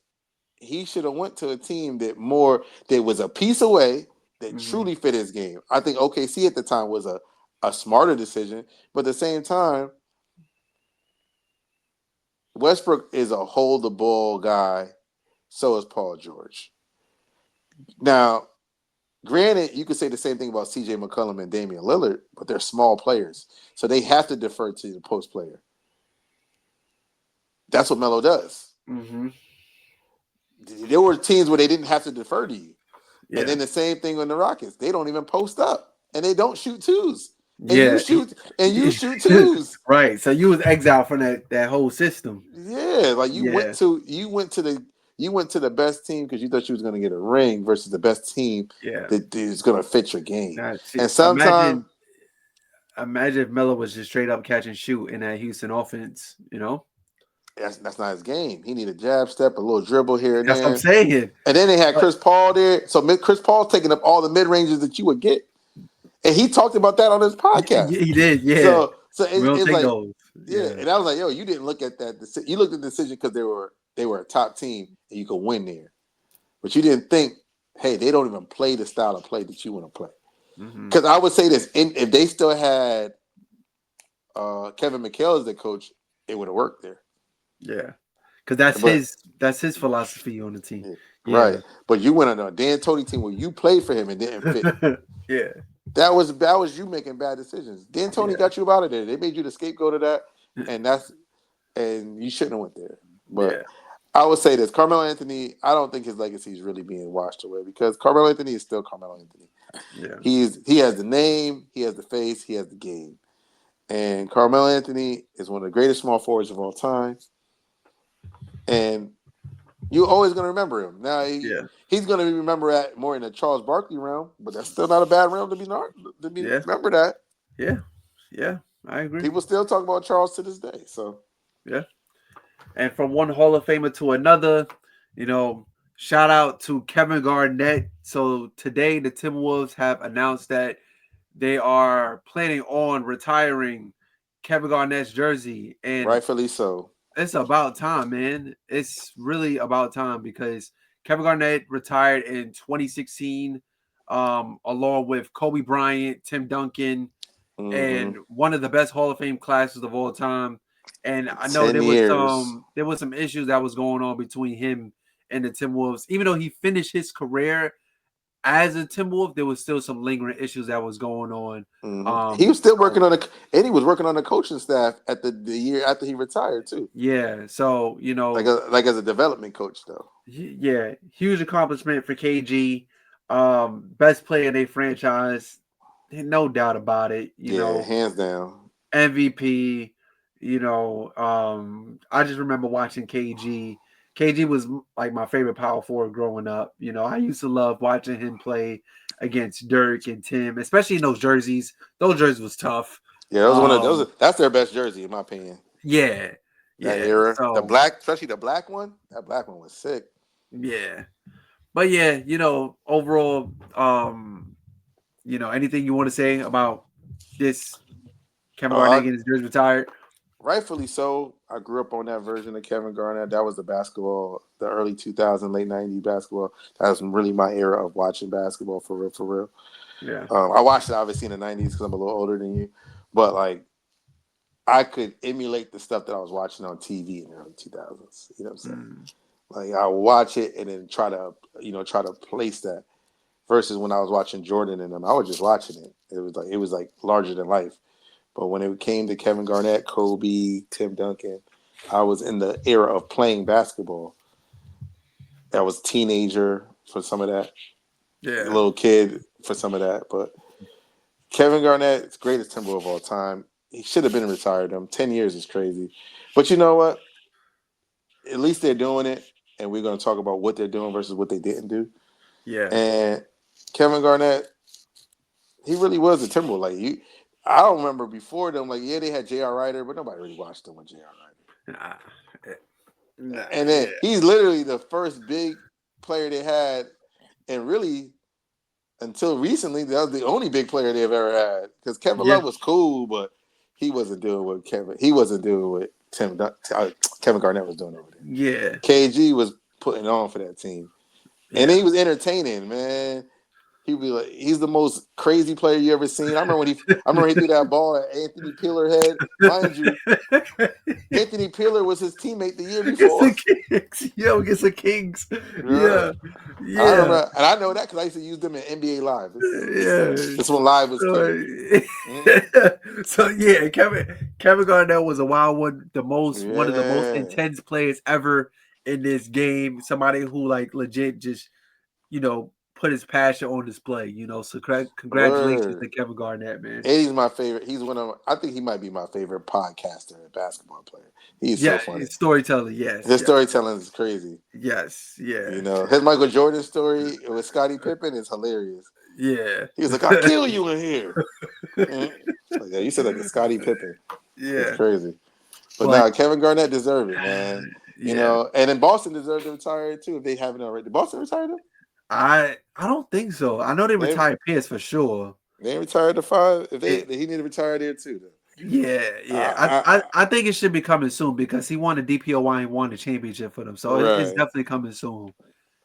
He should have went to a team that was a piece away that truly fit his game. I think OKC at the time was a smarter decision, but at the same time, Westbrook is a hold the ball guy. So is Paul George. Now, granted, you could say the same thing about CJ McCollum and Damian Lillard, but they're small players, so they have to defer to the post player. That's what Melo does. Mm-hmm. There were teams where they didn't have to defer to you. Yeah. And then the same thing on the Rockets. They don't even post up and they don't shoot twos. And you shoot twos. Right. So you was exiled from that whole system. Yeah. Like you went to the best team because you thought you was gonna get a ring versus the best team that is gonna fit your game. And sometimes imagine if Melo was just straight up catch and shoot in that Houston offense, That's not his game. He need a jab step, a little dribble here and there. That's what I'm saying. And then they had Chris Paul there. So Chris Paul's taking up all the mid-ranges that you would get. And he talked about that on his podcast. He did, yeah. So it's like, those. Yeah. And I was like, yo, you didn't look at that. You looked at the decision because they were a top team and you could win there. But you didn't think, hey, they don't even play the style of play that you want to play. Because I would say this, if they still had Kevin McHale as the coach, it would have worked there. Yeah, because that's his philosophy on the team. Yeah. Right, but you went on a Dan Tony team where you played for him and didn't fit. Yeah, that was you making bad decisions. Dan Tony got you out of there. They made you the scapegoat of that, and you shouldn't have went there. But I would say this: Carmelo Anthony. I don't think his legacy is really being washed away because Carmelo Anthony is still Carmelo Anthony. Yeah, he has the name, he has the face, he has the game, and Carmelo Anthony is one of the greatest small forwards of all time. And you're always going to remember him. Now, he's going to be remembered more in the Charles Barkley realm, but that's still not a bad realm to be remembered at. Yeah, I agree. People still talk about Charles to this day. So, yeah. And from one Hall of Famer to another, shout out to Kevin Garnett. So today, the Timberwolves have announced that they are planning on retiring Kevin Garnett's jersey, and rightfully so. It's about time, man. It's really about time because Kevin Garnett retired in 2016, along with Kobe Bryant, Tim Duncan, and one of the best Hall of Fame classes of all time. And I know there was some issues that was going on between him and the Timberwolves. Even though he finished his career as a Timberwolf, there was still some lingering issues that was going on. He was still working on he was working on the coaching staff at the year after he retired too. Yeah, so like as a development coach though. Yeah, huge accomplishment for KG, best player in their franchise, no doubt about it. You know, hands down, MVP. I just remember watching KG. KG was like my favorite power forward growing up. I used to love watching him play against Dirk and Tim, especially in those jerseys. Those jerseys was tough. Yeah, that was one of those. That's their best jersey, in my opinion. Yeah, that era, the black, especially the black one. That black one was sick. Yeah, but yeah, overall, anything you want to say about this? Kevin Garnett getting his jersey retired. Rightfully so. I grew up on that version of Kevin Garnett. That was the basketball, the early 2000s, late 90s basketball. That was really my era of watching basketball for real. Yeah. I watched it obviously in the 90s because I'm a little older than you. But like, I could emulate the stuff that I was watching on TV in the early 2000s. You know what I'm saying? Like I would watch it and then try to place that. Versus when I was watching Jordan and them, I was just watching it. It was like larger than life. But when it came to Kevin Garnett, Kobe, Tim Duncan, I was in the era of playing basketball. I was teenager for some of that. Yeah. Little kid for some of that. But Kevin Garnett, greatest Timber of all time. He should have been retired. 10 years is crazy. But you know what? At least they're doing it. And we're going to talk about what they're doing versus what they didn't do. Yeah. And Kevin Garnett, he really was a Timber. Like I don't remember before them. Like, they had J.R. Ryder, but nobody really watched them with J.R. Ryder. And then he's literally the first big player they had, and really, until recently, that was the only big player they've ever had. Because Kevin Love was cool, but he wasn't doing what Tim Kevin Garnett was doing over there. Yeah. KG was putting on for that team. And he was entertaining, man. He'd be like, he's the most crazy player you ever seen. I remember he threw that ball at Anthony Peeler head. Mind you, Anthony Peeler was his teammate the year before. Against the Kings. Yo, against the Kings. Yeah. I remember, and I know that because I used to use them in NBA Live. This one Live was crazy. So yeah, Kevin Garnett was a wild one. One of the most intense players ever in this game. Somebody who like legit just, put his passion on display. So congratulations to Kevin Garnett, man. And he's my favorite. I think he might be my favorite podcaster and basketball player. He's so funny. His storytelling, yes. His storytelling is crazy. Yes, yeah. His Michael Jordan story with Scottie Pippen is hilarious. Yeah. He was like, I'll kill you in here. Yeah, you said like a Scottie Pippen. Yeah. It's crazy. But now Kevin Garnett deserved it, man. And then Boston deserved to retire too if they haven't already. Did Boston retire him? I don't think so. I know they retired Pierce for sure. They retired the 5. He need to retire there too, though. Yeah. I think it should be coming soon because he won the DPOY and won the championship for them. So it's definitely coming soon.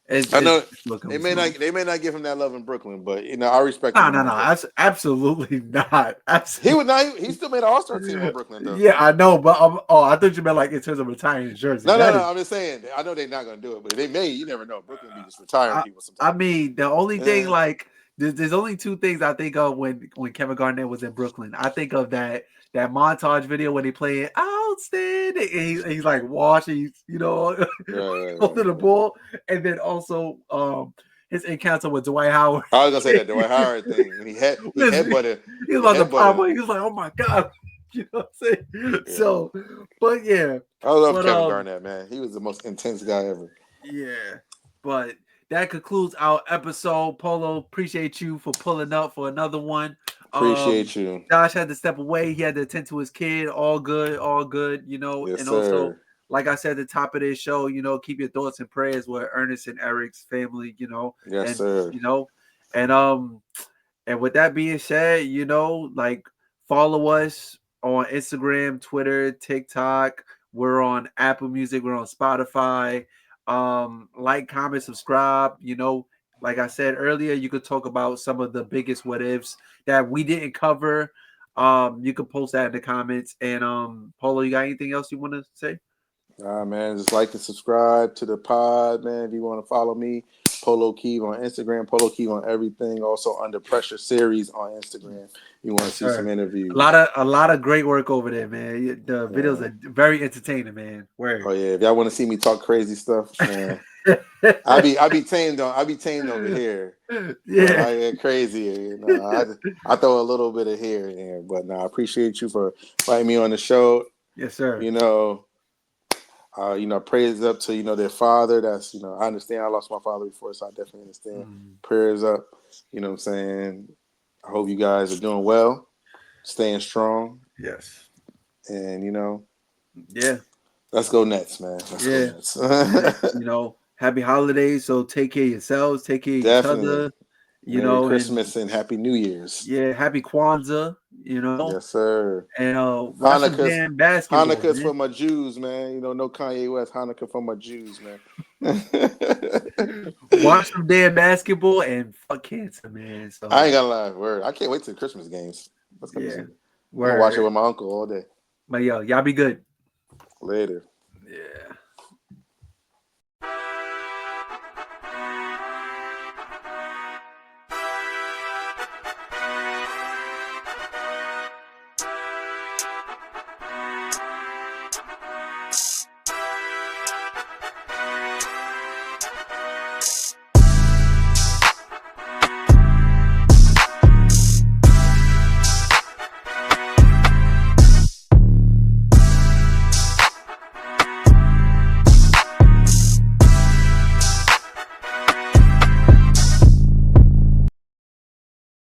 I know they may not give him that love in Brooklyn, but I respect him. No, absolutely not. Absolutely. He still made an All-Star team in Brooklyn, though. Yeah, I know, but I thought you meant like in terms of retiring his jersey. No. I'm just saying. I know they're not going to do it, but they may. You never know. Brooklyn be just retiring people sometimes. I mean, the only thing there's only 2 things I think of when Kevin Garnett was in Brooklyn. I think of that montage video when they playing outstanding, and he's like washing, holding the ball, and then also his encounter with Dwight Howard. I was gonna say that Dwight Howard thing, and he headbutted. He was on the pop. He was like, "Oh my god," you know what I'm saying? Yeah. So, but yeah, I love Kevin Garnett, man. He was the most intense guy ever. Yeah, but that concludes our episode. Polo, appreciate you for pulling up for another one. Appreciate you. Josh had to step away. He had to attend to his kid. All good. Yes, and sir. Also, like I said at the top of this show, keep your thoughts and prayers with Ernest and Eric's family, Yes, sir. And with that being said, like follow us on Instagram, Twitter, TikTok. We're on Apple Music. We're on Spotify. Like, comment, subscribe. Like I said earlier, you could talk about some of the biggest what ifs that we didn't cover. You can post that in the comments. And Polo, you got anything else you want to say? Man, just like and subscribe to the pod, man. If you want to follow me, Polo Keeve on Instagram, Polo Keeve on everything. Also Under Pressure series on Instagram. You want to see some interviews. A lot of great work over there, man. The videos are very entertaining, man. Word. Oh yeah, if y'all want to see me talk crazy stuff, man. I be tamed over here. Yeah, I get crazy. I throw a little bit of here and there, but I appreciate you for inviting me on the show. Yes, sir. Prayers up to their father. That's I understand. I lost my father before, so I definitely understand. Prayers up. You know what I'm saying? I hope you guys are doing well, staying strong. Yes. And yeah. Let's go Nets, man. Let's go Nets. Happy holidays. So take care of yourselves. Take care of each other. Merry Christmas and Happy New Year's. Yeah, Happy Kwanzaa. Yes, sir. And watch some damn basketball. Hanukkah's for my Jews, man. No Kanye West. Hanukkah for my Jews, man. Watch some damn basketball and fuck cancer, man. So I ain't gonna lie, word. I can't wait to the Christmas games. Let's go. I'm gonna watch it with my uncle all day. But y'all be good. Later.